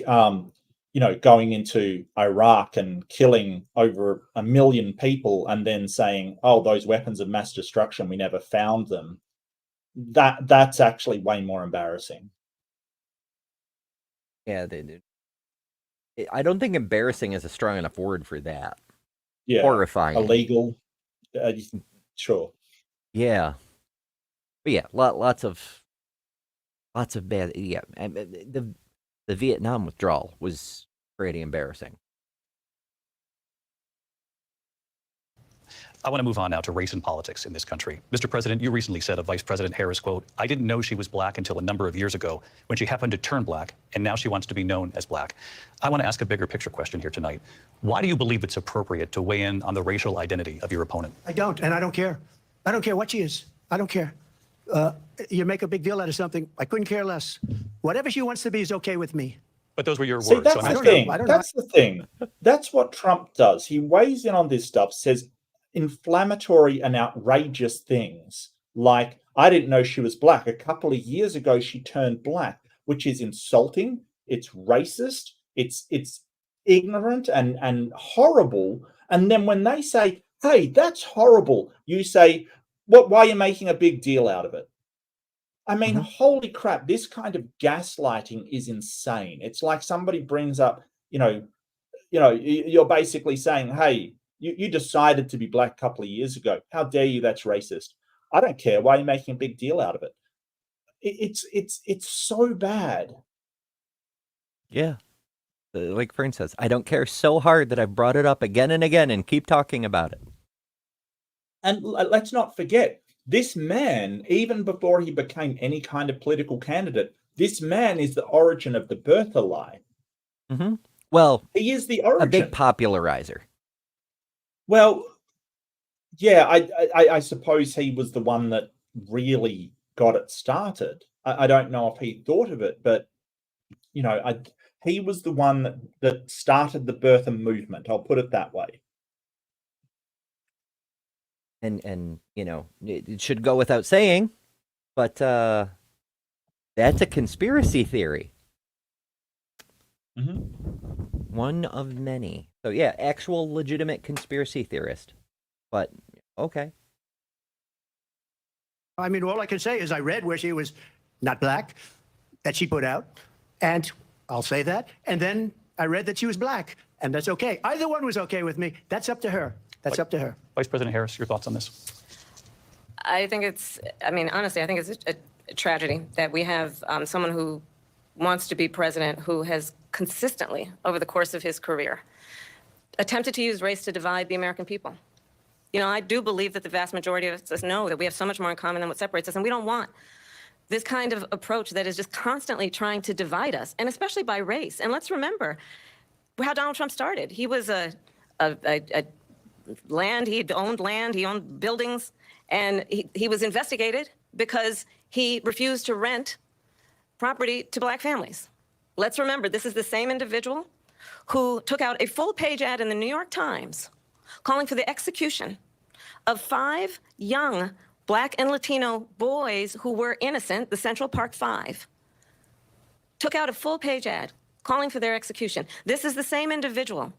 going into Iraq and killing over 1 million people and then saying, "Oh, those weapons of mass destruction, we never found them." That's actually way more embarrassing. Yeah, they did. I don't think embarrassing is a strong enough word for that. Yeah, horrifying. Illegal. Sure. Yeah, but yeah, lots of bad. Yeah, the Vietnam withdrawal was pretty embarrassing. I want to move on now to race and politics in this country. Mr. President, you recently said of Vice President Harris, quote, "I didn't know she was black until a number of years ago when she happened to turn black, and now she wants to be known as black." I want to ask a bigger picture question here tonight. Why do you believe it's appropriate to weigh in on the racial identity of your opponent? I don't, and I don't care. I don't care what she is. I don't care. You make a big deal out of something. I couldn't care less. Whatever she wants to be is okay with me. But those were your See, words. that's So I'm the asking- thing. I don't know. That's the thing. That's what Trump does. He weighs in on this stuff, says inflammatory and outrageous things like, "I didn't know she was black. A couple of years ago, she turned black," which is insulting. It's racist. It's ignorant and horrible. And then when they say, "Hey, that's horrible," you say, "What? Why are you making a big deal out of it?" I mean, holy crap, this kind of gaslighting is insane. It's like somebody brings up, you're basically saying, "Hey, you decided to be black a couple of years ago. How dare you? That's racist." I don't care. Why are you making a big deal out of it? It's so bad. Yeah. Like Fern says, I don't care so hard that I've brought it up again and again and keep talking about it. And let's not forget, this man, even before he became any kind of political candidate, this man is the origin of the birther lie. Well, He is the origin. a big popularizer. Well, yeah, I suppose he was the one that really got it started. I don't know if he thought of it, but he was the one that started the birther movement. I'll put it that way. And it should go without saying, but that's a conspiracy theory. One of many. So yeah, actual legitimate conspiracy theorist. But okay. I mean, all I can say is I read where she was not black, that she put out, and I'll say that. And then I read that she was black, and that's okay. Either one was okay with me. That's up to her. That's up to her. Vice President Harris, your thoughts on this? I think honestly, I think it's a tragedy that we have someone who wants to be president who has consistently, over the course of his career, attempted to use race to divide the American people. I do believe that the vast majority of us know that we have so much more in common than what separates us, and we don't want this kind of approach that is just constantly trying to divide us, and especially by race. And let's remember how Donald Trump started. He was he owned land, he owned buildings, and he was investigated because he refused to rent property to black families. Let's remember, this is the same individual who took out a full-page ad in the New York Times calling for the execution of 5 young black and Latino boys who were innocent, the Central Park 5. Took out a full-page ad calling for their execution. This is the same individual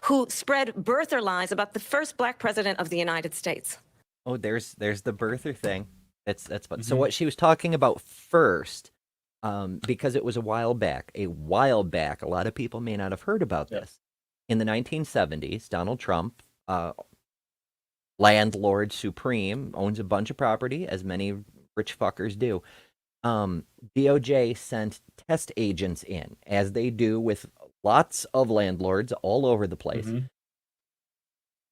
who spread birther lies about the first black president of the United States. Oh, there's the birther thing. That's fun. So what she was talking about first, because it was a while back, a lot of people may not have heard about this. In the 1970s, Donald Trump, landlord supreme, owns a bunch of property, as many rich fuckers do. DOJ sent test agents in, as they do with lots of landlords all over the place.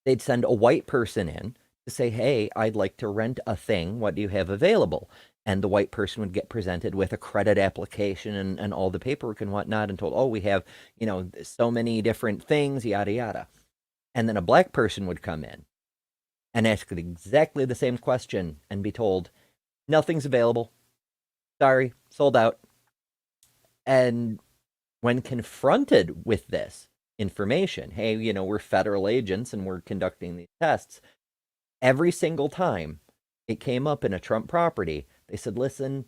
They'd send a white person in to say, "Hey, I'd like to rent a thing. What do you have available?" And the white person would get presented with a credit application and all the paperwork and whatnot, and told, "Oh, we have, so many different things, yada, yada." And then a black person would come in and ask exactly the same question and be told, "Nothing's available. Sorry, sold out." And when confronted with this information, "Hey, we're federal agents and we're conducting these tests," every single time it came up in a Trump property, they said, "Listen,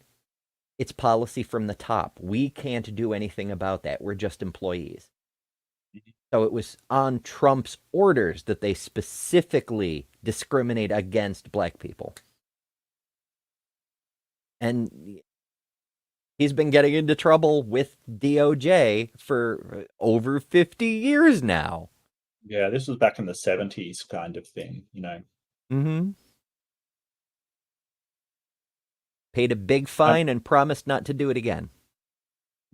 it's policy from the top. We can't do anything about that. We're just employees." So it was on Trump's orders that they specifically discriminate against black people. And he's been getting into trouble with DOJ for over 50 years now. Yeah, this was back in the 70s kind of thing, Paid a big fine and promised not to do it again.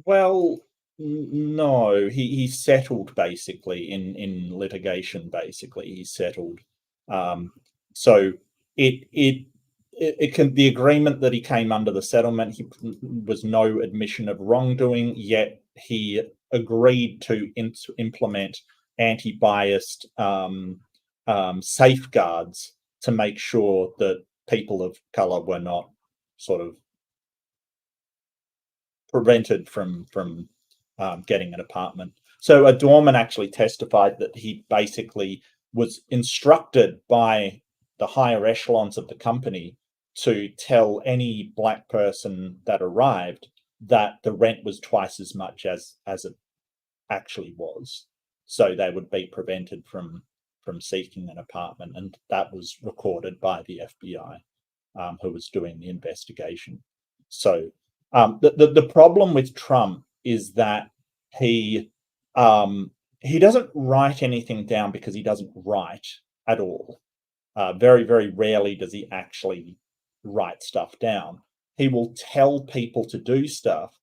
Well, no, he settled basically in litigation. Basically, he settled. So it can, the agreement that he came under, the settlement, he was no admission of wrongdoing, yet he agreed to implement anti-biased safeguards to make sure that people of color were not sort of prevented from getting an apartment. So a doorman actually testified that he basically was instructed by the higher echelons of the company to tell any black person that arrived that the rent was twice as much as it actually was, so they would be prevented from seeking an apartment. And that was recorded by the FBI, who was doing the investigation. So the problem with Trump is that he doesn't write anything down because he doesn't write at all. Very, very rarely does he actually write stuff down. He will tell people to do stuff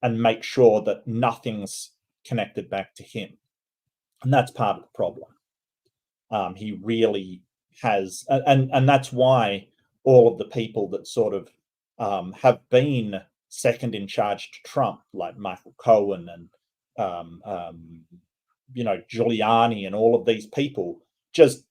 and make sure that nothing's connected back to him. And that's part of the problem. He really has, and that's why all of the people that sort of have been second in charge to Trump, like Michael Cohen and Giuliani and all of these people, just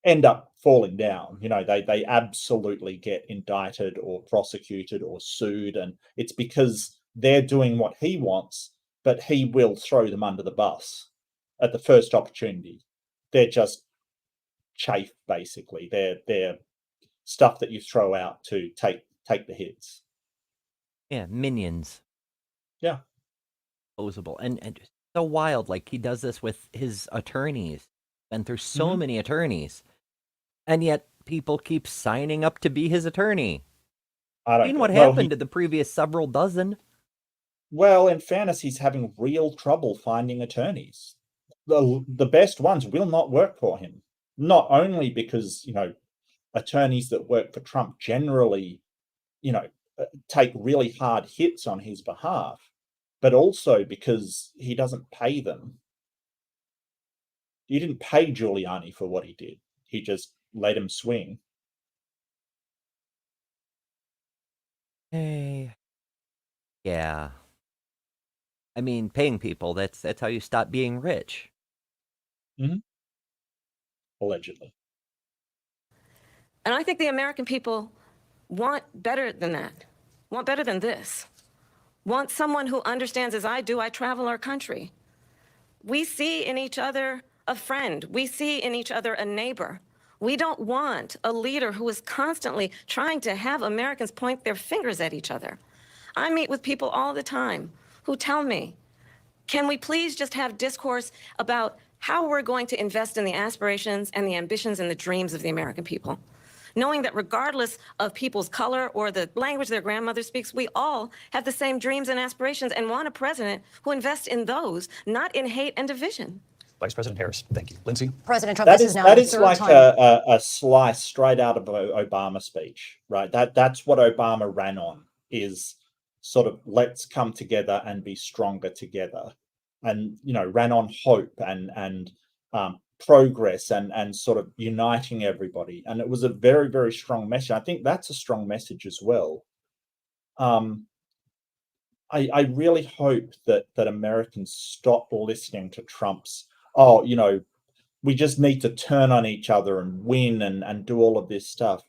end up falling down. They absolutely get indicted or prosecuted or sued, and it's because they're doing what he wants, but he will throw them under the bus at the first opportunity. They're just chaff, basically. They're stuff that you throw out to take the hits. Yeah, minions. Yeah. Posable. And so wild. Like, he does this with his attorneys. Been through so many attorneys. And yet people keep signing up to be his attorney. I don't Seen what well, happened to the previous several dozen. Well, in fairness, he's having real trouble finding attorneys. The best ones will not work for him. Not only because, attorneys that work for Trump generally, take really hard hits on his behalf, but also because he doesn't pay them. He didn't pay Giuliani for what he did. He just let him swing. Hey. Yeah. I mean, paying people, that's how you stop being rich. Allegedly. And I think the American people want better than that, want better than this, want someone who understands, as I do. I travel our country. We see in each other a friend. We see in each other a neighbor. We don't want a leader who is constantly trying to have Americans point their fingers at each other. I meet with people all the time who tell me, can we please just have discourse about how we're going to invest in the aspirations and the ambitions and the dreams of the American people? Knowing that regardless of people's color or the language their grandmother speaks, we all have the same dreams and aspirations and want a president who invests in those, not in hate and division. Vice President Harris, thank you. Lindsay? President Trump, That this is now that the is third like time. a slice straight out of Obama speech, right? That's what Obama ran on, is sort of let's come together and be stronger together, and ran on hope and progress and sort of uniting everybody. And it was a very, very strong message. I think that's a strong message as well. I really hope that Americans stop listening to Trump's, we just need to turn on each other and win and do all of this stuff.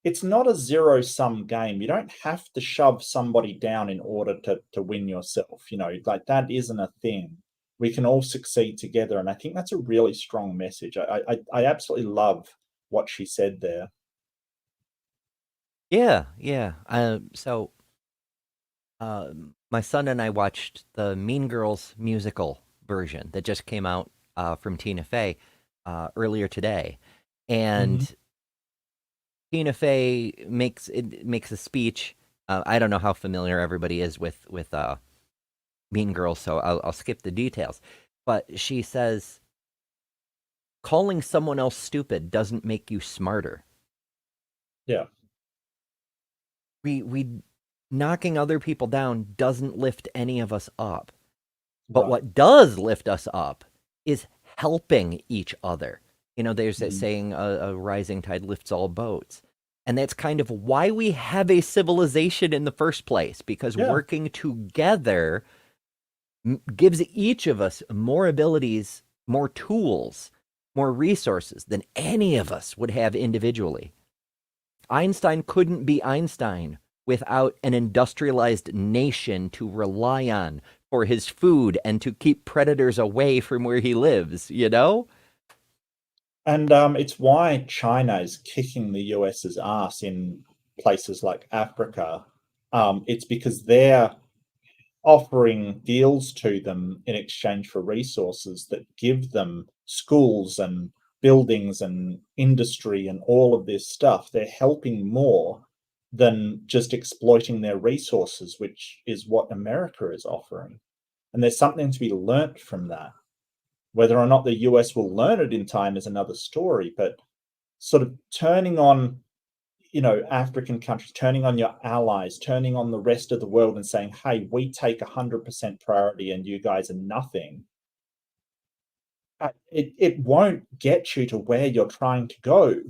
It's not a zero-sum game. You don't have to shove somebody down in order to win yourself. Like, that isn't a thing. We can all succeed together. And I think that's a really strong message. I absolutely love what she said there. Yeah. My son and I watched the Mean Girls musical version that just came out from Tina Fey earlier today. And Tina Fey makes a speech. I don't know how familiar everybody is with Mean Girls, so I'll skip the details. But she says, calling someone else stupid doesn't make you smarter. Yeah. We knocking other people down doesn't lift any of us up. But Right. what does lift us up is helping each other. You know, there's that saying, a rising tide lifts all boats. And that's kind of why we have a civilization in the first place, because Yeah. working together gives each of us more abilities, more tools, more resources than any of us would have individually. Einstein couldn't be Einstein without an industrialized nation to rely on for his food and to keep predators away from where he lives, you know? And it's why China is kicking the US's ass in places like Africa. It's because they're offering deals to them in exchange for resources that give them schools and buildings and industry and all of this stuff. They're helping more than just exploiting their resources, which is what America is offering. And there's something to be learnt from that. Whether or not the US will learn it in time is another story, but sort of turning on, African countries, turning on your allies, turning on the rest of the world and saying, hey, we take 100% priority and you guys are nothing. It won't get you to where you're trying to go.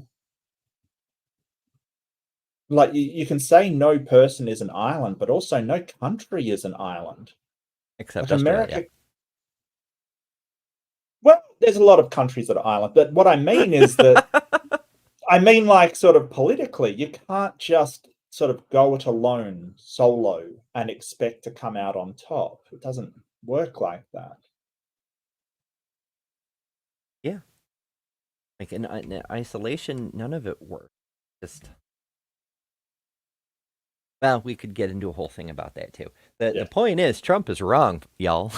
Like you can say no person is an island, but also no country is an island. Except Like Australia. America. Well, there's a lot of countries that are island, but what I mean is that like sort of politically, you can't just sort of go it alone, solo, and expect to come out on top. It doesn't work like that. Yeah. Like in isolation, none of it works. Just, well, we could get into a whole thing about that too. The point is, Trump is wrong, y'all.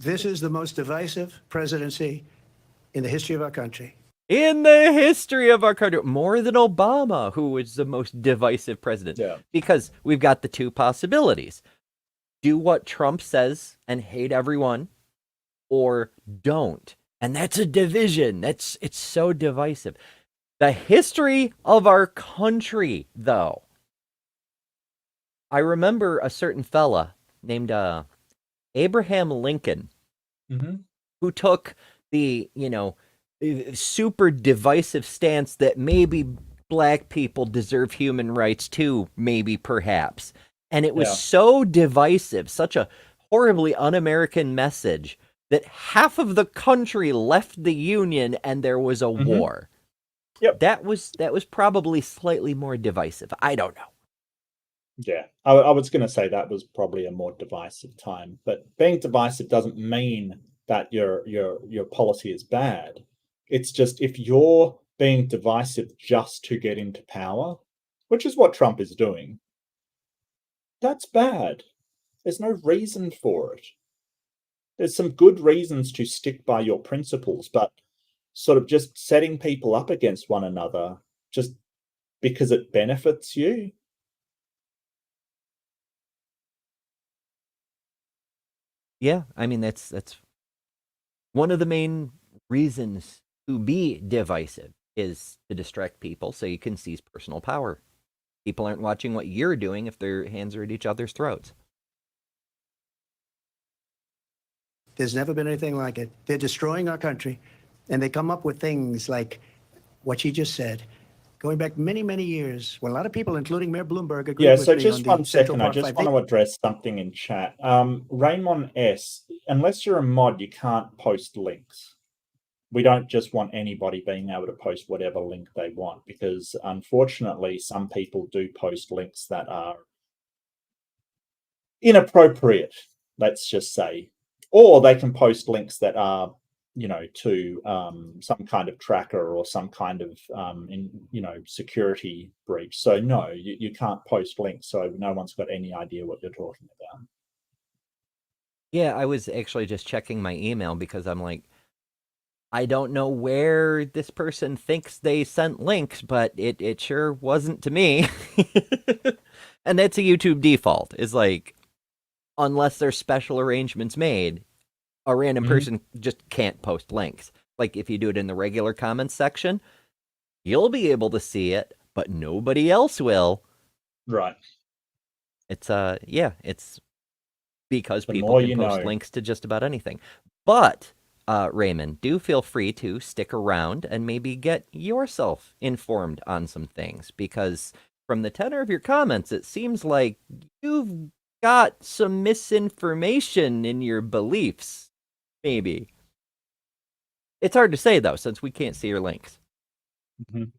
This is the most divisive presidency in the history of our country. In the history of our country, more than Obama, who was the most divisive president. Yeah. Because we've got the two possibilities. Do what Trump says and hate everyone, or don't. And that's a division. It's so divisive. The history of our country, though. I remember a certain fella named Abraham Lincoln, who took the, super divisive stance that maybe black people deserve human rights too, maybe perhaps. And it was so divisive, such a horribly un-American message, that half of the country left the Union and there was a war. Yep. That was probably slightly more divisive. I don't know. Yeah, I was going to say that was probably a more divisive time, but being divisive doesn't mean that your policy is bad. It's just if you're being divisive just to get into power, which is what Trump is doing, that's bad. There's no reason for it. There's some good reasons to stick by your principles, but sort of just setting people up against one another just because it benefits you. Yeah, I mean, that's one of the main reasons to be divisive is to distract people so you can seize personal power. People aren't watching what you're doing if their hands are at each other's throats. There's never been anything like it. They're destroying our country, and they come up with things like what you just said, going back many, many years, when a lot of people, including Mayor Bloomberg, agreed with So me just on the one Central second, I Park just 5. want to address something in chat. Raymond S, unless you're a mod, you can't post links. We don't just want anybody being able to post whatever link they want, because unfortunately, some people do post links that are inappropriate, let's just say, or they can post links that are, to some kind of tracker or some kind of, security breach. So no, you can't post links, so no one's got any idea what you're talking about. Yeah, I was actually just checking my email because I'm like, I don't know where this person thinks they sent links, but it sure wasn't to me. And that's a YouTube default, is like, unless there's special arrangements made, a random person just can't post links. Like if you do it in the regular comments section, you'll be able to see it, but nobody else will. Right. It's it's because The people more can you post know. links to just about anything. But, Raymond, do feel free to stick around and maybe get yourself informed on some things, because from the tenor of your comments, it seems like you've got some misinformation in your beliefs, maybe. It's hard to say, though, since we can't see your links. Mhm.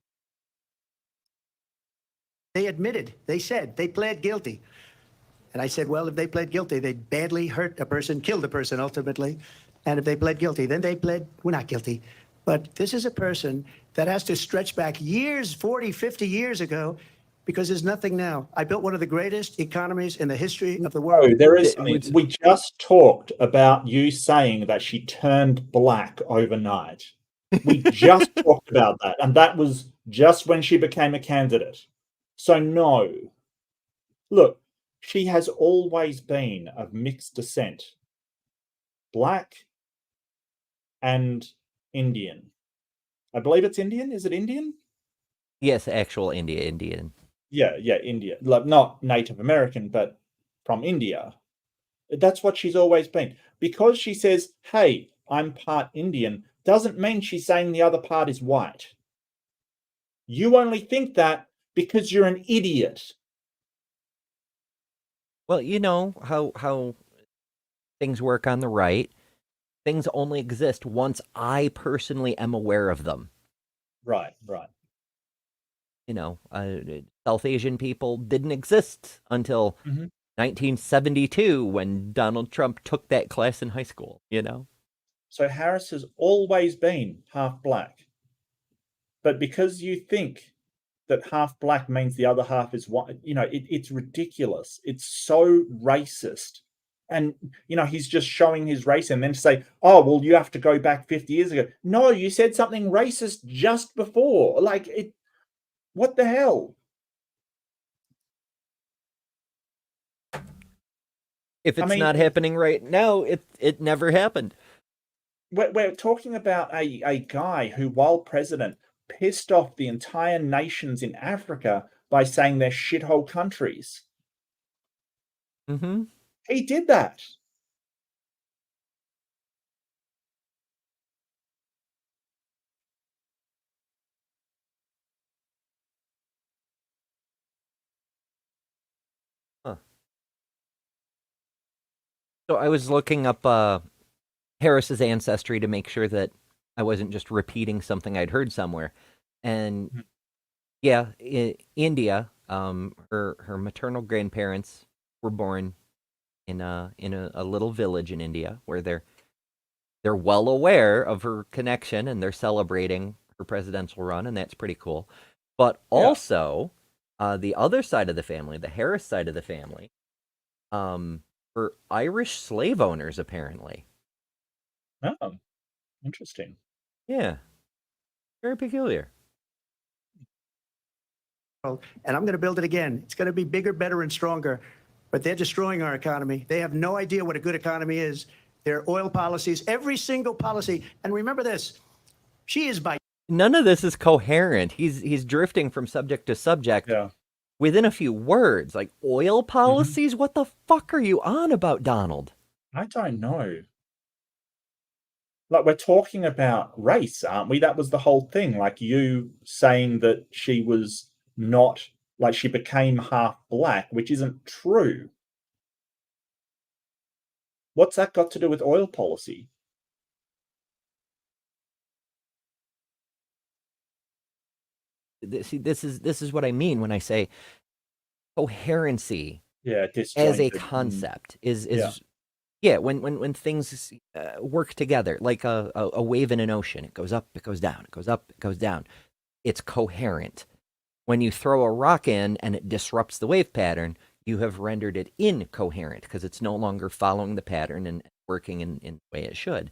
They admitted, they said, they pled guilty. And I said, well, if they pled guilty, they badly hurt a person, killed a person ultimately. And if they pled guilty, then they pled, we're not guilty. But this is a person that has to stretch back years, 40, 50 years ago, because there's nothing now. I built one of the greatest economies in the history of the world. Oh, there is. It- We just talked about you saying that she turned black overnight. We just talked about that, and that was just when she became a candidate. So no, look, she has always been of mixed descent, black and Indian. I believe it's Indian. Is it Indian? Yes, actual Indian. Yeah, India. Like not Native American, but from India. That's what she's always been. Because she says, hey, I'm part Indian, doesn't mean she's saying the other part is white. You only think that because you're an idiot. Well, you know how things work on the right. Things only exist once I personally am aware of them. Right. You know, South Asian people didn't exist until Mhm. 1972 when Donald Trump took that class in high school, you know? So Harris has always been half black. But because you think that half black means the other half is white, it's ridiculous. It's so racist. And, he's just showing his race and then to say, oh, well, you have to go back 50 years ago. No, you said something racist just before. What the hell? If I it's mean, not happening right now, it never happened. we're talking about a guy who, while president, pissed off the entire nations in Africa by saying they're shithole countries. Mm-hmm. He did that. Huh. So I was looking up Harris's ancestry to make sure that I wasn't just repeating something I'd heard somewhere. And yeah, India, her maternal grandparents were born in a little village in India where they're well aware of her connection and they're celebrating her presidential run, and that's pretty cool. But also, the other side of the family, the Harris side of the family, were Irish slave owners apparently. Oh, interesting. Yeah, very peculiar. And I'm going to build it again. It's going to be bigger, better, and stronger. But they're destroying our economy. They have no idea what a good economy is. Their oil policies, every single policy. And remember this, she is by None of this is coherent. He's drifting from subject to subject Yeah. within a few words. Like oil policies? What the fuck are you on about, Donald? I don't know. Like, we're talking about race, aren't we? That was the whole thing. Like, you saying that she was not, like, she became half black, which isn't true. What's that got to do with oil policy? See, this is what I mean when I say coherency Yeah, as a disjointed. concept is Yeah. yeah, when things work together like a wave in an ocean. It goes up, it goes down, it goes up, it goes down. It's coherent. When you throw a rock in and it disrupts the wave pattern, you have rendered it incoherent because it's no longer following the pattern and working in the way it should.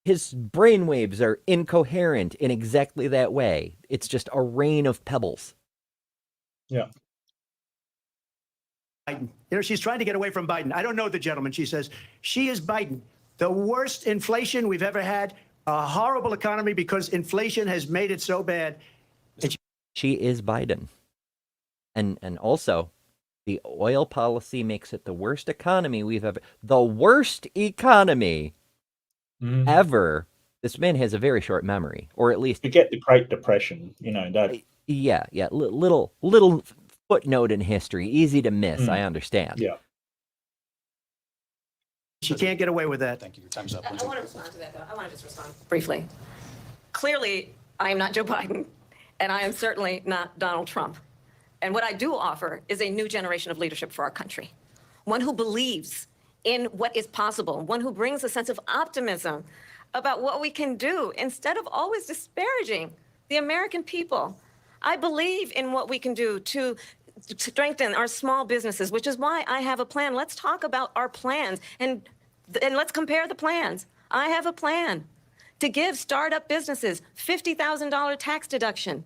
His brainwaves are incoherent in exactly that way. It's just a rain of pebbles. Yeah. Biden. She's trying to get away from Biden. I don't know the gentleman. She says, she is Biden. The worst inflation we've ever had, a horrible economy because inflation has made it so bad. She is Biden. And also, The oil policy makes it the worst economy we've ever, the worst economy ever. This man has a very short memory, or at least Forget the Great Depression, that. yeah. Little footnote in history, easy to miss. I understand. Yeah. She can't get away with that. Thank you. Your time's up. I want to respond to that, though. I want to just respond briefly. Clearly, I am not Joe Biden, and I am certainly not Donald Trump. And what I do offer is a new generation of leadership for our country, one who believes in what is possible, one who brings a sense of optimism about what we can do instead of always disparaging the American people. I believe in what we can do to strengthen our small businesses, which is why I have a plan. Let's talk about our plans and let's compare the plans. I have a plan to give startup businesses $50,000 tax deduction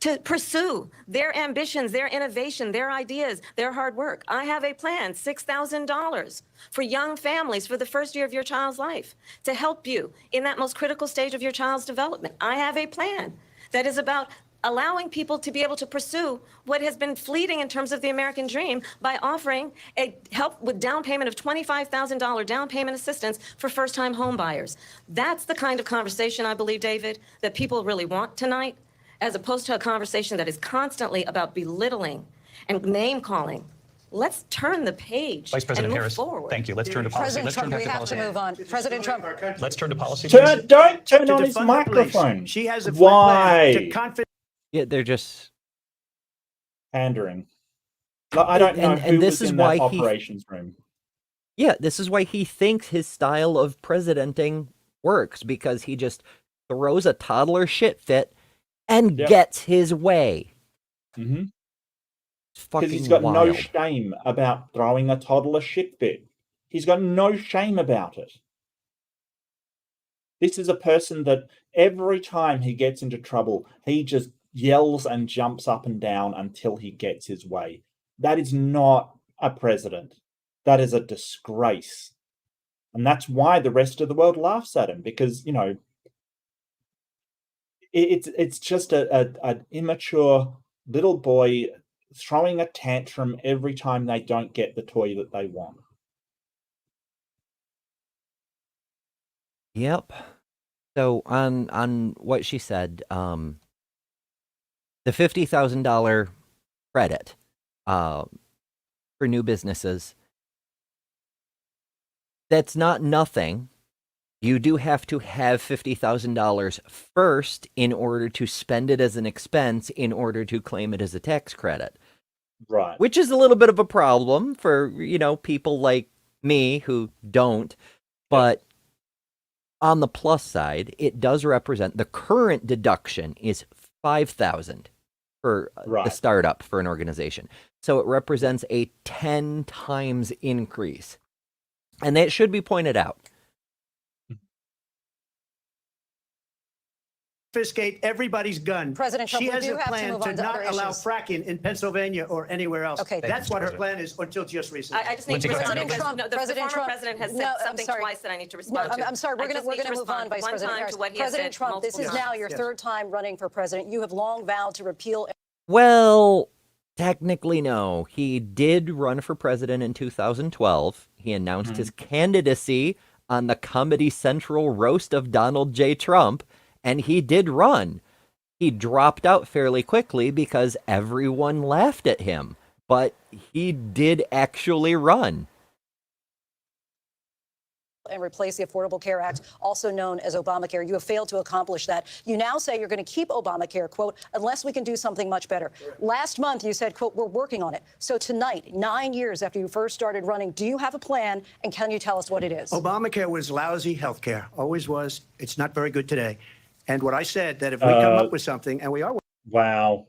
to pursue their ambitions, their innovation, their ideas, their hard work. I have a plan, $6,000 for young families for the first year of your child's life to help you in that most critical stage of your child's development. I have a plan that is about allowing people to be able to pursue what has been fleeting in terms of the American dream by offering a help with down payment of $25,000 down payment assistance for first-time home buyers. That's the kind of conversation, I believe, David, that people really want tonight, as opposed to a conversation that is constantly about belittling and name-calling. Let's turn the page Vice President and move Harris, forward. thank you. Let's turn to policy. President Let's turn Trump, back we to have policy. to move on. President Trump. Let's turn to policy. please. Don't turn To on his defund the police. microphone. She has a Why? plan to confidence. Yeah, they're just Pandering. Like, I don't know and who this was is in why that he- operations room. yeah. This is why he thinks his style of presidenting works, because he just throws a toddler shit fit and Yep. gets his way. Mm-hmm. It's fucking Because he's got wild. no shame about throwing a toddler shit fit. He's got no shame about it. This is a person that every time he gets into trouble, he just yells and jumps up and down until he gets his way. That is not a president. That is a disgrace. And that's why the rest of the world laughs at him, because, it's just an immature little boy throwing a tantrum every time they don't get the toy that they want. Yep. So on what she said, the $50,000 credit for new businesses, that's not nothing. You do have to have $50,000 first in order to spend it as an expense in order to claim it as a tax credit, Right. which is a little bit of a problem for, people like me who don't. But on the plus side, it does represent, the current deduction is $5,000 for the Right. startup for an organization. So it represents a 10 times increase. And that should be pointed out. Confiscate everybody's gun. President Trump, she we has do a have to plan move to on to not other allow issues. fracking in Pennsylvania or anywhere else. Okay. That's what her President. plan is until just recently. I just need Lindsey, to go ahead. respond. President Trump, No, the President former Trump. president has No, said I'm something sorry. twice that I need to No, respond to. I'm sorry. We're I going just need to move on, respond Vice one President time Harris. to what he has President said Trump, this is multiple now times. your Yes. third time running for president. You have long vowed to repeal. Well, technically, no. He did run for president in 2012. He announced his candidacy on the Comedy Central roast of Donald J. Trump, and he did run. He dropped out fairly quickly because everyone laughed at him, but he did actually run. And replace the Affordable Care Act, also known as Obamacare. You have failed to accomplish that. You now say you're going to keep Obamacare, quote, unless we can do something much better. Last month, you said, quote, we're working on it. So tonight, 9 years after you first started running, do you have a plan, and can you tell us what it is? Obamacare was lousy health care. Always was. It's not very good today. And what I said, that if we come up with something, and we are. Wow.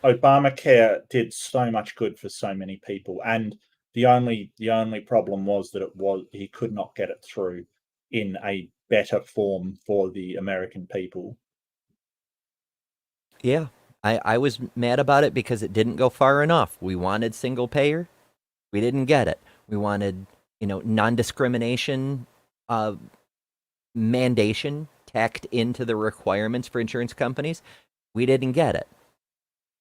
Obamacare did so much good for so many people, and the only problem was that he could not get it through in a better form for the American people. Yeah, I was mad about it because it didn't go far enough. We wanted single payer. We didn't get it. We wanted, non-discrimination mandation tacked into the requirements for insurance companies. We didn't get it.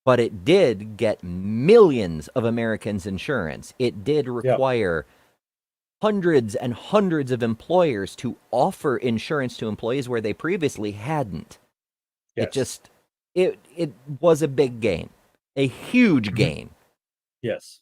but it did get millions of Americans insurance. It did require hundreds and hundreds of employers to offer insurance to employees where they previously hadn't. Yes. It was a big gain, a huge gain. Yes.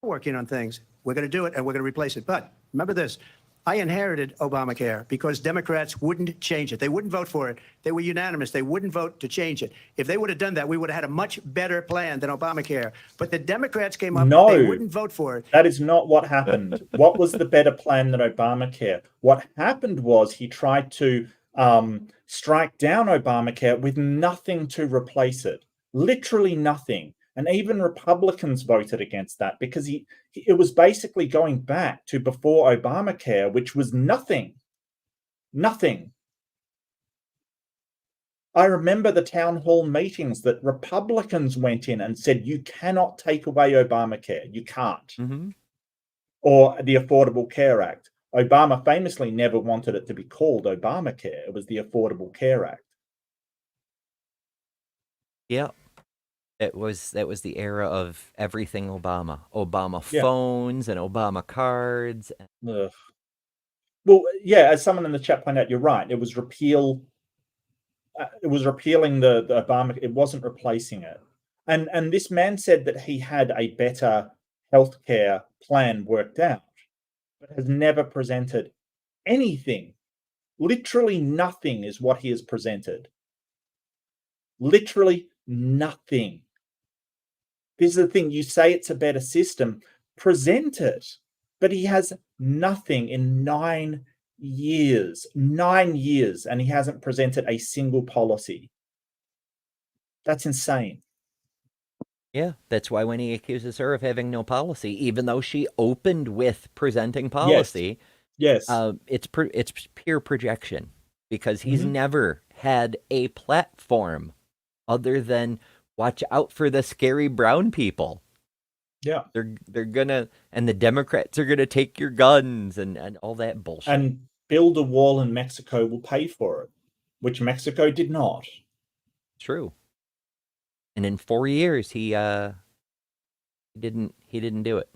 Working on things. We're going to do it, and we're going to replace it. But remember this. I inherited Obamacare because Democrats wouldn't change it. They wouldn't vote for it. They were unanimous. They wouldn't vote to change it. If they would have done that, we would have had a much better plan than Obamacare. But the Democrats came up, No. they wouldn't vote for it. That is not what happened. What was the better plan than Obamacare? What happened was he tried to strike down Obamacare with nothing to replace it. Literally nothing. And even Republicans voted against that because it was basically going back to before Obamacare, which was nothing. Nothing. I remember the town hall meetings that Republicans went in and said, you cannot take away Obamacare. You can't. Mm-hmm. Or the Affordable Care Act. Obama famously never wanted it to be called Obamacare. It was the Affordable Care Act. Yeah. That was the era of everything Obama. Obama phones and Obama cards. Ugh. Well, yeah, as someone in the chat pointed out, you're right. It was repealing the Obama. It wasn't replacing it. And this man said that he had a better healthcare plan worked out, but has never presented anything. Literally nothing is what he has presented. Literally nothing. This is the thing. You say it's a better system, present it. But he has nothing in 9 years. 9 years, and he hasn't presented a single policy. That's insane. Yeah, that's why when he accuses her of having no policy, even though she opened with presenting policy, Yes. it's pure projection because he's never had a platform other than watch out for the scary brown people. Yeah. They're gonna, and the Democrats are gonna take your guns and all that bullshit. And build a wall and Mexico will pay for it, which Mexico did not. True. And in 4 years, he didn't do it.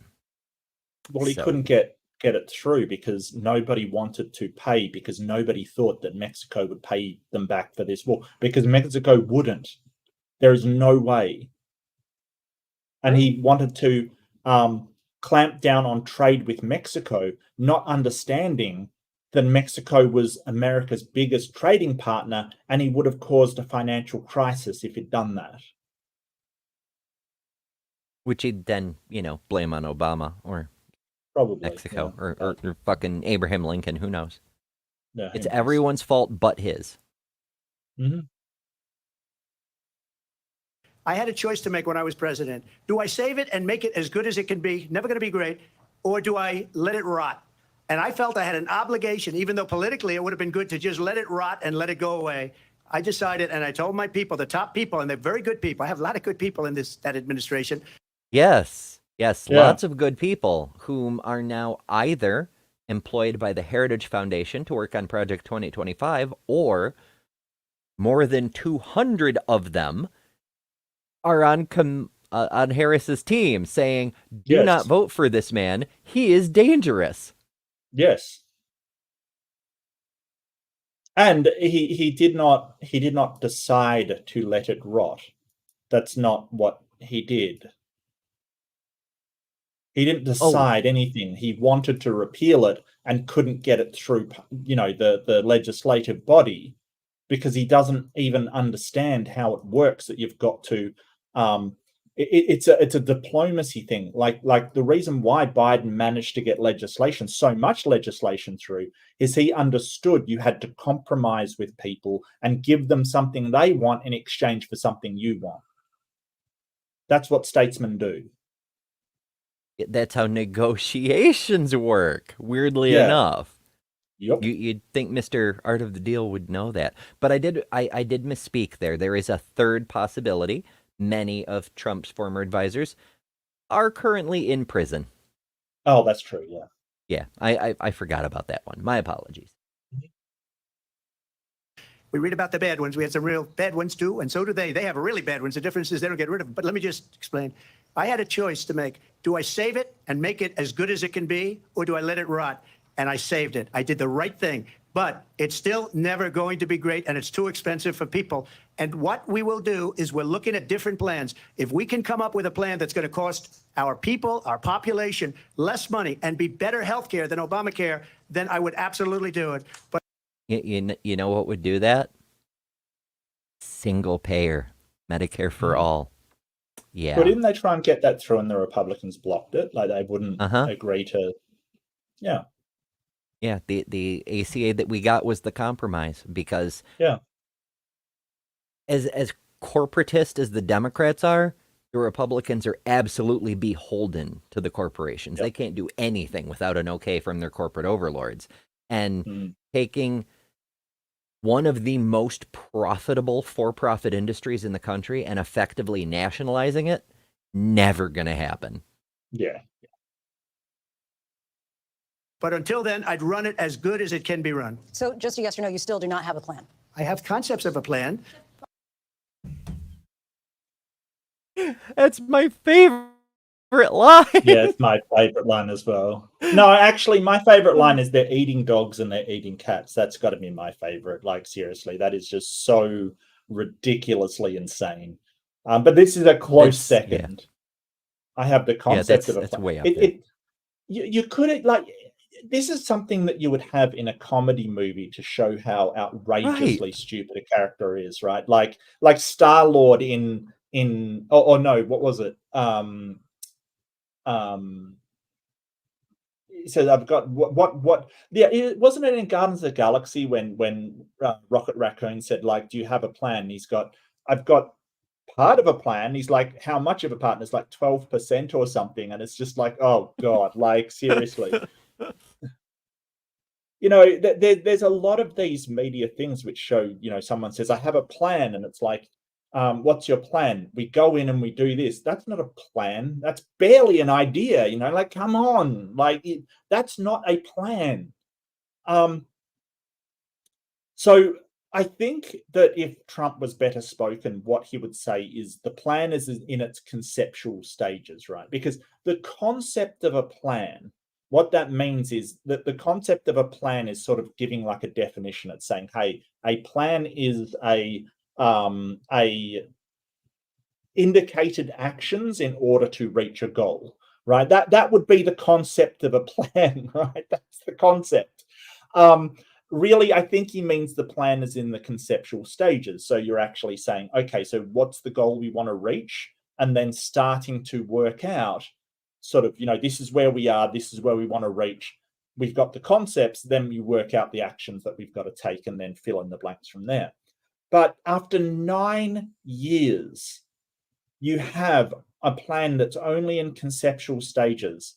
Well, he couldn't get it through because nobody wanted to pay, because nobody thought that Mexico would pay them back for this war, because Mexico wouldn't. There is no way. And he wanted to clamp down on trade with Mexico, not understanding that Mexico was America's biggest trading partner, and he would have caused a financial crisis if he'd done that. Which he'd then, blame on Obama or Probably Mexico or fucking Abraham Lincoln. Who knows? Yeah, it's everyone's fault but his. Mm-hmm. I had a choice to make when I was president. Do I save it and make it as good as it can be, never going to be great, or do I let it rot? And I felt I had an obligation, even though politically it would have been good to just let it rot and let it go away. I decided, and I told my people, the top people, and they're very good people. I have a lot of good people in that administration. Yes, lots of good people whom are now either employed by the Heritage Foundation to work on Project 2025, or more than 200 of them are on Harris's team saying, do not vote for this man. He is dangerous. Yes. And he did not decide to let it rot. That's not what he did. He didn't decide anything. He wanted to repeal it and couldn't get it through, the legislative body, because he doesn't even understand how it works, that you've got to it's a diplomacy thing. Like the reason why Biden managed to get so much legislation through, is he understood you had to compromise with people and give them something they want in exchange for something you want. That's what statesmen do. That's how negotiations work, weirdly enough. Yep. You'd think Mr. Art of the Deal would know that. But I did misspeak there. There is a third possibility. Many of Trump's former advisors are currently in prison. Oh, that's true, yeah. Yeah, I forgot about that one. My apologies. We read about the bad ones. We had some real bad ones too, and so do they. They have really bad ones. The difference is they don't get rid of them. But let me just explain. I had a choice to make. Do I save it and make it as good as it can be, or do I let it rot? And I saved it. I did the right thing. But it's still never going to be great, and it's too expensive for people. And what we will do is we're looking at different plans. If we can come up with a plan that's going to cost our people, our population, less money and be better health care than Obamacare, then I would absolutely do it. But You know what would do that? Single payer, Medicare for all. Yeah. But didn't they try and get that through and the Republicans blocked it? Like they wouldn't agree to, yeah. Yeah, the ACA that we got was the compromise because as corporatist as the Democrats are, the Republicans are absolutely beholden to the corporations. They can't do anything without an okay from their corporate overlords. And taking one of the most profitable for-profit industries in the country and effectively nationalizing it, never going to happen. Yeah. But until then, I'd run it as good as it can be run. So just a yes or no, you still do not have a plan? I have concepts of a plan. That's my favorite line. Yeah, it's my favorite line as well. No, actually, my favorite line is they're eating dogs and they're eating cats. That's got to be my favorite. Like, seriously, that is just so ridiculously insane. But this is a close second. I have the concept of a plan. That's way up there. You could, like, this is something that you would have in a comedy movie to show how outrageously stupid a character is, right? Like Star-Lord in no, what was it? So I've got what? Yeah, wasn't it in Guardians of the Galaxy when Rocket Raccoon said, like, do you have a plan? I've got part of a plan. He's like, how much of a part? And it's like 12% or something, and it's just like, oh god, like seriously. You know, there's a lot of these media things which show, you know, someone says, I have a plan, and it's like, what's your plan? We go in and we do this. That's not a plan. That's barely an idea, you know, like, come on, like, that's not a plan. So I think that if Trump was better spoken, what he would say is the plan is in its conceptual stages, right? Because the concept of a plan, what that means is that the concept of a plan is sort of giving like a definition. It's saying, hey, a plan is a indicated actions in order to reach a goal, right? That would be the concept of a plan, right? That's the concept. Really, I think he means the plan is in the conceptual stages. So you're actually saying, okay, so what's the goal we want to reach? And then starting to work out sort of, you know, this is where we are, this is where we want to reach. We've got the concepts, then you work out the actions that we've got to take and then fill in the blanks from there. But after 9 years, you have a plan that's only in conceptual stages.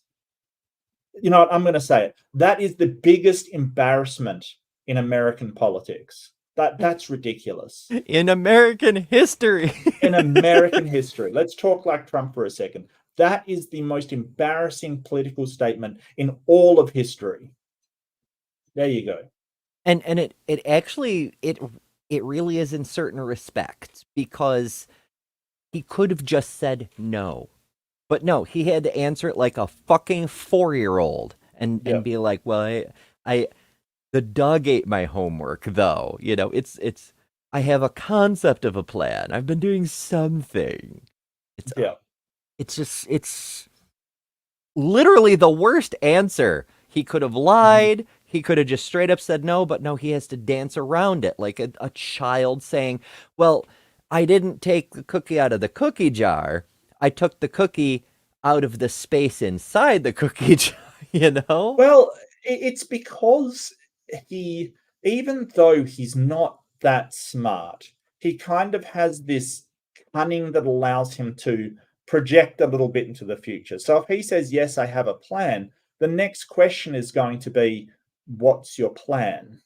You know what, I'm going to say it. That is the biggest embarrassment in American politics. That's ridiculous. In American history. In American history. Let's talk like Trump for a second. That is the most embarrassing political statement in all of history. There you go. And it actually really is in certain respects, because he could have just said no. But no, he had to answer it like a fucking 4-year-old and be like, well, the dog ate my homework, though. You know, it's I have a concept of a plan. I've been doing something. It's literally the worst answer. He could have lied. He could have just straight up said no, but no, he has to dance around it like a child saying, well, I didn't take the cookie out of the cookie jar. I took the cookie out of the space inside the cookie jar, you know? Well, it's because even though he's not that smart, he kind of has this cunning that allows him to project a little bit into the future. So if he says, yes, I have a plan, the next question is going to be, what's your plan?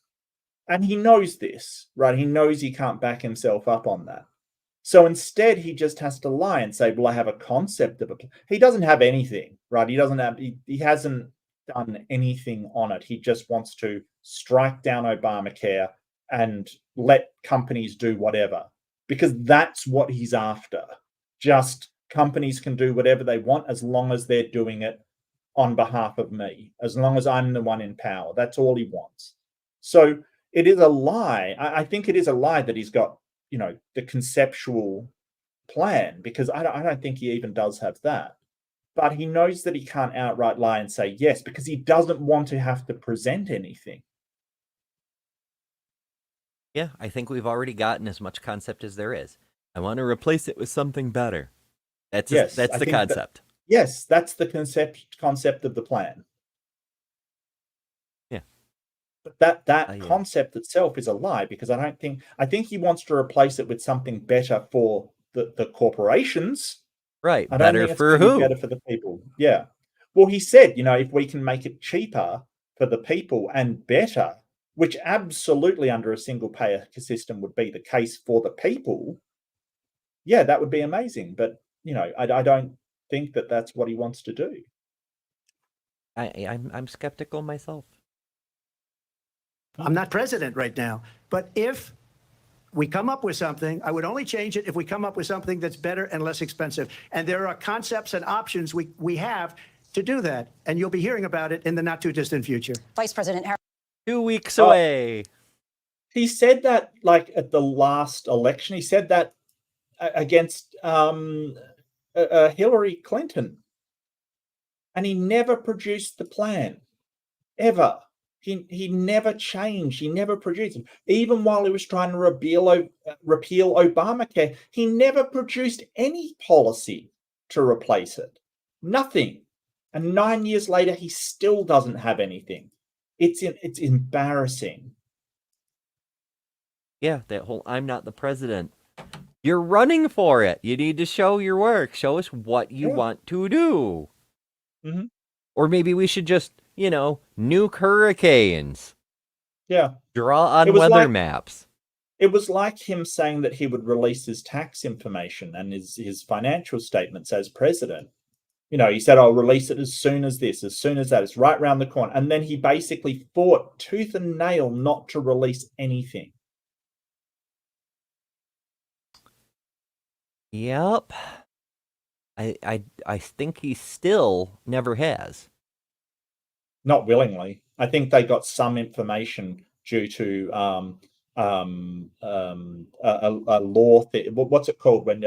And he knows this, right? He knows he can't back himself up on that. So instead, he just has to lie and say, well, I have a concept of a plan. He doesn't have anything, right? He hasn't done anything on it. He just wants to strike down Obamacare, and let companies do whatever, because that's what he's after. Just companies can do whatever they want as long as they're doing it on behalf of me, as long as I'm the one in power. That's all he wants. So it is a lie. I think it is a lie that he's got, the conceptual plan, because I don't think he even does have that. But he knows that he can't outright lie and say yes, because he doesn't want to have to present anything. Yeah, I think we've already gotten as much concept as there is. I want to replace it with something better. That's the concept. Yes, that's the concept of the plan. Yeah. But that concept itself is a lie, because I think he wants to replace it with something better for the corporations. Right. I don't Better think it's for gonna be who? better for the people. Yeah. Well, he said, if we can make it cheaper for the people and better, which absolutely under a single payer system would be the case for the people, yeah, that would be amazing. But, I don't think that that's what he wants to do. I'm skeptical myself. I'm not president right now, but if we come up with something, I would only change it if we come up with something that's better and less expensive. And there are concepts and options we have to do that. And you'll be hearing about it in the not too distant future. Vice President Harris. 2 weeks away. He said that at the last election. He said that against Hillary Clinton. And he never produced the plan, ever. He never changed. He never produced it. Even while he was trying to repeal Obamacare, he never produced any policy to replace it. Nothing. And 9 years later, he still doesn't have anything. It's embarrassing. Yeah, that whole "I'm not the president." You're running for it. You need to show your work. Show us what you want to do. Mm-hmm. Or maybe we should just, nuke hurricanes. Yeah. Draw on weather maps. It was like him saying that he would release his tax information and his financial statements as president. He said, I'll release it as soon as this, as soon as that. It's right around the corner. And then he basically fought tooth and nail not to release anything. Yep. I think he still never has. Not willingly. I think they got some information due to a law thing. What's it called when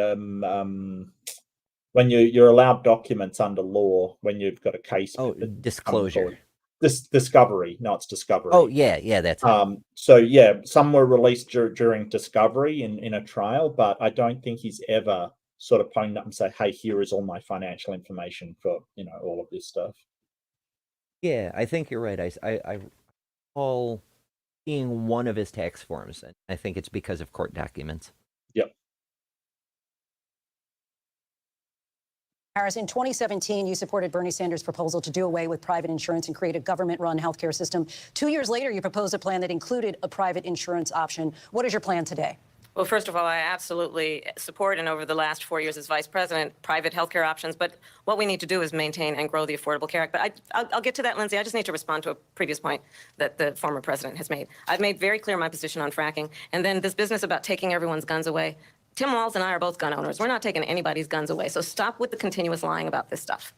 you're allowed documents under law when you've got a case? Oh, disclosure. Discovery. No, it's discovery. Oh, yeah, that's it. So yeah, some were released during discovery in a trial, but I don't think he's ever sort of phoned up and say, hey, here is all my financial information for all of this stuff. Yeah, I think you're right. I recall seeing one of his tax forms, and I think it's because of court documents. Yep. Harris, in 2017, you supported Bernie Sanders' proposal to do away with private insurance and create a government-run healthcare system. 2 years later, you proposed a plan that included a private insurance option. What is your plan today? Well, first of all, I absolutely support, and over the last 4 years as vice president, private healthcare options. But what we need to do is maintain and grow the Affordable Care Act. But I'll get to that, Lindsay. I just need to respond to a previous point that the former president has made. I've made very clear my position on fracking. And then this business about taking everyone's guns away. Tim Walz and I are both gun owners. We're not taking anybody's guns away. So stop with the continuous lying about this stuff.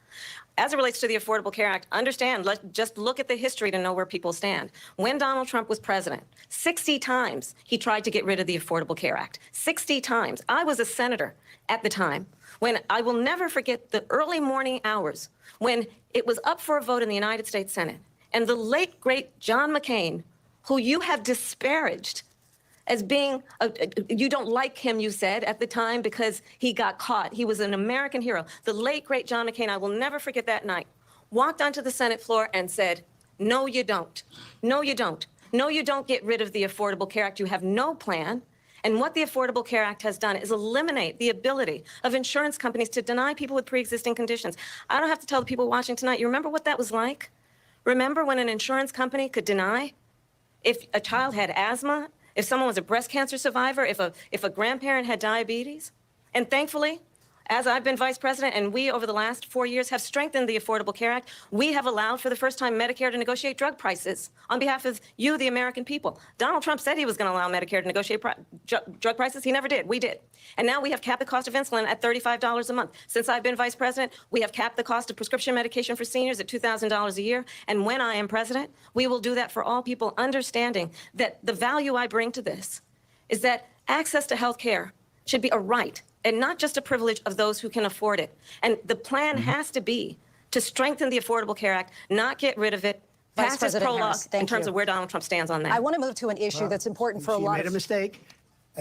As it relates to the Affordable Care Act, understand, just look at the history to know where people stand. When Donald Trump was president, 60 times he tried to get rid of the Affordable Care Act. 60 times. I was a senator at the time when I will never forget the early morning hours when it was up for a vote in the United States Senate. And the late, great John McCain, who you have disparaged as being, you don't like him, you said, at the time because he got caught. He was an American hero. The late, great John McCain, I will never forget that night, walked onto the Senate floor and said, no, you don't. No, you don't. No, you don't get rid of the Affordable Care Act. You have no plan. And what the Affordable Care Act has done is eliminate the ability of insurance companies to deny people with pre-existing conditions. I don't have to tell the people watching tonight, you remember what that was like? Remember when an insurance company could deny if a child had asthma, if someone was a breast cancer survivor, if a grandparent had diabetes? And thankfully, as I've been vice president, and we over the last 4 years have strengthened the Affordable Care Act, we have allowed for the first time Medicare to negotiate drug prices on behalf of you, the American people. Donald Trump said he was going to allow Medicare to negotiate drug prices. He never did. We did. And now we have capped the cost of insulin at $35 a month. Since I've been vice president, we have capped the cost of prescription medication for seniors at $2,000 a year. And when I am president, we will do that for all people, understanding that the value I bring to this is that access to health care should be a right and not just a privilege of those who can afford it. And the plan has to be to strengthen the Affordable Care Act, not get rid of it, Vice pass his President prologue Harris, in thank terms you. of where Donald Trump stands on that. I want to move to an issue that's important for a She lot made a of mistake.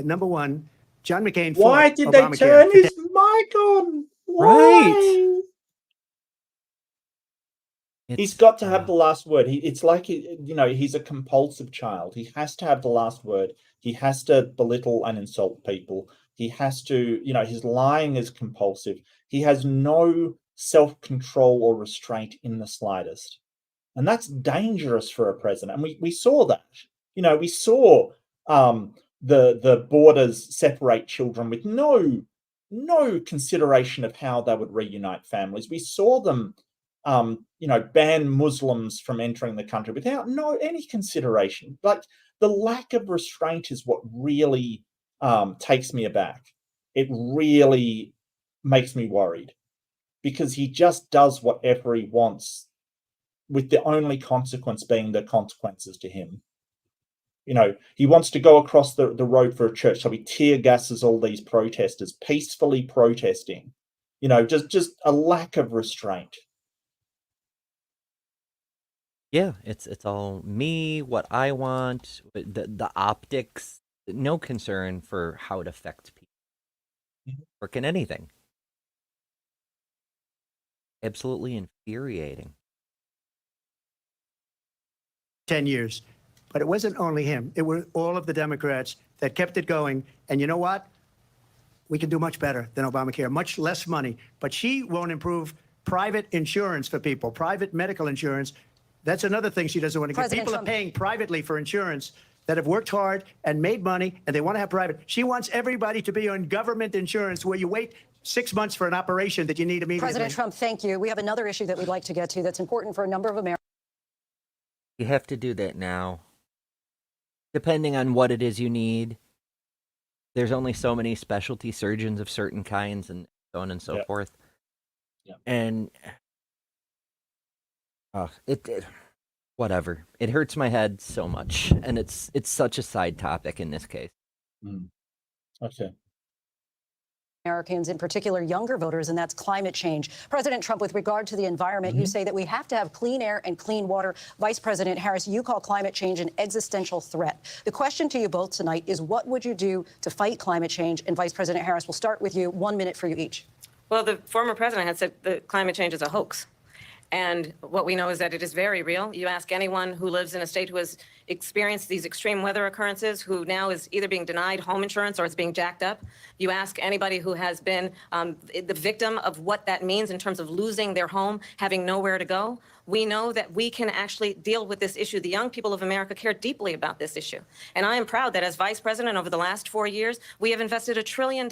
Number one, John McCain Why fought did they Obamacare turn for his mic on? Right. He's got to have the last word. It's like, he's a compulsive child. He has to have the last word. He has to belittle and insult people. He has to, his lying is compulsive. He has no self-control or restraint in the slightest. And that's dangerous for a president. And we saw that. We saw the borders separate children with no consideration of how they would reunite families. We saw them ban Muslims from entering the country without any consideration. Like, the lack of restraint is what really takes me aback. It really makes me worried, because he just does whatever he wants, with the only consequence being the consequences to him. He wants to go across the road for a church, so he tear gasses all these protesters peacefully protesting. Just a lack of restraint. Yeah, it's all me, what I want, the optics, no concern for how it affects people. Or can anything. Absolutely infuriating. 10 years. But it wasn't only him. It were all of the Democrats that kept it going. And you know what? We can do much better than Obamacare, much less money. But she won't improve private insurance for people, private medical insurance. That's another thing she doesn't want to get. President People Trump are paying privately for insurance that have worked hard and made money, and they want to have private. She wants everybody to be on government insurance, where you wait 6 months for an operation that you need immediately. President Trump, thank you. We have another issue that we'd like to get to that's important for a number of Americans. You have to do that now. Depending on what it is you need. There's only so many specialty surgeons of certain kinds, and so on and so forth. Yeah. And whatever. It hurts my head so much, and it's such a side topic in this case. Okay. Americans, in particular younger voters, and that's climate change. President Trump, with regard to the environment, you say that we have to have clean air and clean water. Vice President Harris, you call climate change an existential threat. The question to you both tonight is, what would you do to fight climate change? And Vice President Harris, we'll start with you. 1 minute for you each. Well, the former president had said that climate change is a hoax. And what we know is that it is very real. You ask anyone who lives in a state who has experienced these extreme weather occurrences, who now is either being denied home insurance or it's being jacked up. You ask anybody who has been the victim of what that means in terms of losing their home, having nowhere to go. We know that we can actually deal with this issue. The young people of America care deeply about this issue. And I am proud that as vice president over the last 4 years, we have invested $1 trillion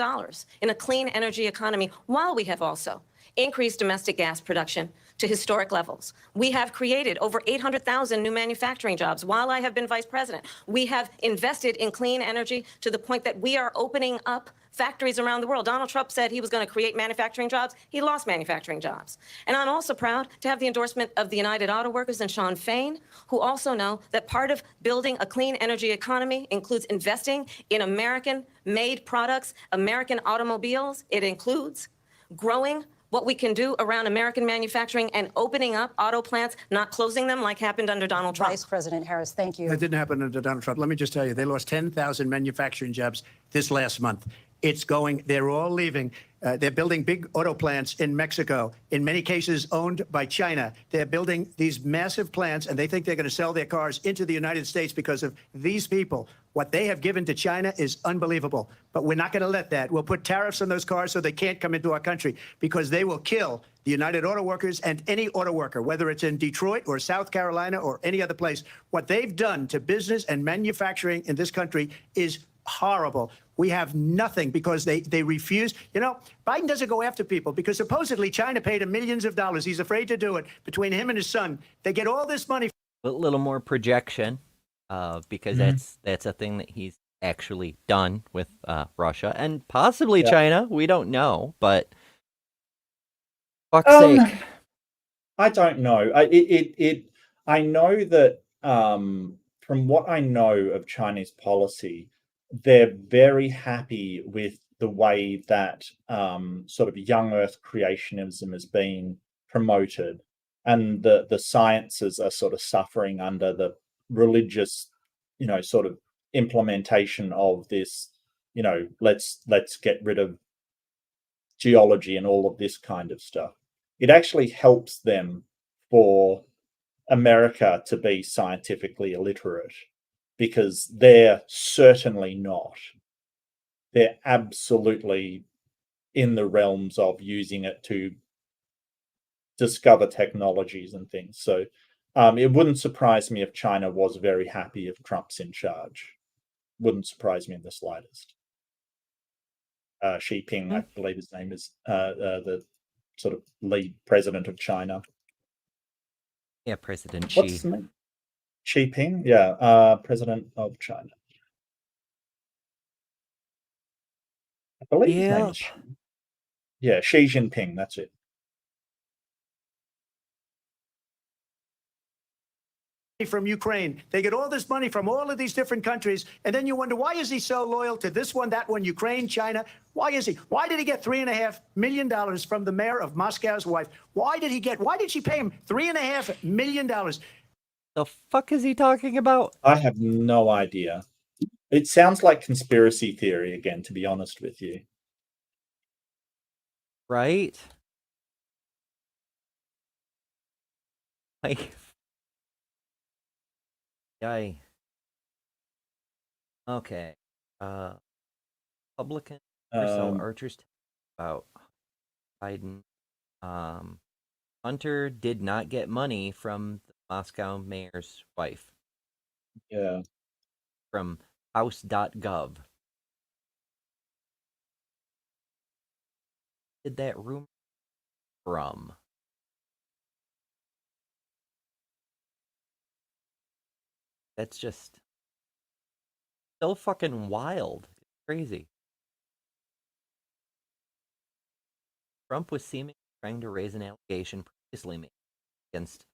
in a clean energy economy, while we have also increased domestic gas production to historic levels. We have created over 800,000 new manufacturing jobs while I have been vice president. We have invested in clean energy to the point that we are opening up factories around the world. Donald Trump said he was going to create manufacturing jobs. He lost manufacturing jobs. And I'm also proud to have the endorsement of the United Auto Workers and Sean Fain, who also know that part of building a clean energy economy includes investing in American-made products, American automobiles. It includes growing what we can do around American manufacturing and opening up auto plants, not closing them like happened under Donald Trump. Vice President Harris, thank you. That didn't happen under Donald Trump. Let me just tell you, they lost 10,000 manufacturing jobs this last month. It's going, they're all leaving. They're building big auto plants in Mexico, in many cases owned by China. They're building these massive plants, and they think they're going to sell their cars into the United States because of these people. What they have given to China is unbelievable. But we're not going to let that. We'll put tariffs on those cars so they can't come into our country, because they will kill the United Auto Workers and any auto worker, whether it's in Detroit or South Carolina or any other place. What they've done to business and manufacturing in this country is horrible. We have nothing because they refuse. You know, Biden doesn't go after people because supposedly China paid him millions of dollars. He's afraid to do it. Between him and his son, they get all this money. A little more projection, because that's a thing that he's actually done with Russia and possibly China. We don't know, but fuck's sake. I don't know. I know that from what I know of Chinese policy, they're very happy with the way that sort of young Earth creationism is being promoted, and the sciences are sort of suffering under the religious, sort of implementation of this. Let's get rid of geology and all of this kind of stuff. It actually helps them for America to be scientifically illiterate, because they're certainly not. They're absolutely in the realms of using it to discover technologies and things. So it wouldn't surprise me if China was very happy if Trump's in charge. Wouldn't surprise me in the slightest. Xi Jinping, I believe his name is, the sort of lead president of China. Yeah, President What's Xi. his name? Xi Jinping, yeah, president of China. I believe his name is Xi. Yeah, Xi Jinping, that's it. From Ukraine. They get all this money from all of these different countries, and then you wonder, why is he so loyal to this one, that one, Ukraine, China? Why is he? Why did he get $3.5 million from the mayor of Moscow's wife? Why did she pay him $3.5 million? The fuck is he talking about? I have no idea. It sounds like conspiracy theory again, to be honest with you. Right? Like, yay. Okay. Republican Archer's about Biden. Hunter did not get money from the Moscow mayor's wife. Yeah. From house.gov. Did that rumor from? That's just so fucking wild. It's crazy. Trump was seemingly trying to raise an allegation previously made against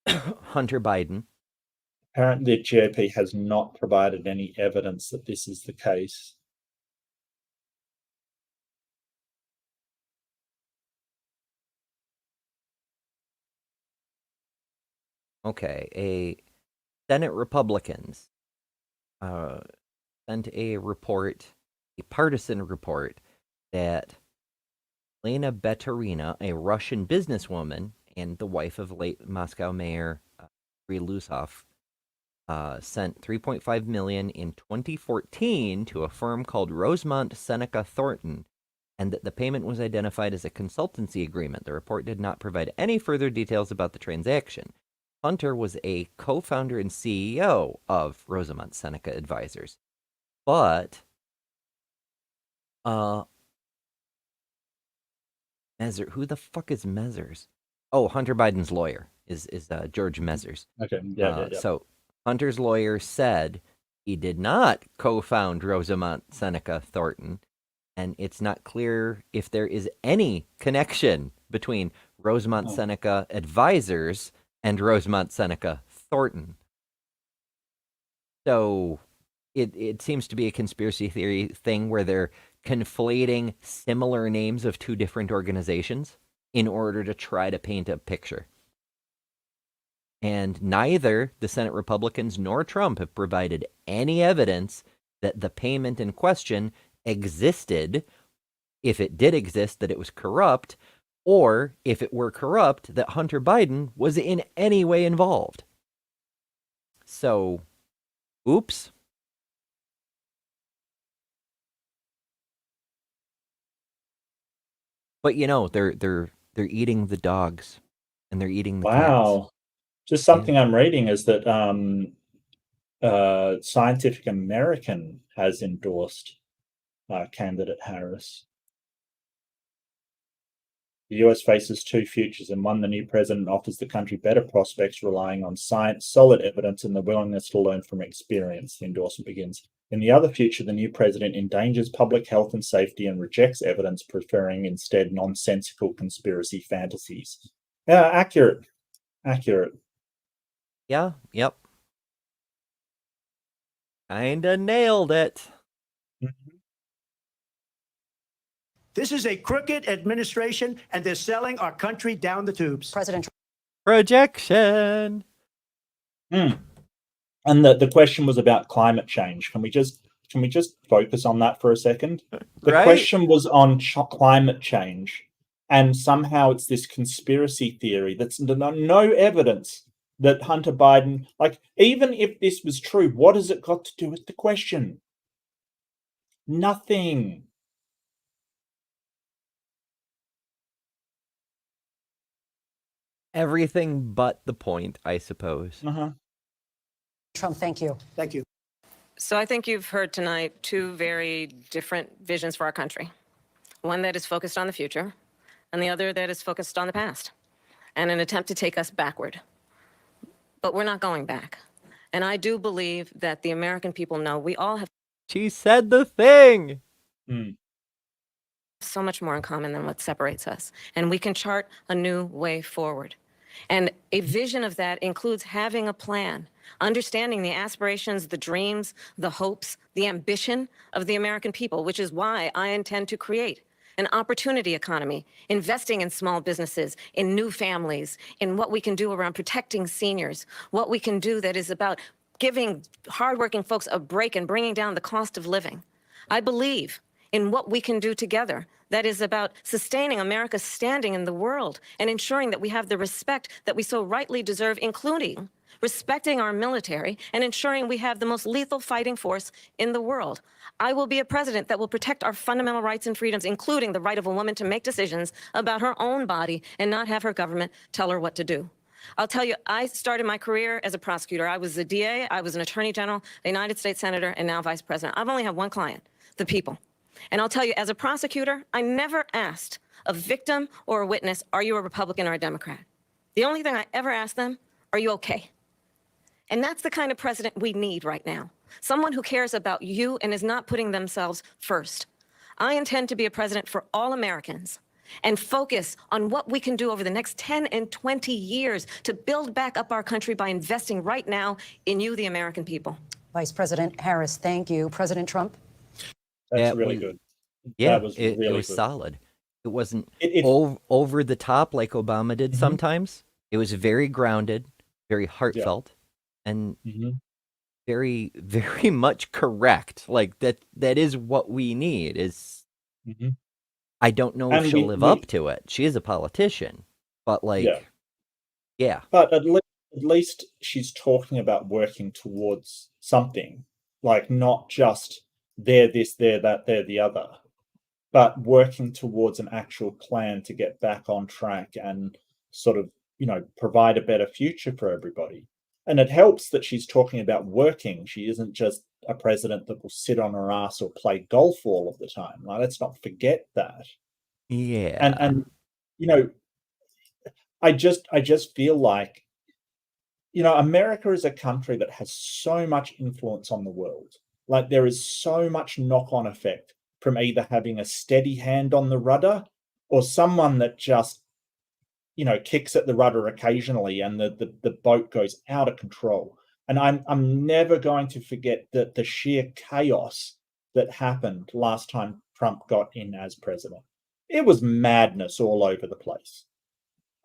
Hunter Biden. Apparently, the GOP has not provided any evidence that this is the case. Okay, a Senate Republicans sent a report, a partisan report, that Lena Baturina, a Russian businesswoman and the wife of late Moscow Mayor Yuri Luzov, sent $3.5 million in 2014 to a firm called Rosemont Seneca Thornton, and that the payment was identified as a consultancy agreement. The report did not provide any further details about the transaction. Hunter was a co-founder and CEO of Rosemont Seneca Advisors, but who the fuck is Mezzers? Oh, Hunter Biden's lawyer is George Mezzers. Okay, yeah. So Hunter's lawyer said he did not co-found Rosemont Seneca Thornton, and it's not clear if there is any connection between Rosemont Seneca Advisors and Rosemont Seneca Thornton. So it seems to be a conspiracy theory thing where they're conflating similar names of two different organizations in order to try to paint a picture. And neither the Senate Republicans nor Trump have provided any evidence that the payment in question existed, if it did exist, that it was corrupt, or if it were corrupt, that Hunter Biden was in any way involved. So, oops. But they're eating the dogs, and they're eating the cats. Just something I'm reading is that Scientific American has endorsed candidate Harris. The US faces two futures. In one, the new president offers the country better prospects, relying on science, solid evidence, and the willingness to learn from experience. The endorsement begins. In the other future, the new president endangers public health and safety and rejects evidence, preferring instead nonsensical conspiracy fantasies. Yeah, accurate. Accurate. Yeah, yep. Kinda nailed it. This is a crooked administration, and they're selling our country down the tubes. President Projection. And the question was about climate change. Can we just focus on that for a second? The Right? question was on climate change, and somehow it's this conspiracy theory that's no evidence that Hunter Biden, like, even if this was true, what has it got to do with the question? Nothing. Everything but the point, I suppose. Trump, thank you. Thank you. So I think you've heard tonight two very different visions for our country. One that is focused on the future, and the other that is focused on the past, and an attempt to take us backward. But we're not going back. And I do believe that the American people know we all have She said the thing. so much more in common than what separates us. And we can chart a new way forward. And a vision of that includes having a plan, understanding the aspirations, the dreams, the hopes, the ambition of the American people, which is why I intend to create an opportunity economy, investing in small businesses, in new families, in what we can do around protecting seniors, what we can do that is about giving hardworking folks a break and bringing down the cost of living. I believe in what we can do together that is about sustaining America's standing in the world and ensuring that we have the respect that we so rightly deserve, including respecting our military and ensuring we have the most lethal fighting force in the world. I will be a president that will protect our fundamental rights and freedoms, including the right of a woman to make decisions about her own body and not have her government tell her what to do. I'll tell you, I started my career as a prosecutor. I was a DA, I was an attorney general, a United States senator, and now vice president. I've only had one client, the people. And I'll tell you, as a prosecutor, I never asked a victim or a witness, are you a Republican or a Democrat? The only thing I ever asked them, are you okay? And that's the kind of president we need right now. Someone who cares about you and is not putting themselves first. I intend to be a president for all Americans and focus on what we can do over the next 10 and 20 years to build back up our country by investing right now in you, the American people. Vice President Harris, thank you. President Trump? That's really good. Yeah, That was it really was good. solid. It wasn't It- over the top like Obama did sometimes. It was very grounded, very heartfelt, and very, very much correct. Like that is what we need. Is I don't know if And she'll we- live we- up to it. She is a politician, but like, yeah. But at least she's talking about working towards something, like not just they're this, they're that, they're the other, but working towards an actual plan to get back on track and sort of, provide a better future for everybody. And it helps that she's talking about working. She isn't just a president that will sit on her ass or play golf all of the time. Like, let's not forget that. Yeah. And I just feel like, America is a country that has so much influence on the world. Like, there is so much knock-on effect from either having a steady hand on the rudder or someone that just, kicks at the rudder occasionally and the boat goes out of control. And I'm never going to forget the sheer chaos that happened last time Trump got in as president. It was madness all over the place.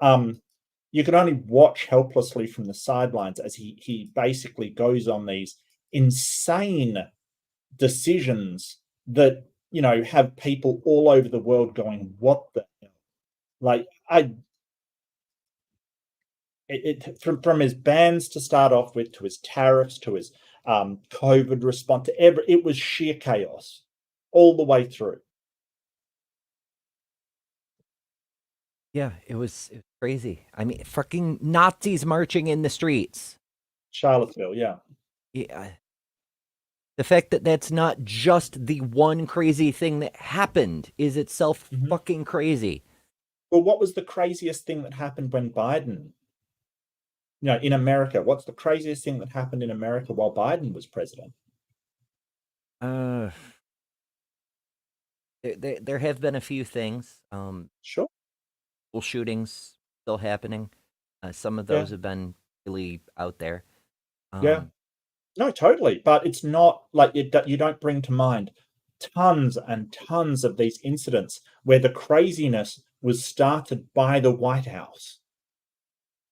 You can only watch helplessly from the sidelines as he basically goes on these insane decisions that, have people all over the world going, what the hell? Like, from his bans to start off with, to his tariffs, to his COVID response, it was sheer chaos all the way through. Yeah, it was crazy. I mean, fucking Nazis marching in the streets. Charlottesville, yeah. Yeah. The fact that that's not just the one crazy thing that happened is itself fucking crazy. Well, what was the craziest thing that happened when Biden, in America? What's the craziest thing that happened in America while Biden was president? There have been a few things. Sure. School shootings still happening. Some of those have been really out there. Yeah. No, totally. But it's not like you don't bring to mind tons and tons of these incidents where the craziness was started by the White House.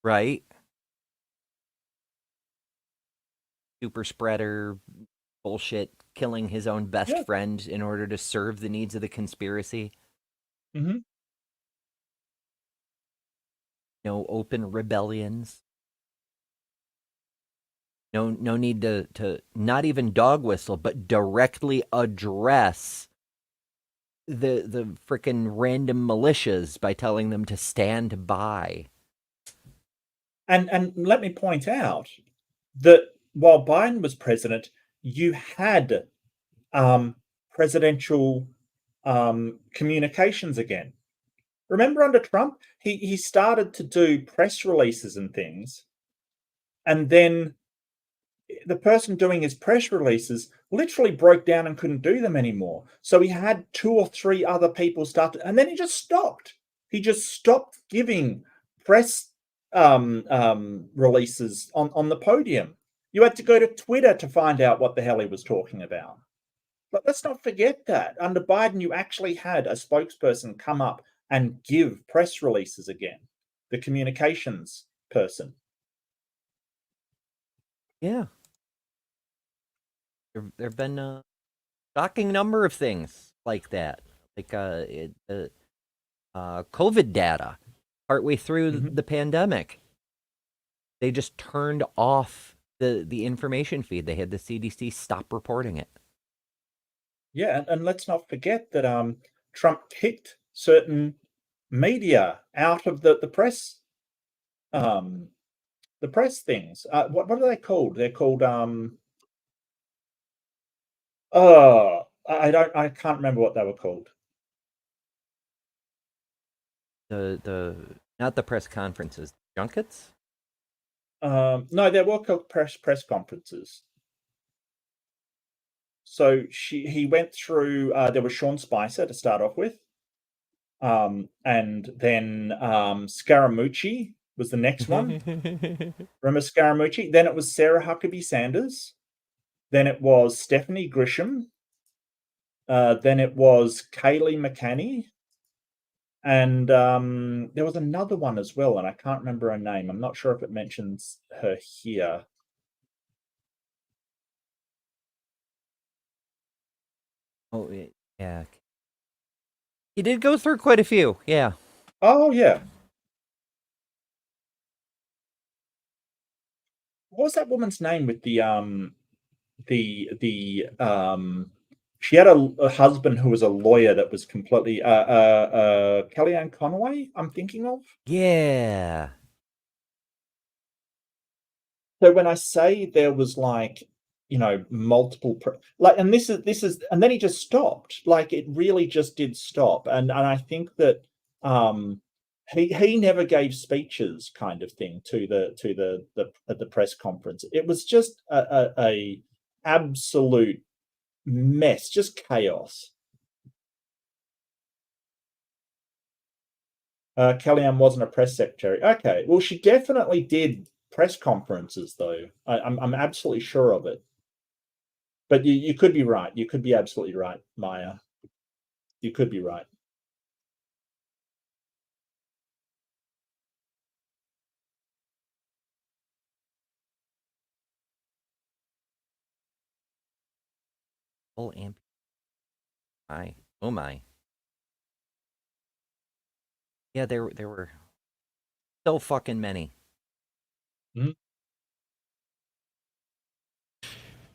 Right? Super spreader bullshit, killing his own best friend in order to serve the needs of the conspiracy. Mm-hmm. No open rebellions. No need to not even dog whistle, but directly address the frickin' random militias by telling them to stand by. And let me point out that while Biden was president, you had presidential communications again. Remember under Trump, he started to do press releases and things, and then the person doing his press releases literally broke down and couldn't do them anymore. So he had 2 or 3 other people start and then he just stopped. He just stopped giving press releases on the podium. You had to go to Twitter to find out what the hell he was talking about. But let's not forget that under Biden, you actually had a spokesperson come up and give press releases again, the communications person. Yeah. There have been a shocking number of things like that. Like COVID data partway through the pandemic. They just turned off the information feed. They had the CDC stop reporting it. Yeah, and let's not forget that Trump kicked certain media out of the press things. What are they called? They're called I can't remember what they were called. The not the press conferences, junkets? No, they were called press conferences. So he went through. There was Sean Spicer to start off with, and then Scaramucci was the next one. Remember Scaramucci? Then it was Sarah Huckabee Sanders. Then it was Stephanie Grisham. Then it was Kayleigh McEnany. And there was another one as well, and I can't remember her name. I'm not sure if it mentions her here. Oh, yeah. He did go through quite a few, yeah. Oh, yeah. What was that woman's name with the she had a husband who was a lawyer that was completely Kellyanne Conway, I'm thinking of. Yeah. So when I say there was like, multiple and this is and then he just stopped. Like it really just did stop. And I think that he never gave speeches kind of thing to the press conference. It was just a absolute mess, just chaos. Kellyanne wasn't a press secretary. Okay, well, she definitely did press conferences, though. I'm absolutely sure of it. But you could be right. You could be absolutely right, Maya. You could be right. Oh, my. Yeah, there were so fucking many. Mm-hmm.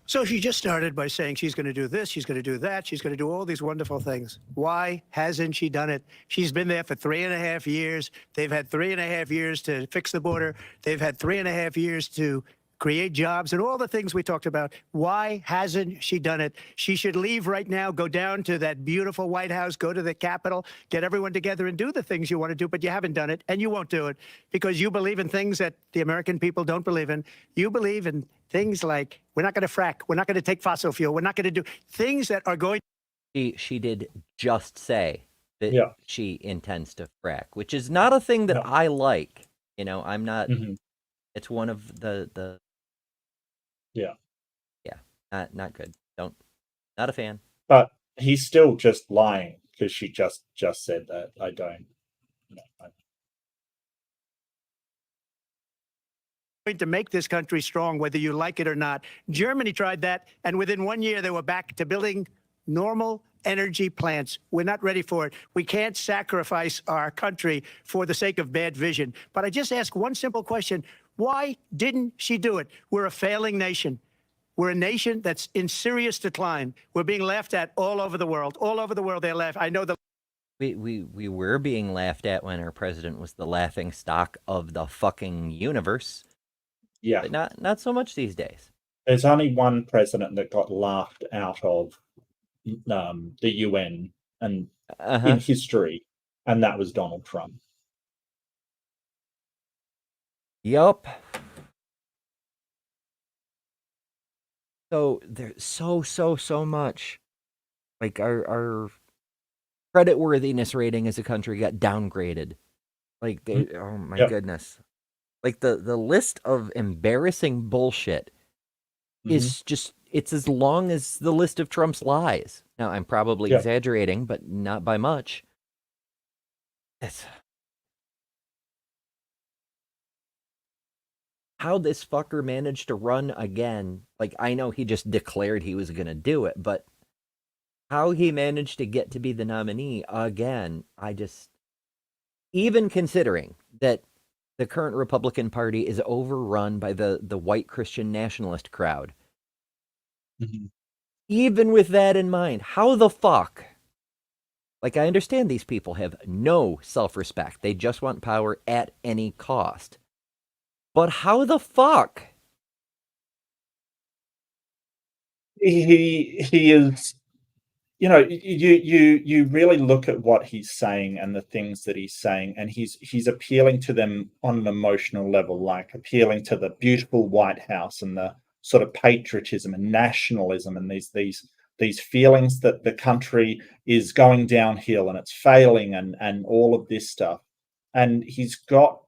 So she just started by saying she's going to do this, she's going to do that, she's going to do all these wonderful things. Why hasn't she done it? She's been there for 3.5 years. They've had 3.5 years to fix the border. They've had 3.5 years to create jobs, and all the things we talked about. Why hasn't she done it? She should leave right now, go down to that beautiful White House, go to the Capitol, get everyone together and do the things you want to do, but you haven't done it, and you won't do it because you believe in things that the American people don't believe in. You believe in things like, we're not going to frack, we're not going to take fossil fuel, we're not going to do things that are going. She did just say that Yeah. she intends to frack, which is not a thing that No. I like. You know, I'm not. Mhm. It's one of the. Yeah. Yeah, not good. Not a fan. But he's still just lying because she just said that. I don't. No, To make this country strong, whether you like it or not. Germany tried that, and within 1 year, they were back to building normal energy plants. We're not ready for it. We can't sacrifice our country for the sake of bad vision. But I just ask one simple question. Why didn't she do it? We're a failing nation. We're a nation that's in serious decline. We're being laughed at all over the world. All over the world, they laugh. I know the We were being laughed at when our president was the laughing stock of the fucking universe, yeah. but not so much these days. There's only one president that got laughed out of the UN and in history, and that was Donald Trump. Yup. So there's so much. Like our creditworthiness rating as a country got downgraded. Like oh my Yep. goodness. Like the list of embarrassing bullshit is just, it's as long as the list of Trump's lies. Now I'm probably Yep. exaggerating, but not by much. It's how this fucker managed to run again. Like, I know he just declared he was going to do it, but how he managed to get to be the nominee again, I just, even considering that the current Republican Party is overrun by the white Christian nationalist crowd, even with that in mind, how the fuck? Like, I understand these people have no self-respect. They just want power at any cost. But how the fuck? He is, you know, you really look at what he's saying and the things that he's saying, and he's appealing to them on an emotional level, like appealing to the beautiful White House and the sort of patriotism and nationalism and these feelings that the country is going downhill and it's failing and all of this stuff. And he's got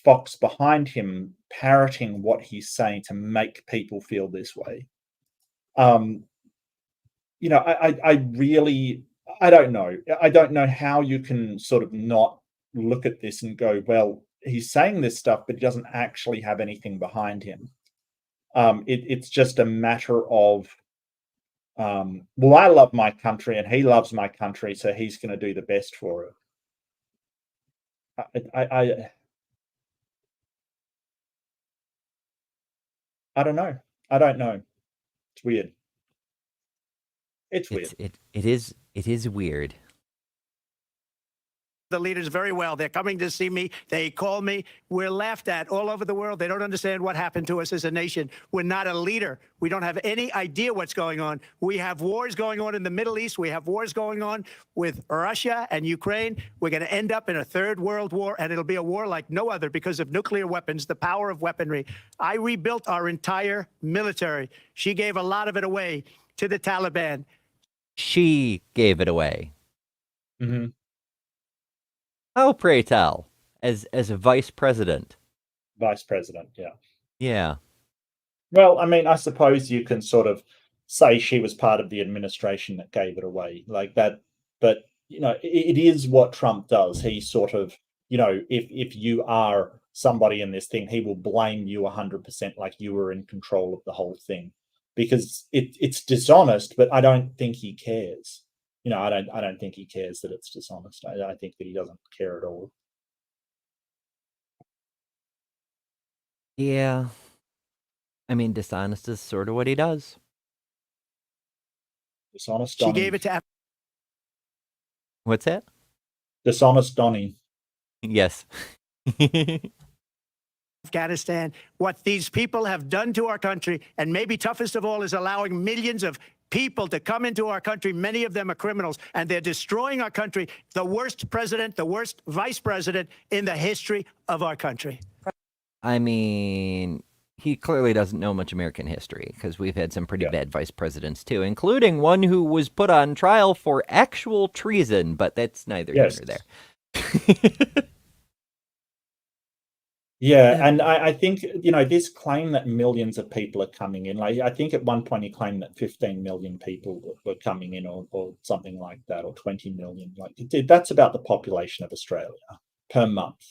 Fox behind him parroting what he's saying to make people feel this way. You know, I really, I don't know. I don't know how you can sort of not look at this and go, well, he's saying this stuff, but he doesn't actually have anything behind him. It's just a matter of, well, I love my country and he loves my country, so he's going to do the best for it. I don't know. I don't know. It's weird. It's weird. It is weird. The leaders very well. They're coming to see me. They call me. We're laughed at all over the world. They don't understand what happened to us as a nation. We're not a leader. We don't have any idea what's going on. We have wars going on in the Middle East. We have wars going on with Russia and Ukraine. We're going to end up in a third world war, and it'll be a war like no other because of nuclear weapons, the power of weaponry. I rebuilt our entire military. She gave a lot of it away to the Taliban. She gave it away. Mm-hmm. How, pray tell, as a vice president? Vice president, yeah. Yeah. Well, I mean, I suppose you can sort of say she was part of the administration that gave it away like that. But, you know, it is what Trump does. He sort of, you know, if you are somebody in this thing, he will blame you 100% like you were in control of the whole thing. Because it's dishonest, but I don't think he cares. You know, I don't think he cares that it's dishonest. I think that he doesn't care at all. Yeah. I mean, dishonest is sort of what he does. Dishonest She Donnie. gave it to What's that? Dishonest Donnie. Yes. Afghanistan. What these people have done to our country, and maybe toughest of all, is allowing millions of people to come into our country. Many of them are criminals, and they're destroying our country. The worst president, the worst vice president in the history of our country. I mean, he clearly doesn't know much American history, because we've had some pretty bad vice presidents too, including one who was put on trial for actual treason, but that's neither here nor there. Yeah, and I think, this claim that millions of people are coming in, like I think at one point he claimed that 15 million people were coming in or something like that, or 20 million. Like that's about the population of Australia per month.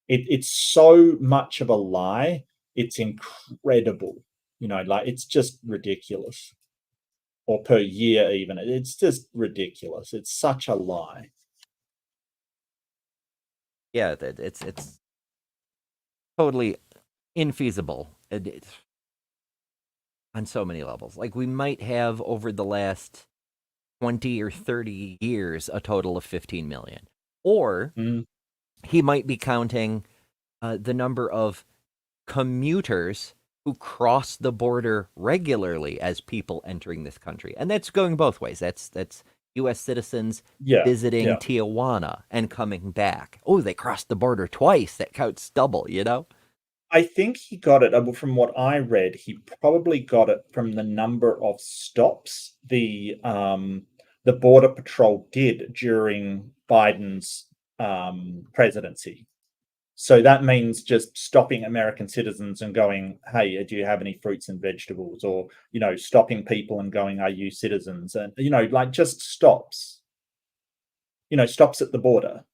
It's so much of a lie. It's incredible. Like it's just ridiculous. Or per year even. It's just ridiculous. It's such a lie. Yeah, it's totally infeasible on so many levels. Like we might have over the last 20 or 30 years a total of 15 million. Or he might be counting the number of commuters who cross the border regularly as people entering this country. And that's going both ways. That's U.S. citizens visiting Tijuana and coming back. Oh, they crossed the border twice. That counts double, I think he got it, from what I read, he probably got it from the number of stops the Border Patrol did during Biden's presidency. So that means just stopping American citizens and going, hey, do you have any fruits and vegetables? Or, stopping people and going, are you citizens? And, like just stops, stops at the border.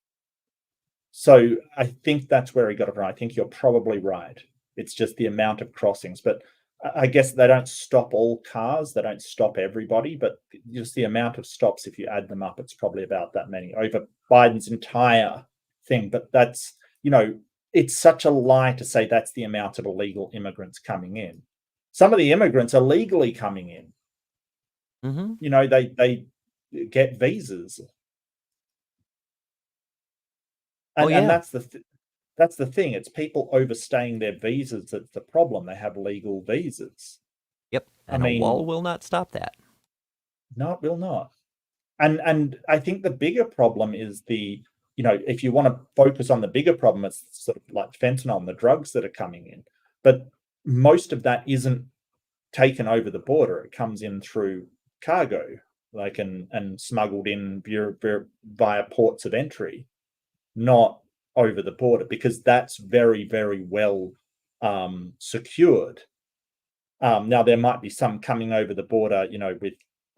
So I think that's where he got it right. I think you're probably right. It's just the amount of crossings. But I guess they don't stop all cars. They don't stop everybody. But just the amount of stops, if you add them up, it's probably about that many over Biden's entire thing. But that's, it's such a lie to say that's the amount of illegal immigrants coming in. Some of the immigrants are legally coming in. They get visas. And that's the thing. It's people overstaying their visas that's the problem. They have legal visas. Yep. And a wall will not stop that. No, it will not. And I think the bigger problem is if you want to focus on the bigger problem, it's sort of like fentanyl and the drugs that are coming in. But most of that isn't taken over the border. It comes in through cargo, like and smuggled in via ports of entry, not over the border, because that's very, very well secured. Now there might be some coming over the border,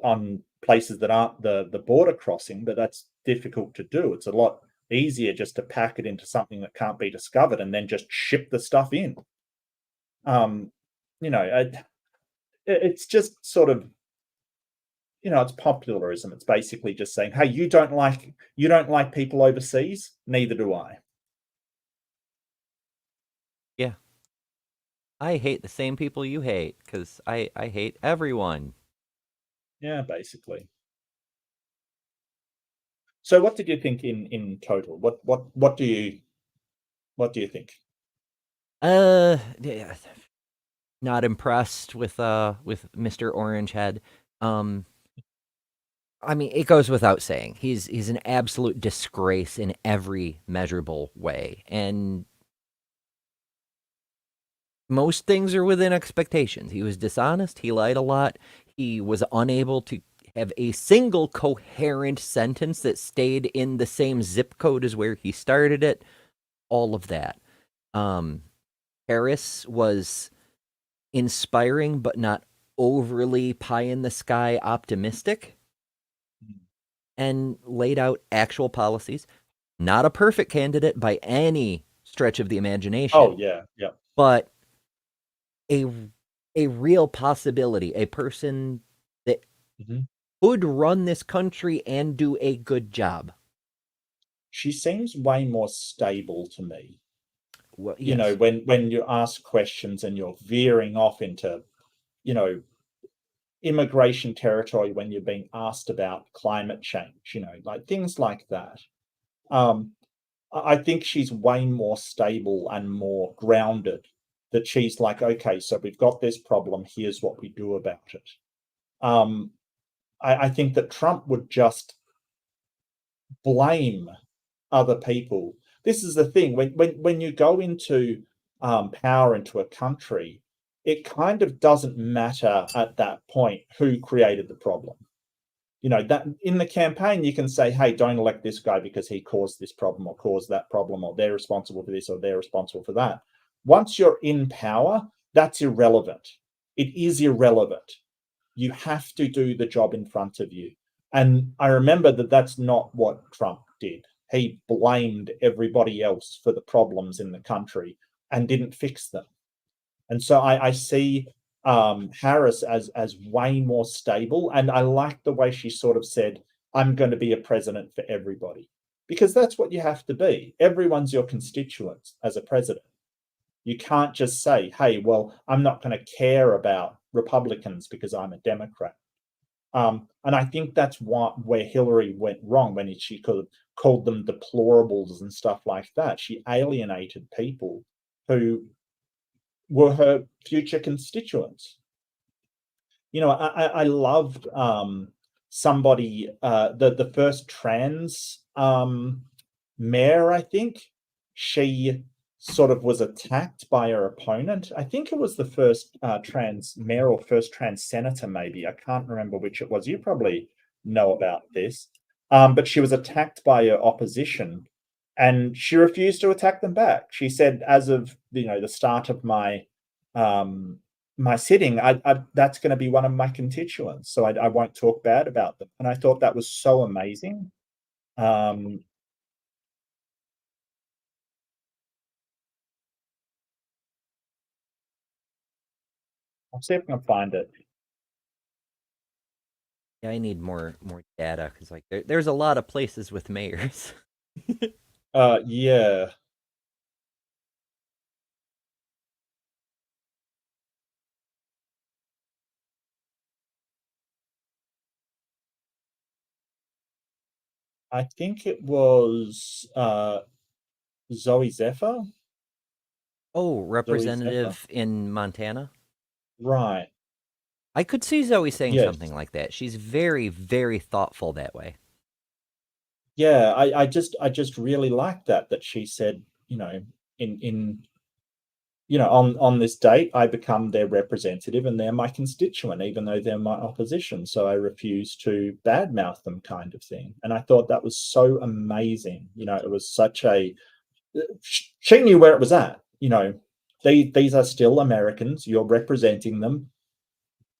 on places that aren't the border crossing, but that's difficult to do. It's a lot easier just to pack it into something that can't be discovered and then just ship the stuff in. It's just sort of, it's popularism. It's basically just saying, hey, you don't like people overseas, neither do I. Yeah. I hate the same people you hate because I hate everyone. Yeah, basically. So what did you think in total? What do you think? Yeah, not impressed with Mr. Orangehead. I mean, it goes without saying. He's an absolute disgrace in every measurable way. And most things are within expectations. He was dishonest. He lied a lot. He was unable to have a single coherent sentence that stayed in the same zip code as where he started it. All of that. Harris was inspiring, but not overly pie-in-the-sky optimistic, and laid out actual policies. Not a perfect candidate by any stretch of the imagination. Oh, yeah. But a real possibility, a person that could run this country and do a good job. She seems way more stable to me. Well, yes. When you ask questions and you're veering off into, immigration territory, when you're being asked about climate change, like things like that. I think she's way more stable and more grounded. That she's like, okay, so we've got this problem. Here's what we do about it. I think that Trump would just blame other people. This is the thing, when you go into power into a country, it kind of doesn't matter at that point who created the problem. You know, that in the campaign you can say, hey, don't elect this guy because he caused this problem or caused that problem, or they're responsible for this or they're responsible for that. Once you're in power, that's irrelevant. It is irrelevant. You have to do the job in front of you. And I remember that that's not what Trump did. He blamed everybody else for the problems in the country and didn't fix them. And so I see Harris as way more stable. And I like the way she sort of said, I'm going to be a president for everybody, because that's what you have to be. Everyone's your constituents as a president. You can't just say, hey, well, I'm not going to care about Republicans because I'm a Democrat. And I think that's where Hillary went wrong, when she could have called them deplorables and stuff like that. She alienated people who were her future constituents. You know, I loved somebody, the first trans mayor, I think. She sort of was attacked by her opponent. I think it was the first trans mayor or first trans senator, maybe. I can't remember which it was. You probably know about this. But she was attacked by her opposition, and she refused to attack them back. She said, as of the start of my my sitting, that's going to be one of my constituents, so I won't talk bad about them. And I thought that was so amazing. I'll see if I can find it. Yeah, I need more data, because like there's a lot of places with mayors. Yeah. I think it was Zoe Zephyr. Oh, Zephyr. representative in Montana? Right. I could see Zoe saying Yes. something like that. She's very, very thoughtful that way. Yeah, I just really like that she said, in on this date, I become their representative and they're my constituent, even though they're my opposition. So I refuse to badmouth them, kind of thing. And I thought that was so amazing. It was such a, she knew where it was at. These are still Americans. You're representing them.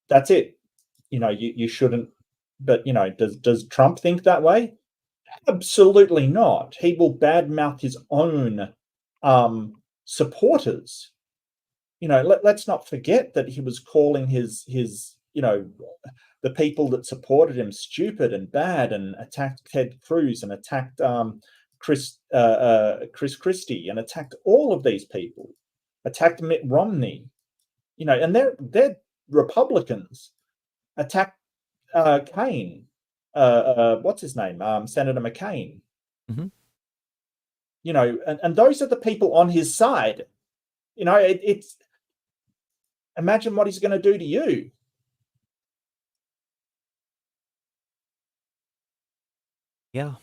That's it. You shouldn't. But does Trump think that way? Absolutely not. He will badmouth his own supporters. Let's not forget that he was calling his the people that supported him stupid and bad, and attacked Ted Cruz and attacked Chris Christie, and attacked all of these people, attacked Mitt Romney, and they're Republicans. Attacked Kane, what's his name, Senator McCain. Mhm. And those are the people on his side. It's imagine what he's going to do to you. Yeah.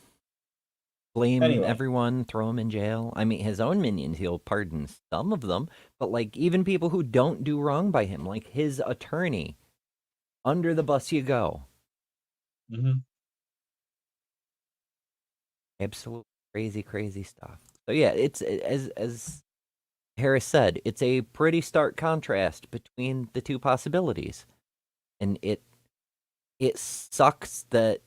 Blame Anyway. everyone, throw him in jail. I mean, his own minions, he'll pardon some of them, but like even people who don't do wrong by him, like his attorney, under the bus you go. Mm-hmm. Absolutely crazy, crazy stuff. So yeah, it's as Harris said, it's a pretty stark contrast between the two possibilities, and it sucks that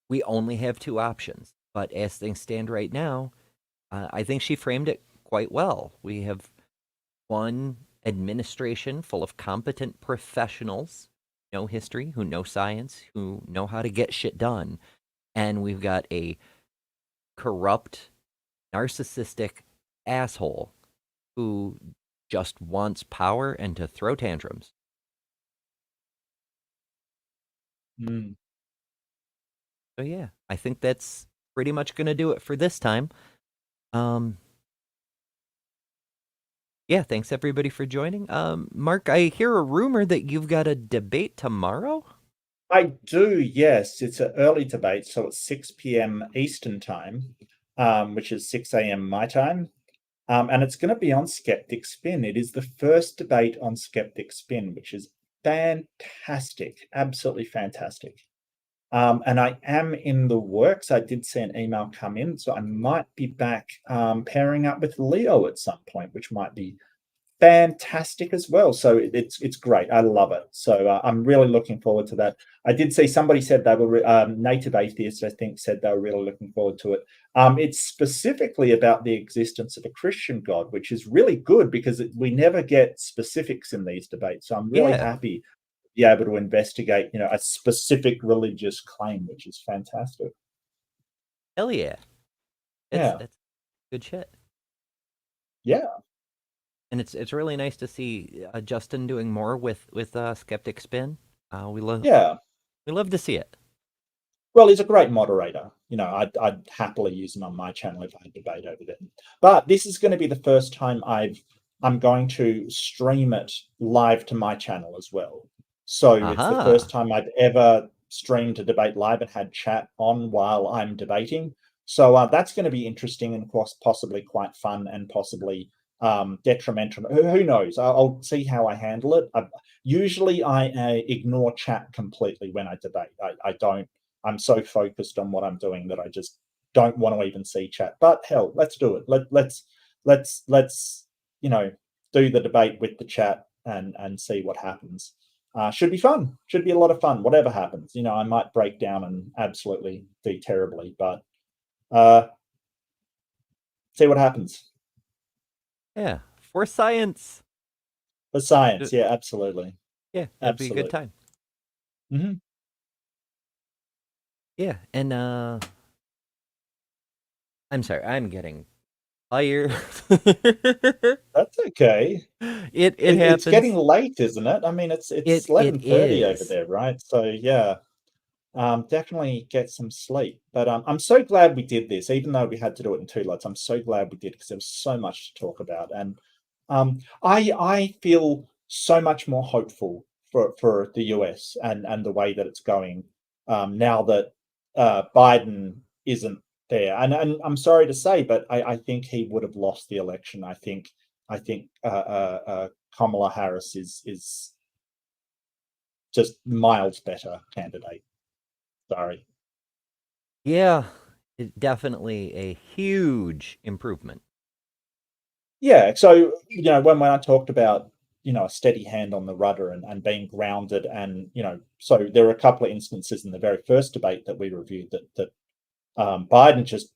we only have two options. But as things stand right now, I think she framed it quite well. We have one administration full of competent professionals, who know history, who know science, who know how to get shit done. And we've got a corrupt, narcissistic asshole who just wants power and to throw tantrums. Mm. So yeah, I think that's pretty much going to do it for this time. Yeah, thanks everybody for joining. Mark, I hear a rumor that you've got a debate tomorrow. I do, yes. It's an early debate, so it's 6 p.m. Eastern time, which is 6 a.m. my time. And it's going to be on Skeptic Spin. It is the first debate on Skeptic Spin, which is fantastic, absolutely fantastic. And I am in the works. I did see an email come in, so I might be back pairing up with Leo at some point, which might be fantastic as well. So it's great. I love it. So I'm really looking forward to that. I did see somebody said they were native atheists, I think, said they were really looking forward to it. It's specifically about the existence of a Christian God, which is really good because we never get specifics in these debates. So I'm really happy to be able to investigate, a specific religious claim, which is fantastic. Hell yeah. That's good shit. Yeah. And it's really nice to see Justin doing more with Skeptic Spin. We love to see it. Well, he's a great moderator. I'd happily use him on my channel if I had debate over there. But this is going to be the first time I'm going to stream it live to my channel as well. So it's the first time I've ever streamed a debate live and had chat on while I'm debating. So that's going to be interesting and possibly quite fun and possibly detrimental. Who knows? I'll see how I handle it. Usually I ignore chat completely when I debate. I don't. I'm so focused on what I'm doing that I just don't want to even see chat. But hell, let's do it. Let's do the debate with the chat and see what happens. Should be fun. Should be a lot of fun. Whatever happens, I might break down and absolutely do terribly, but see what happens. Yeah, for science. For science, yeah, absolutely. Yeah, that'd be a good time. Mm-hmm. Yeah, and I'm sorry, I'm getting tired. That's okay. It happens. It's getting late, isn't it? I mean, it's 11:30 over there, right? So yeah, definitely get some sleep. But I'm so glad we did this, even though we had to do it in two lots. I'm so glad we did because there was so much to talk about, and I feel so much more hopeful for the US and the way that it's going now that Biden isn't there. And I'm sorry to say, but I think he would have lost the election. I think Kamala Harris is just miles better candidate. Sorry. Yeah, definitely a huge improvement. Yeah, so when I talked about a steady hand on the rudder and being grounded, and so there were a couple of instances in the very first debate that we reviewed that Biden just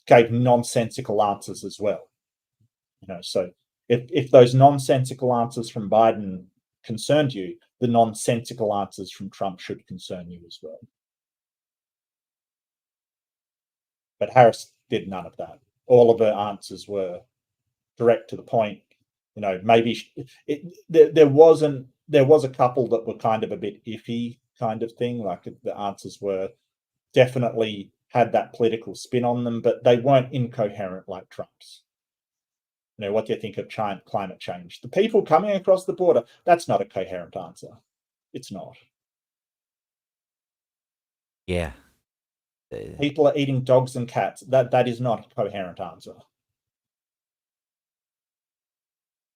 gave nonsensical answers as well. So if those nonsensical answers from Biden concerned you, the nonsensical answers from Trump should concern you as well. But Harris did none of that. All of her answers were direct to the point. Maybe there was a couple that were kind of a bit iffy kind of thing. Like the answers were definitely had that political spin on them, but they weren't incoherent like Trump's. What do you think of climate change? The people coming across the border, that's not a coherent answer. It's not. Yeah. People are eating dogs and cats. That is not a coherent answer.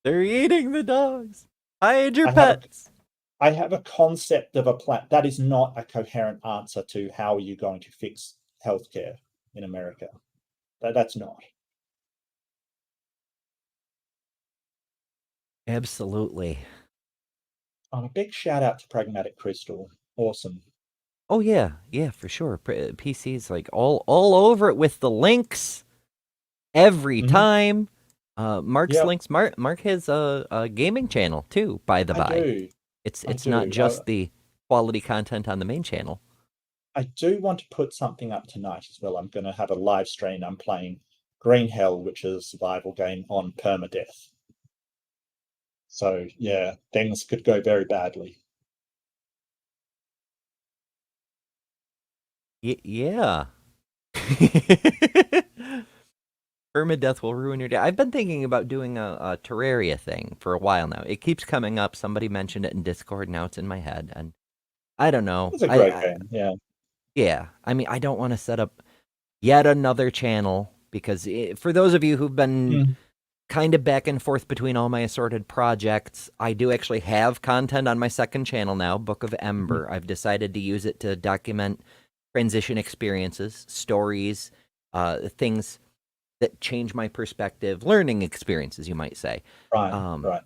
They're eating the dogs. Hide your pets. I have a concept of a plan. That is not a coherent answer to how are you going to fix healthcare in America. That's not. Absolutely. A big shout out to Pragmatic Crystal. Awesome. Oh yeah, for sure. PC's like all over it with the links every time. Mark's links. Mark has a gaming channel too, by the by. It's not just the quality content on the main channel. I do want to put something up tonight as well. I'm going to have a live stream. I'm playing Green Hell, which is a survival game on permadeath. So yeah, things could go very badly. Yeah. Permadeath will ruin your day. I've been thinking about doing a Terraria thing for a while now. It keeps coming up. Somebody mentioned it in Discord. Now it's in my head, and I don't know. It's a great game. Yeah. Yeah. I mean, I don't want to set up yet another channel because for those of you who've been kind of back and forth between all my assorted projects, I do actually have content on my second channel now, Book of Ember. I've decided to use it to document transition experiences, stories, things that change my perspective, learning experiences, you might say. Right. Right.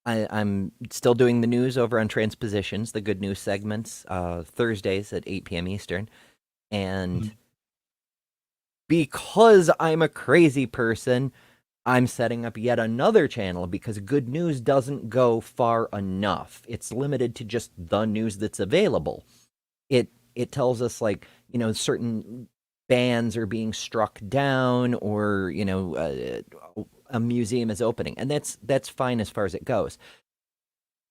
I'm still doing the news over on Transpositions, the good news segments, Thursdays at 8 p.m. Eastern. And because I'm a crazy person, I'm setting up yet another channel because good news doesn't go far enough. It's limited to just the news that's available. It tells us, like, you know, certain bands are being struck down, or, you know, a museum is opening, and that's fine as far as it goes.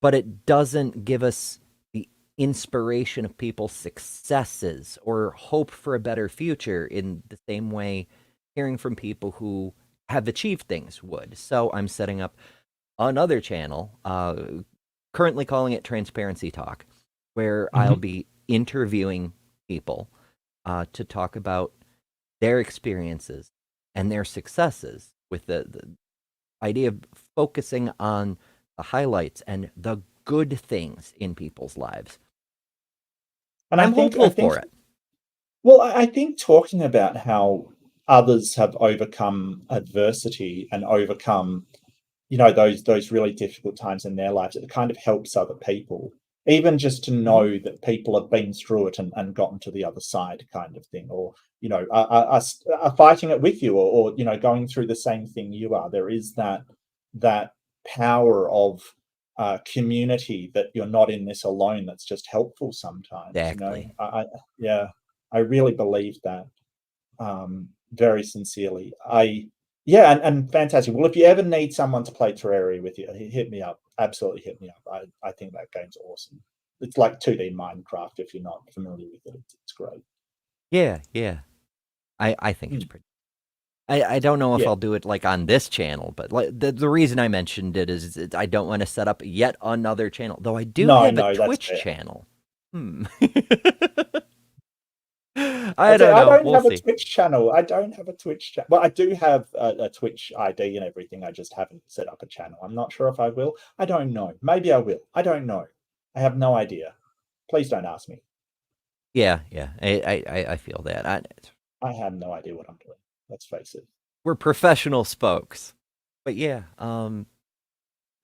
But it doesn't give us the inspiration of people's successes or hope for a better future in the same way hearing from people who have achieved things would. So I'm setting up another channel, currently calling it Transparency Talk, where I'll be interviewing people to talk about their experiences and their successes, with the idea of focusing on the highlights and the good things in people's lives. And I'm hopeful for it. Well, I think talking about how others have overcome adversity and overcome, you know, those really difficult times in their lives, it kind of helps other people. Even just to know that people have been through it and gotten to the other side, kind of thing, or, you know, are fighting it with you, or, you know, going through the same thing you are. There is that power of community, that you're not in this alone. That's just helpful sometimes. Exactly. You know, yeah, I really believe that, very sincerely. Yeah, and fantastic. Well, if you ever need someone to play Terraria with you, hit me up. Absolutely hit me up. I think that game's awesome. It's like 2D Minecraft if you're not familiar with it. It's great. Yeah. I think it's pretty. I don't know if Yeah. I'll do it like on this channel, but like the reason I mentioned it is I don't want to set up yet another channel, though I do have a that's Twitch fair. channel. I I don't know. don't We'll have see. a Twitch channel. I don't have a Twitch channel. Well, I do have a Twitch ID and everything. I just haven't set up a channel. I'm not sure if I will. I don't know. Maybe I will. I don't know. I have no idea. Please don't ask me. Yeah. I feel that. I have no idea what I'm doing. Let's face it. We're professional spokes. But yeah, so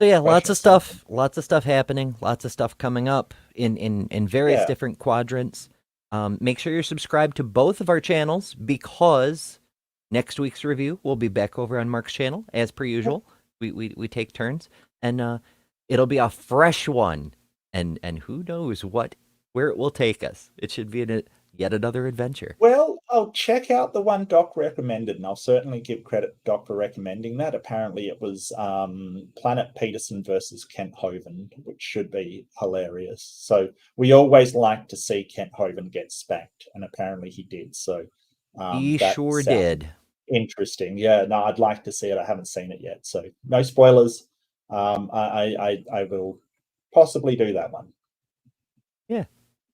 yeah, lots of Professional stuff happening, lots of stuff coming up in various Yeah. different quadrants. Make sure you're subscribed to both of our channels, because next week's review will be back over on Mark's channel as per usual. We take turns, and it'll be a fresh one, and who knows where it will take us. It should be yet another adventure. Well, I'll check out the one Doc recommended, and I'll certainly give credit to Doc for recommending that. Apparently it was Planet Peterson versus Kent Hovind, which should be hilarious. So we always like to see Kent Hovind get spanked, and apparently he did. So He that sure sounds did. interesting. Yeah, no, I'd like to see it. I haven't seen it yet, so no spoilers. I will possibly do that one. Yeah.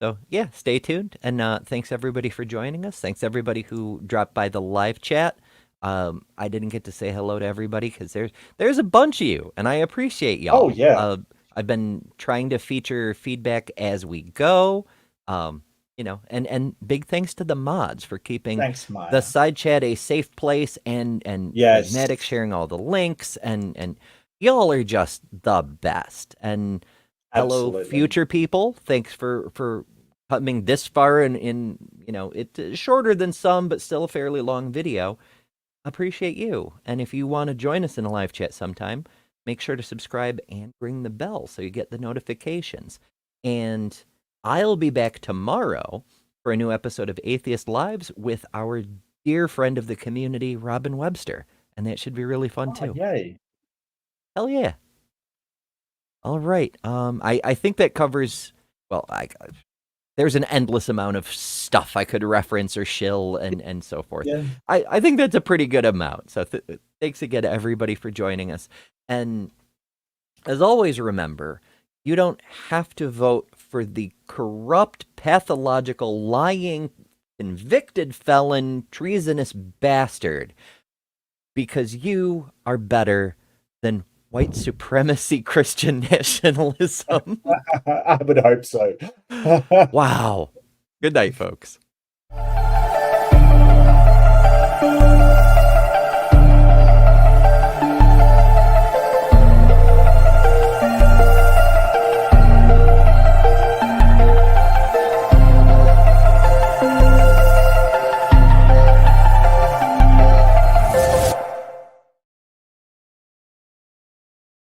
So yeah, stay tuned, and thanks everybody for joining us. Thanks everybody who dropped by the live chat. I didn't get to say hello to everybody because there's a bunch of you, and I appreciate y'all. Oh, yeah. I've been trying to feature feedback as we go. You know, and big thanks to the mods for keeping Thanks, Maya. the side chat a safe place, and Yes. Pragmatic sharing all the links, and y'all are just the best. And hello, Absolutely. future people. Thanks for coming this far in you know, it's shorter than some, but still a fairly long video. Appreciate you. And if you want to join us in a live chat sometime, make sure to subscribe and ring the bell so you get the notifications. And I'll be back tomorrow for a new episode of Atheist Lives with our dear friend of the community, Robin Webster. And that should be really fun too. Yay. Hell yeah. All right. I think that covers, well, there's an endless amount of stuff I could reference or shill and so forth. Yeah. I think that's a pretty good amount. So thanks again to everybody for joining us. And as always, remember, you don't have to vote for the corrupt, pathological, lying, convicted felon, treasonous bastard, because you are better than white supremacy Christian nationalism. I would hope so. Wow. Good night, folks.